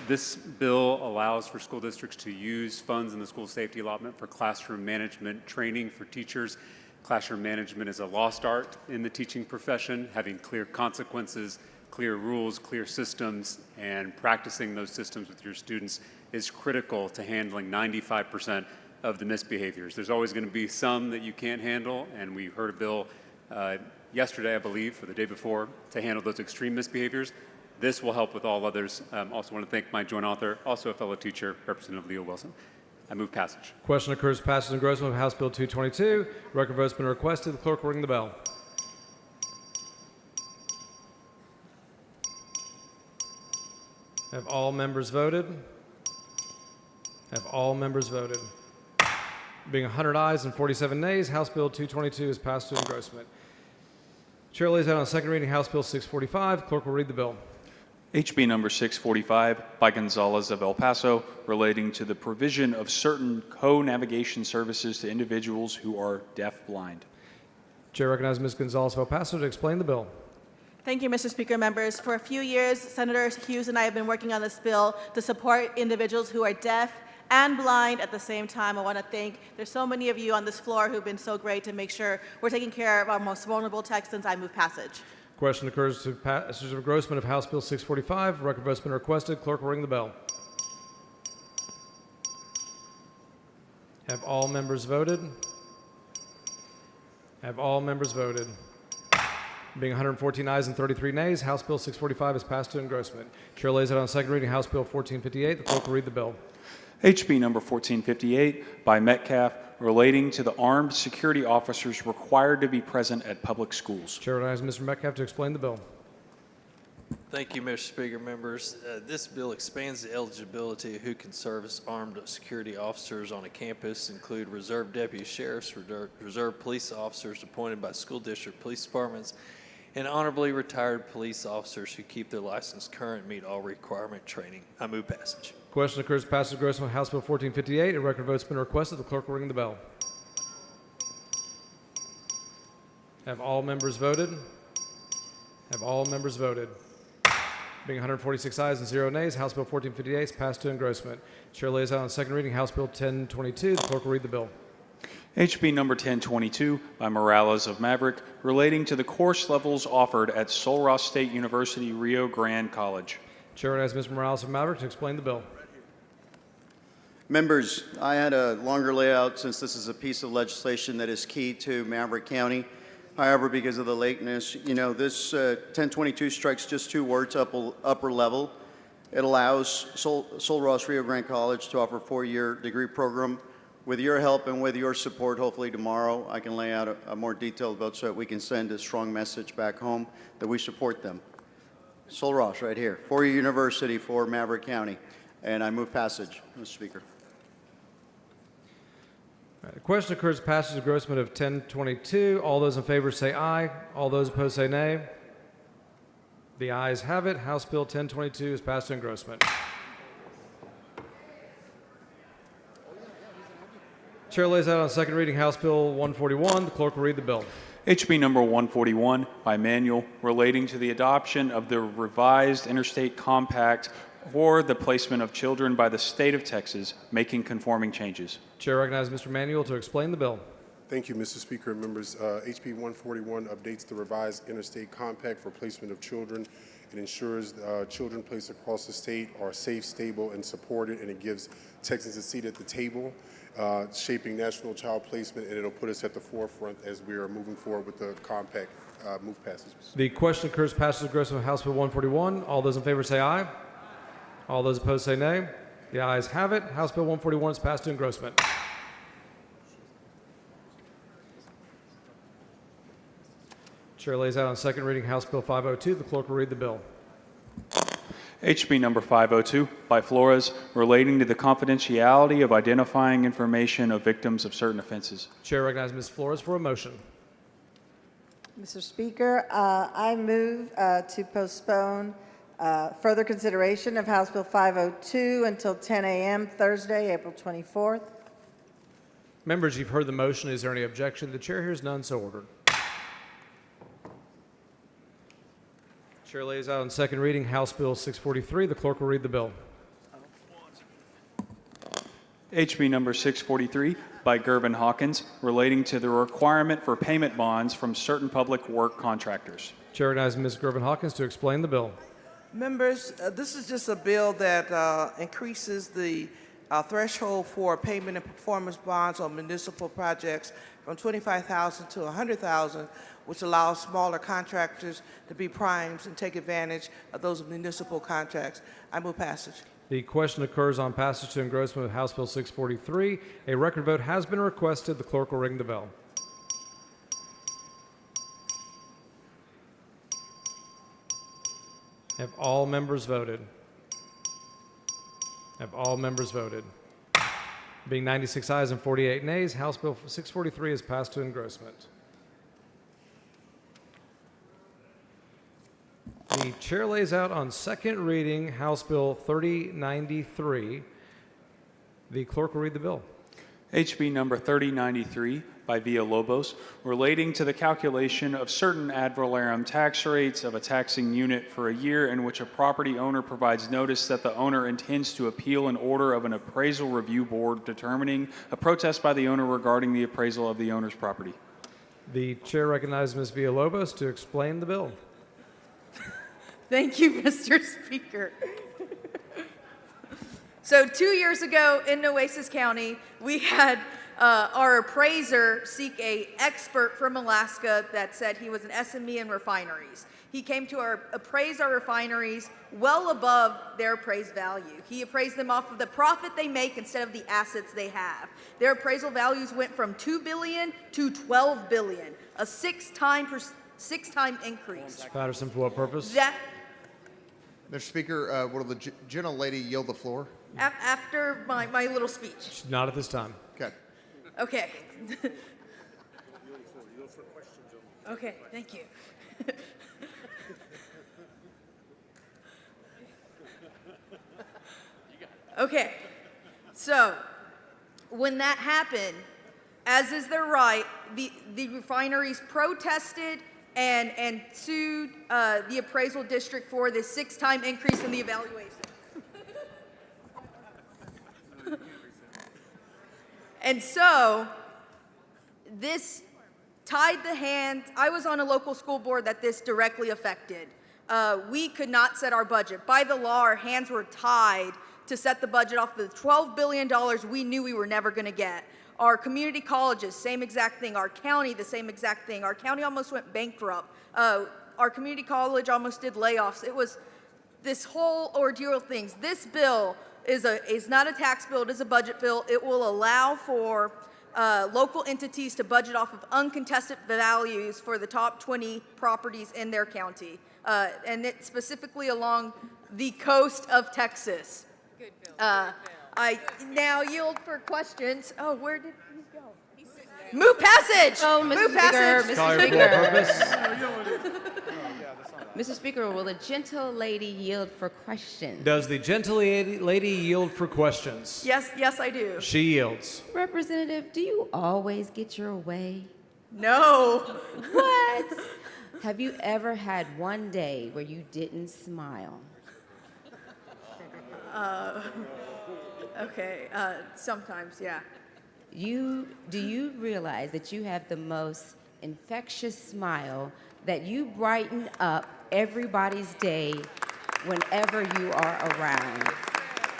this bill allows for school districts to use funds in the school safety allotment for classroom management training for teachers. Classroom management is a lost art in the teaching profession. Having clear consequences, clear rules, clear systems, and practicing those systems with your students is critical to handling 95% of the misbehaviors. There's always going to be some that you can't handle, and we heard a bill yesterday, I believe, or the day before, to handle those extreme misbehaviors. This will help with all others. Also want to thank my joint author, also a fellow teacher, Representative Leo Wilson. I move passage. Question occurs passage and engrossment of House Bill 222. Record vote's been requested. The clerk will ring the bell. Have all members voted? Have all members voted? Being 100 ayes and 47 nays, House Bill 222 is passed to engrossment. Chair lays out on second reading House Bill 645. Clerk will read the bill. HB number 645 by Gonzalez of El Paso, relating to the provision of certain co-navigation services to individuals who are deaf-blind. Chair recognizes Ms. Gonzalez of El Paso to explain the bill. Thank you, Mr. Speaker. Members, for a few years, Senator Hughes and I have been working on this bill to support individuals who are deaf and blind at the same time. I want to thank, there's so many of you on this floor who've been so great to make sure we're taking care of our most vulnerable Texans. I move passage. Question occurs to passage of engrossment of House Bill 645. Record vote's been requested. Clerk will ring the bell. Have all members voted? Have all members voted? Being 114 ayes and 33 nays, House Bill 645 is passed to engrossment. Chair lays it on second reading House Bill 1458. The clerk will read the bill. HB number 1458 by Metcalf, relating to the armed security officers required to be present at public schools. Chair recognizes Mr. Metcalf to explain the bill. Thank you, Mr. Speaker. Members, this bill expands the eligibility of who can serve as armed security officers on a campus, include reserve deputy sheriffs, reserve police officers appointed by school district police departments, and honorably retired police officers who keep their license current and meet all requirement training. I move passage. Question occurs passage of engrossment of House Bill 1458. A record vote's been requested. The clerk will ring the bell. Have all members voted? Have all members voted? Being 146 ayes and 0 nays, House Bill 1458 is passed to engrossment. Chair lays out on second reading House Bill 1022. The clerk will read the bill. HB number 1022 by Morales of Maverick, relating to the course levels offered at Sul Ross State University Rio Grande College. Chair recognizes Mr. Morales of Maverick to explain the bill. Members, I had a longer layout since this is a piece of legislation that is key to Maverick County. However, because of the lateness, this 1022 strikes just two words, upper level. It allows Sul Ross Rio Grande College to offer a 4-year degree program. With your help and with your support, hopefully tomorrow I can lay out a more detailed vote so that we can send a strong message back home that we support them. Sul Ross right here, 4-year university for Maverick County. And I move passage, Mr. Speaker. The question occurs passage of engrossment of 1022. All those in favor say aye. All those opposed say nay. The ayes have it. House Bill 1022 is passed to engrossment. Chair lays out on second reading House Bill 141. The clerk will read the bill. HB number 141 by manual relating to the adoption of the revised interstate compact for the placement of children by the state of Texas, making conforming changes. Chair recognizes Mr. Manuel to explain the bill. Thank you, Mr. Speaker and members. HB 141 updates the revised interstate compact for placement of children. It ensures children placed across the state are safe, stable, and supported, and it gives Texans a seat at the table, shaping national child placement, and it'll put us at the forefront as we are moving forward with the compact move passage. The question occurs passage of engrossment of House Bill 141. All those in favor say aye. All those opposed say nay. The ayes have it. House Bill 141 is passed to engrossment. Chair lays out on second reading House Bill 502. The clerk will read the bill. HB number 502 by Flores relating to the confidentiality of identifying information of victims of certain offenses. Chair recognizes Ms. Flores for a motion. Mr. Speaker, I move to postpone further consideration of House Bill 502 until 10 a.m. Thursday, April 24th. Members, you've heard the motion. Is there any objection? The chair hears none, so ordered. Chair lays out on second reading House Bill 643. The clerk will read the bill. HB number 643 by Gervin Hawkins relating to the requirement for payment bonds from certain public work contractors. Chair recognizes Ms. Gervin Hawkins to explain the bill. Members, this is just a bill that increases the threshold for payment and performance bonds on municipal projects from $25,000 to $100,000, which allows smaller contractors to be primes and take advantage of those municipal contracts. I move passage. The question occurs on passage to engrossment of House Bill 643. A record vote has been requested. The clerk will ring the bell. Have all members voted? Have all members voted? Being 96 ayes and 48 nays, House Bill 643 is passed to engrossment. The chair lays out on second reading House Bill 3093. The clerk will read the bill. HB number 3093 by Villalobos relating to the calculation of certain ad valorem tax rates of a taxing unit for a year in which a property owner provides notice that the owner intends to appeal an order of an appraisal review board determining a protest by the owner regarding the appraisal of the owner's property. The chair recognizes Ms. Villalobos to explain the bill. Thank you, Mr. Speaker. So 2 years ago in Nueces County, we had our appraiser seek an expert from Alaska that said he was an SME in refineries. He came to appraise our refineries well above their appraised value. He appraised them off of the profit they make instead of the assets they have. Their appraisal values went from $2 billion to $12 billion, a six-time increase. Patterson, for what purpose? Mr. Speaker, will the gentlelady yield the floor? After my little speech. Not at this time. Okay. Okay. Okay, thank you. Okay, so when that happened, as is their right, the refineries protested and sued the appraisal district for this six-time increase in the evaluation. And so this tied the hands. I was on a local school board that this directly affected. We could not set our budget. By the law, our hands were tied to set the budget off the $12 billion we knew we were never going to get. Our community colleges, same exact thing. Our county, the same exact thing. Our county almost went bankrupt. Our community college almost did layoffs. It was this whole ordeal of things. This bill is not a tax bill, it is a budget bill. It will allow for local entities to budget off of uncontested values for the top 20 properties in their county, and it specifically along the coast of Texas. Good bill. I now yield for questions. Oh, where did he go? Move passage. Oh, Move Mr. passage. Speaker, Call Mr. your board Speaker. purpose. Mr. Speaker, will the gentle lady yield for questions? Does the gentle lady yield for questions? Yes, yes, I do. She yields. Representative, do you always get your way? No. What? Have you ever had one day where you didn't smile? Okay. Sometimes, yeah. Do you realize that you have the most infectious smile, that you brighten up everybody's day whenever you are around?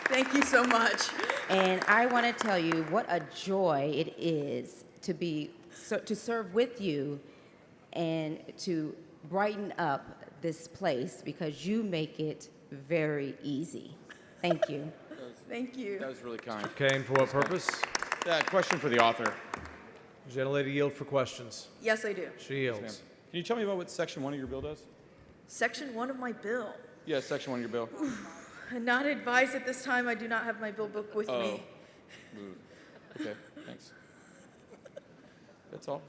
Thank you so much. And I want to tell you what a joy it is to serve with you and to brighten up this place, because you make it very easy. Thank you. Thank you. That was really kind. Okay, and for what purpose? Question for the author. Gentlelady yield for questions. Yes, I do. She yields. Can you tell me about what Section 1 of your bill does? Section 1 of my bill. Yeah, Section 1 of your bill. I'm not advised at this time. I do not have my bill book with me. Okay, thanks. That's all.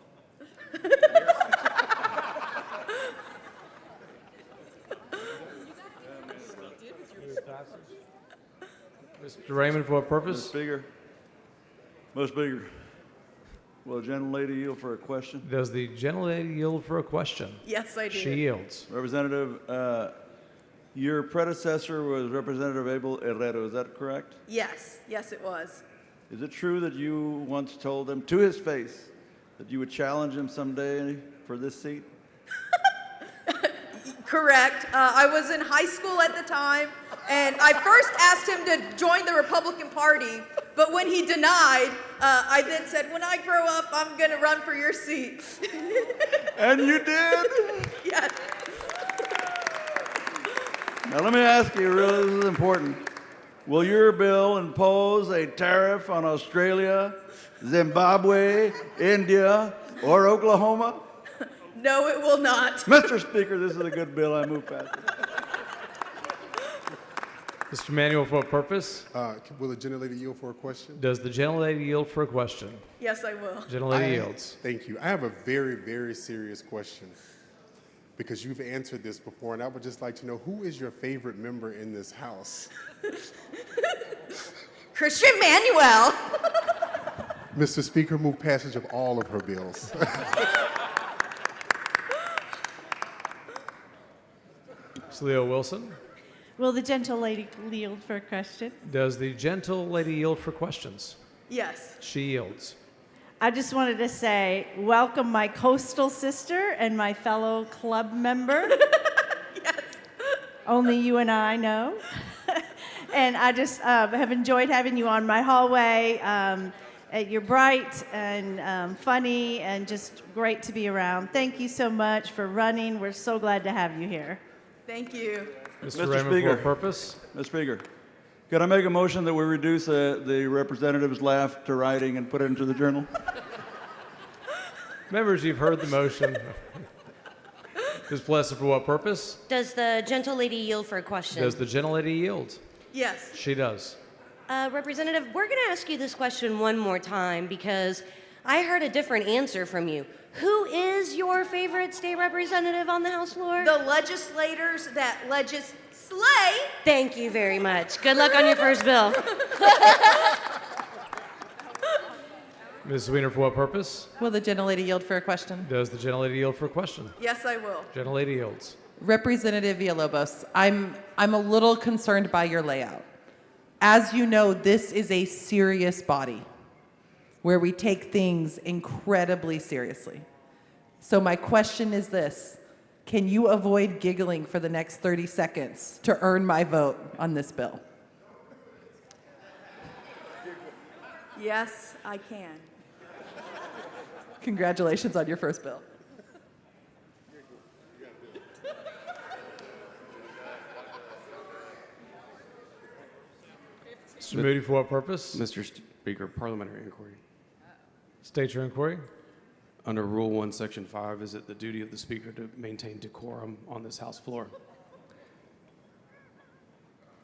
Mr. Raymond, for what purpose? Mr. Speaker. Mr. Speaker. Will the gentlelady yield for a question? Does the gentlelady yield for a question? Yes, I do. She yields. Representative, your predecessor was Representative Abel Herrero, is that correct? Yes, yes, it was. Is it true that you once told him to his face that you would challenge him someday for this seat? Correct. I was in high school at the time, and I first asked him to join the Republican Party, but when he denied, I then said, when I grow up, I'm going to run for your seat. And you did? Yes. Now let me ask you, really, this is important. Will your bill impose a tariff on Australia, Zimbabwe, India, or Oklahoma? No, it will not. Mr. Speaker, this is a good bill. I move past it. Mr. Manuel, for what purpose? Will the gentlelady yield for a question? Does the gentlelady yield for a question? Yes, I will. Gentlelady yields. Thank you. I have a very, very serious question, because you've answered this before, and I would just like to know, who is your favorite member in this House? Christian Manuel. Mr. Speaker, move passage of all of her bills. Ms. Leo Wilson. Will the gentle lady yield for a question? Does the gentle lady yield for questions? Yes. She yields. I just wanted to say, welcome my coastal sister and my fellow club member. Yes. Only you and I know. And I just have enjoyed having you on my hallway. You're bright and funny and just great to be around. Thank you so much for running. We're so glad to have you here. Thank you. Mr. Raymond, for what purpose? Mr. Speaker, could I make a motion that we reduce the representative's laugh to writing and put it into the journal? Members, you've heard the motion. Ms. Plessa, for what purpose? Does the gentle lady yield for a question? Does the gentlelady yield? Yes. She does. Representative, we're going to ask you this question one more time because I heard a different answer from you. Who is your favorite state representative on the House floor? The legislators that legislate. Thank you very much. Good luck on your first bill. Ms. Weiner, for what purpose? Will the gentlelady yield for a question? Does the gentlelady yield for a question? Yes, I will. Gentlelady yields. Representative Villalobos, I'm a little concerned by your layout. As you know, this is a serious body where we take things incredibly seriously. So my question is this: can you avoid giggling for the next 30 seconds to earn my vote on this bill? Yes, I can. Congratulations on your first bill. Mr. Moody, for what purpose? Mr. Speaker, parliamentary inquiry. State your inquiry. Under Rule 1, Section 5, is it the duty of the Speaker to maintain decorum on this House floor?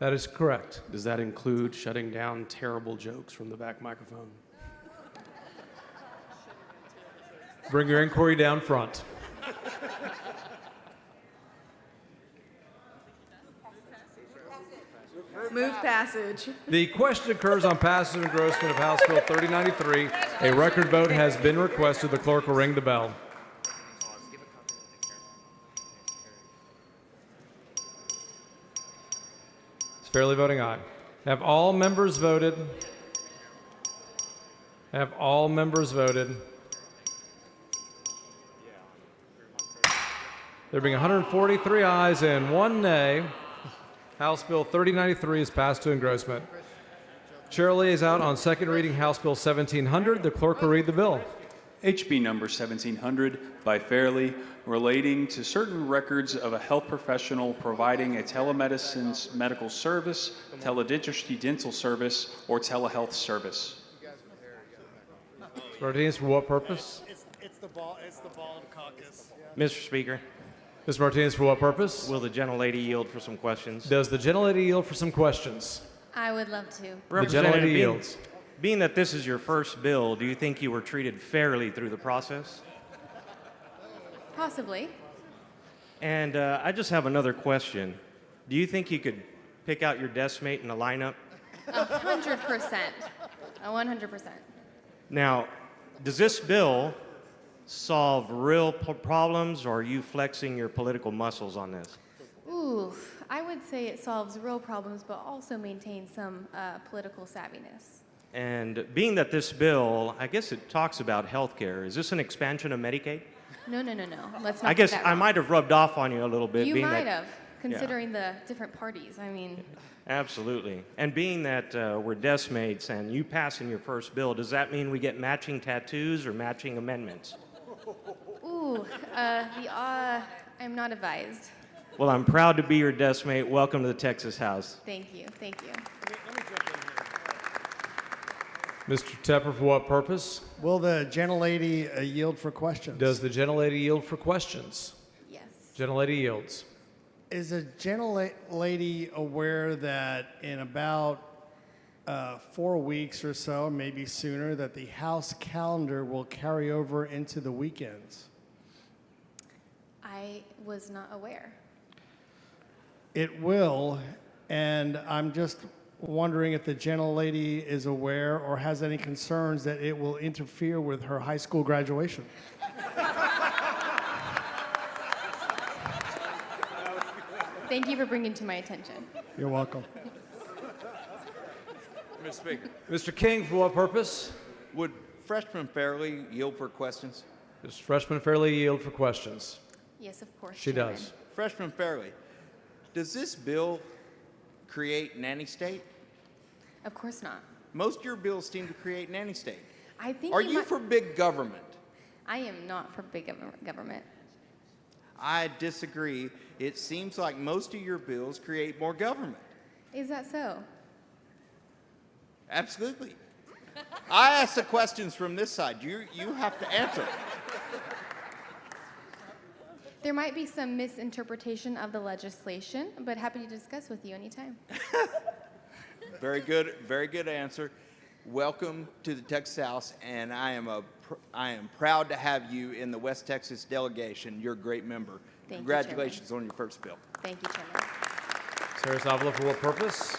That is correct. Does that include shutting down terrible jokes from the back microphone? Bring your inquiry down front. Move passage. The question occurs on passage and engrossment of House Bill 3093. A record vote has been requested. The clerk will ring the bell. It's fairly voting aye. Have all members voted? Have all members voted? There being 143 ayes and 1 nay, House Bill 3093 is passed to engrossment. Chair lays out on second reading House Bill 1700. The clerk will read the bill. HB number 1700 by Fairley, relating to certain records of a health professional providing a telemedicine medical service, teledentistry dental service, or telehealth service. Mr. Martinez, for what purpose? It's the ball caucus. Mr. Speaker, Ms. Martinez, for what purpose? will the gentlelady yield for some questions? Does the gentlelady yield for some questions? I would love to. The Representative, gentlelady yields. Being that this is your first bill, do you think you were treated fairly through the process? Possibly. And I just have another question. Do you think you could pick out your desk mate in a lineup? 100%. 100%. Now, does this bill solve real problems, or are you flexing your political muscles on this? Ooh, I would say it solves real problems, but also maintains some political savviness. And being that this bill, I guess it talks about health care, is this an expansion of Medicaid? No. Let's not I guess get that I wrong. might have rubbed off on you a little bit. You being might that, have, considering the different parties. I mean, Absolutely. And being that we're desk mates and you passing your first bill, does that mean we get matching tattoos or matching amendments? ooh, I'm not advised. Well, I'm proud to be your desk mate. Welcome to the Texas House. Thank you. Mr. Tepper, for what purpose? Will the gentlelady yield for questions? Does the gentlelady yield for questions? Yes. Gentlelady yields. Is the gentlelady aware that in about 4 weeks or so, maybe sooner, that the House calendar will carry over into the weekends? I was not aware. It will, and I'm just wondering if the gentlelady is aware or has any concerns that it will interfere with her high school graduation. Thank you for bringing it to my attention. You're welcome. Mr. Speaker, Mr. King, for what purpose? would Freshman Fairley yield for questions? Does Freshman Fairley yield for questions? Yes, of course. She Chairman. does. Freshman Fairley, does this bill create nanny state? Of course not. Most of your bills seem to create nanny state. I think Are you you might- for big government? I am not for big government. I disagree. It seems like most of your bills create more government. Is that so? Absolutely. I ask the questions from this side. You have to answer. There might be some misinterpretation of the legislation, but happy to discuss with you anytime. Very good answer. Welcome to the Texas House, and I am proud to have you in the West Texas delegation. You're a great member. Thank you, Congratulations on your first bill. Thank you, Chairman. Sarah Zavala, for what purpose?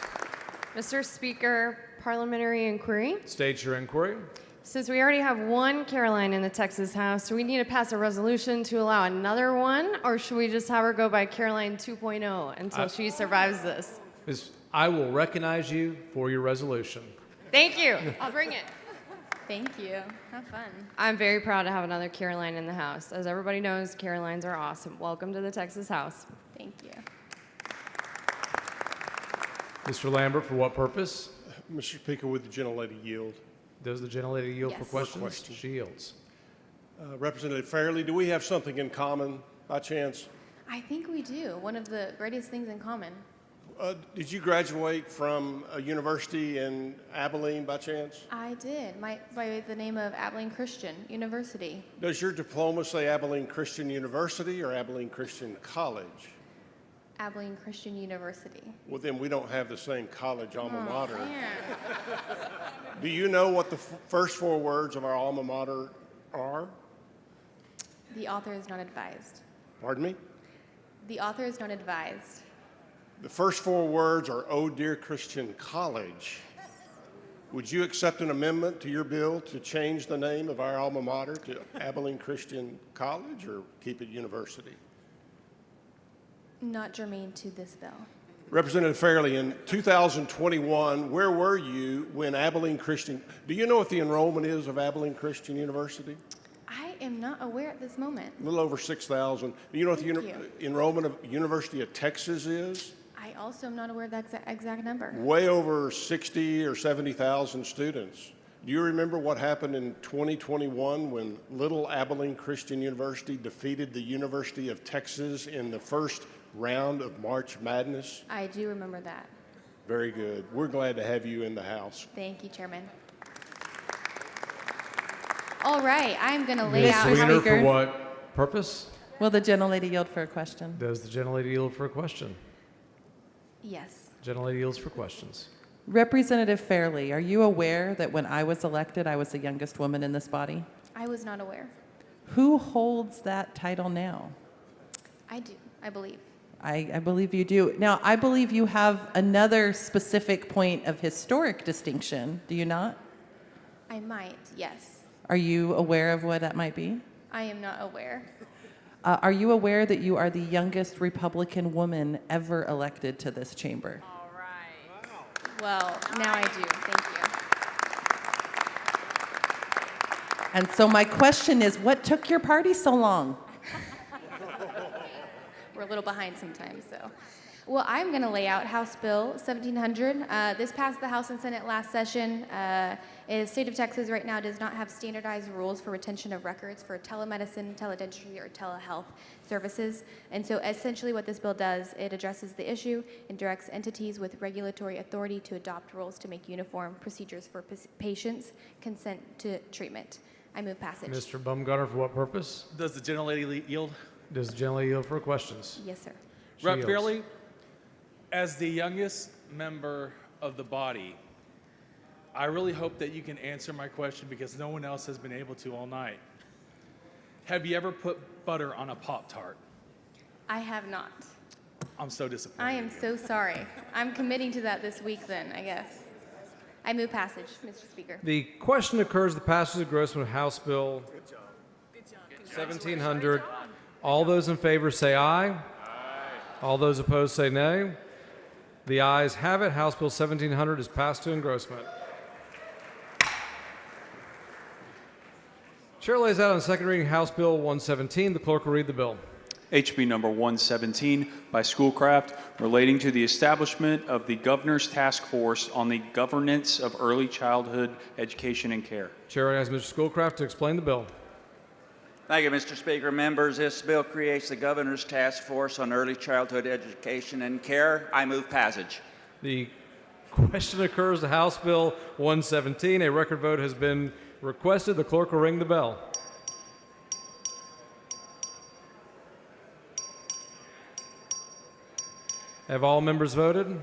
Mr. Speaker, parliamentary inquiry. State your inquiry. Since we already have one Caroline in the Texas House, do we need to pass a resolution to allow another one, or should we just have her go by Caroline 2.0 until she survives this? I will recognize you for your resolution. Thank you. I'll bring it. Thank you. Have fun. I'm very proud to have another Caroline in the House. As everybody knows, Carolines are awesome. Welcome to the Texas House. Thank you. Mr. Lambert, for what purpose? Mr. Speaker, would the gentlelady yield? Does the gentlelady yield Yes. for questions? She yields. Representative Fairley, do we have something in common by chance? I think we do. One of the greatest things in common. Did you graduate from a university in Abilene by chance? I did. By the name of Abilene Christian University. Does your diploma say Abilene Christian University or Abilene Christian College? Abilene Christian University. Well, then we don't have the same college alma Oh, mater. man. Do you know what the first four words of our alma mater are? The author is not advised. Pardon me? The author is not advised. The first four words are, "Oh, dear Christian College." Would you accept an amendment to your bill to change the name of our alma mater to Abilene Christian College, or keep it university? Not germane to this bill. Representative Fairley, in 2021, where were you when Abilene Christian, do you know what the enrollment is of Abilene Christian University? I am not aware at this moment. A little over 6,000. Do you know what the Thank you. enrollment of University of Texas is? I also am not aware of that exact number. Way over 60 or 70,000 students. Do you remember what happened in 2021 when little Abilene Christian University defeated the University of Texas in the first round of March Madness? I do remember that. Very good. We're glad to have you in the House. Thank you, Chairman. All right, I'm going to lay Ms. out. Weiner, for what purpose? Will the gentlelady yield for a question? Does the gentlelady yield for a question? Yes. Gentlelady yields for questions. Representative Fairley, are you aware that when I was elected, I was the youngest woman in this body? I was not aware. Who holds that title now? I do, I believe. I believe you do. Now, I believe you have another specific point of historic distinction, do you not? I might, yes. Are you aware of what that might be? I am not aware. Are you aware that you are the youngest Republican woman ever elected to this chamber? Well, now I do. Thank you. And so my question is, what took your party so long? We're a little behind sometimes, so. Well, I'm going to lay out House Bill 1700. This passed the House and Senate last session. The state of Texas right now does not have standardized rules for retention of records for telemedicine, teledentistry, or telehealth services. And so essentially what this bill does, it addresses the issue and directs entities with regulatory authority to adopt rules to make uniform procedures for patients' consent to treatment. I move passage. Mr. Bumgarner, for what purpose? Does the gentlelady yield? Does the gentlelady yield for questions? Yes, sir. Rep. Fairley, as the youngest member of the body, I really hope that you can answer my question because no one else has been able to all night. Have you ever put butter on a Pop-Tart? I have not. I'm so disappointed. I am so sorry. I'm committing to that this week then, I guess. I move passage, Mr. Speaker. The question occurs the passage of Grossman of House Bill 1700. All those in favor say aye. Aye. All those opposed say nay. The ayes have it. House Bill 1700 is passed to engrossment. Chair lays out on second reading House Bill 117. The clerk will read the bill. HB number 117 by Schoolcraft, relating to the establishment of the Governor's Task Force on the Governance of Early Childhood Education and Care. Chair asks Mr. Schoolcraft to explain the bill. Thank you, Mr. Speaker. Members, this bill creates the Governor's Task Force on Early Childhood Education and Care. I move passage. The question occurs to House Bill 117. A record vote has been requested. The clerk will ring the bell. Have all members voted?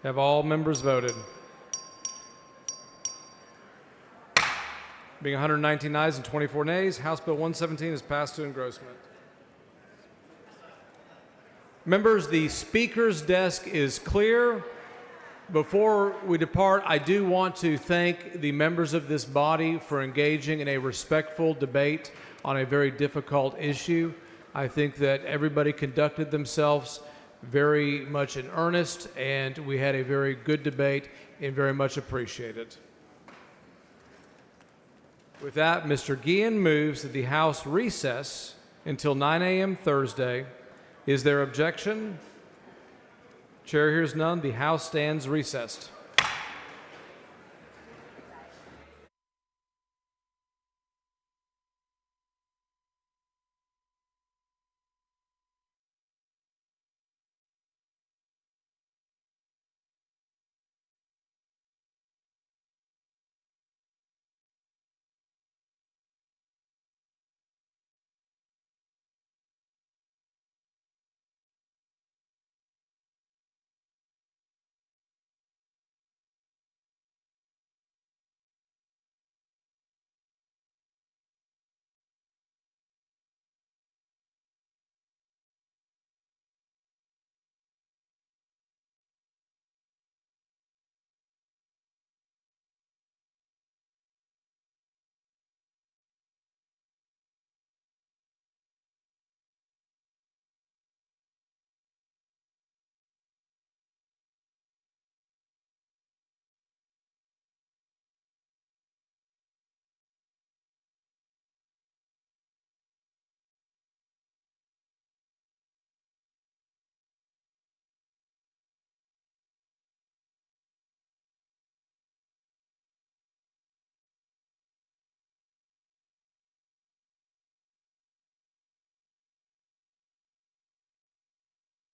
Have all members voted? Being 119 ayes and 24 nays, House Bill 117 is passed to engrossment. Members, the Speaker's desk is clear. Before we depart, I do want to thank the members of this body for engaging in a respectful debate on a very difficult issue. I think that everybody conducted themselves very much in earnest, and we had a very good debate and very much appreciated. With that, Mr. Guillen moves that the House recess until 9 a.m. Thursday. Is there objection? Chair hears none. The House stands recessed.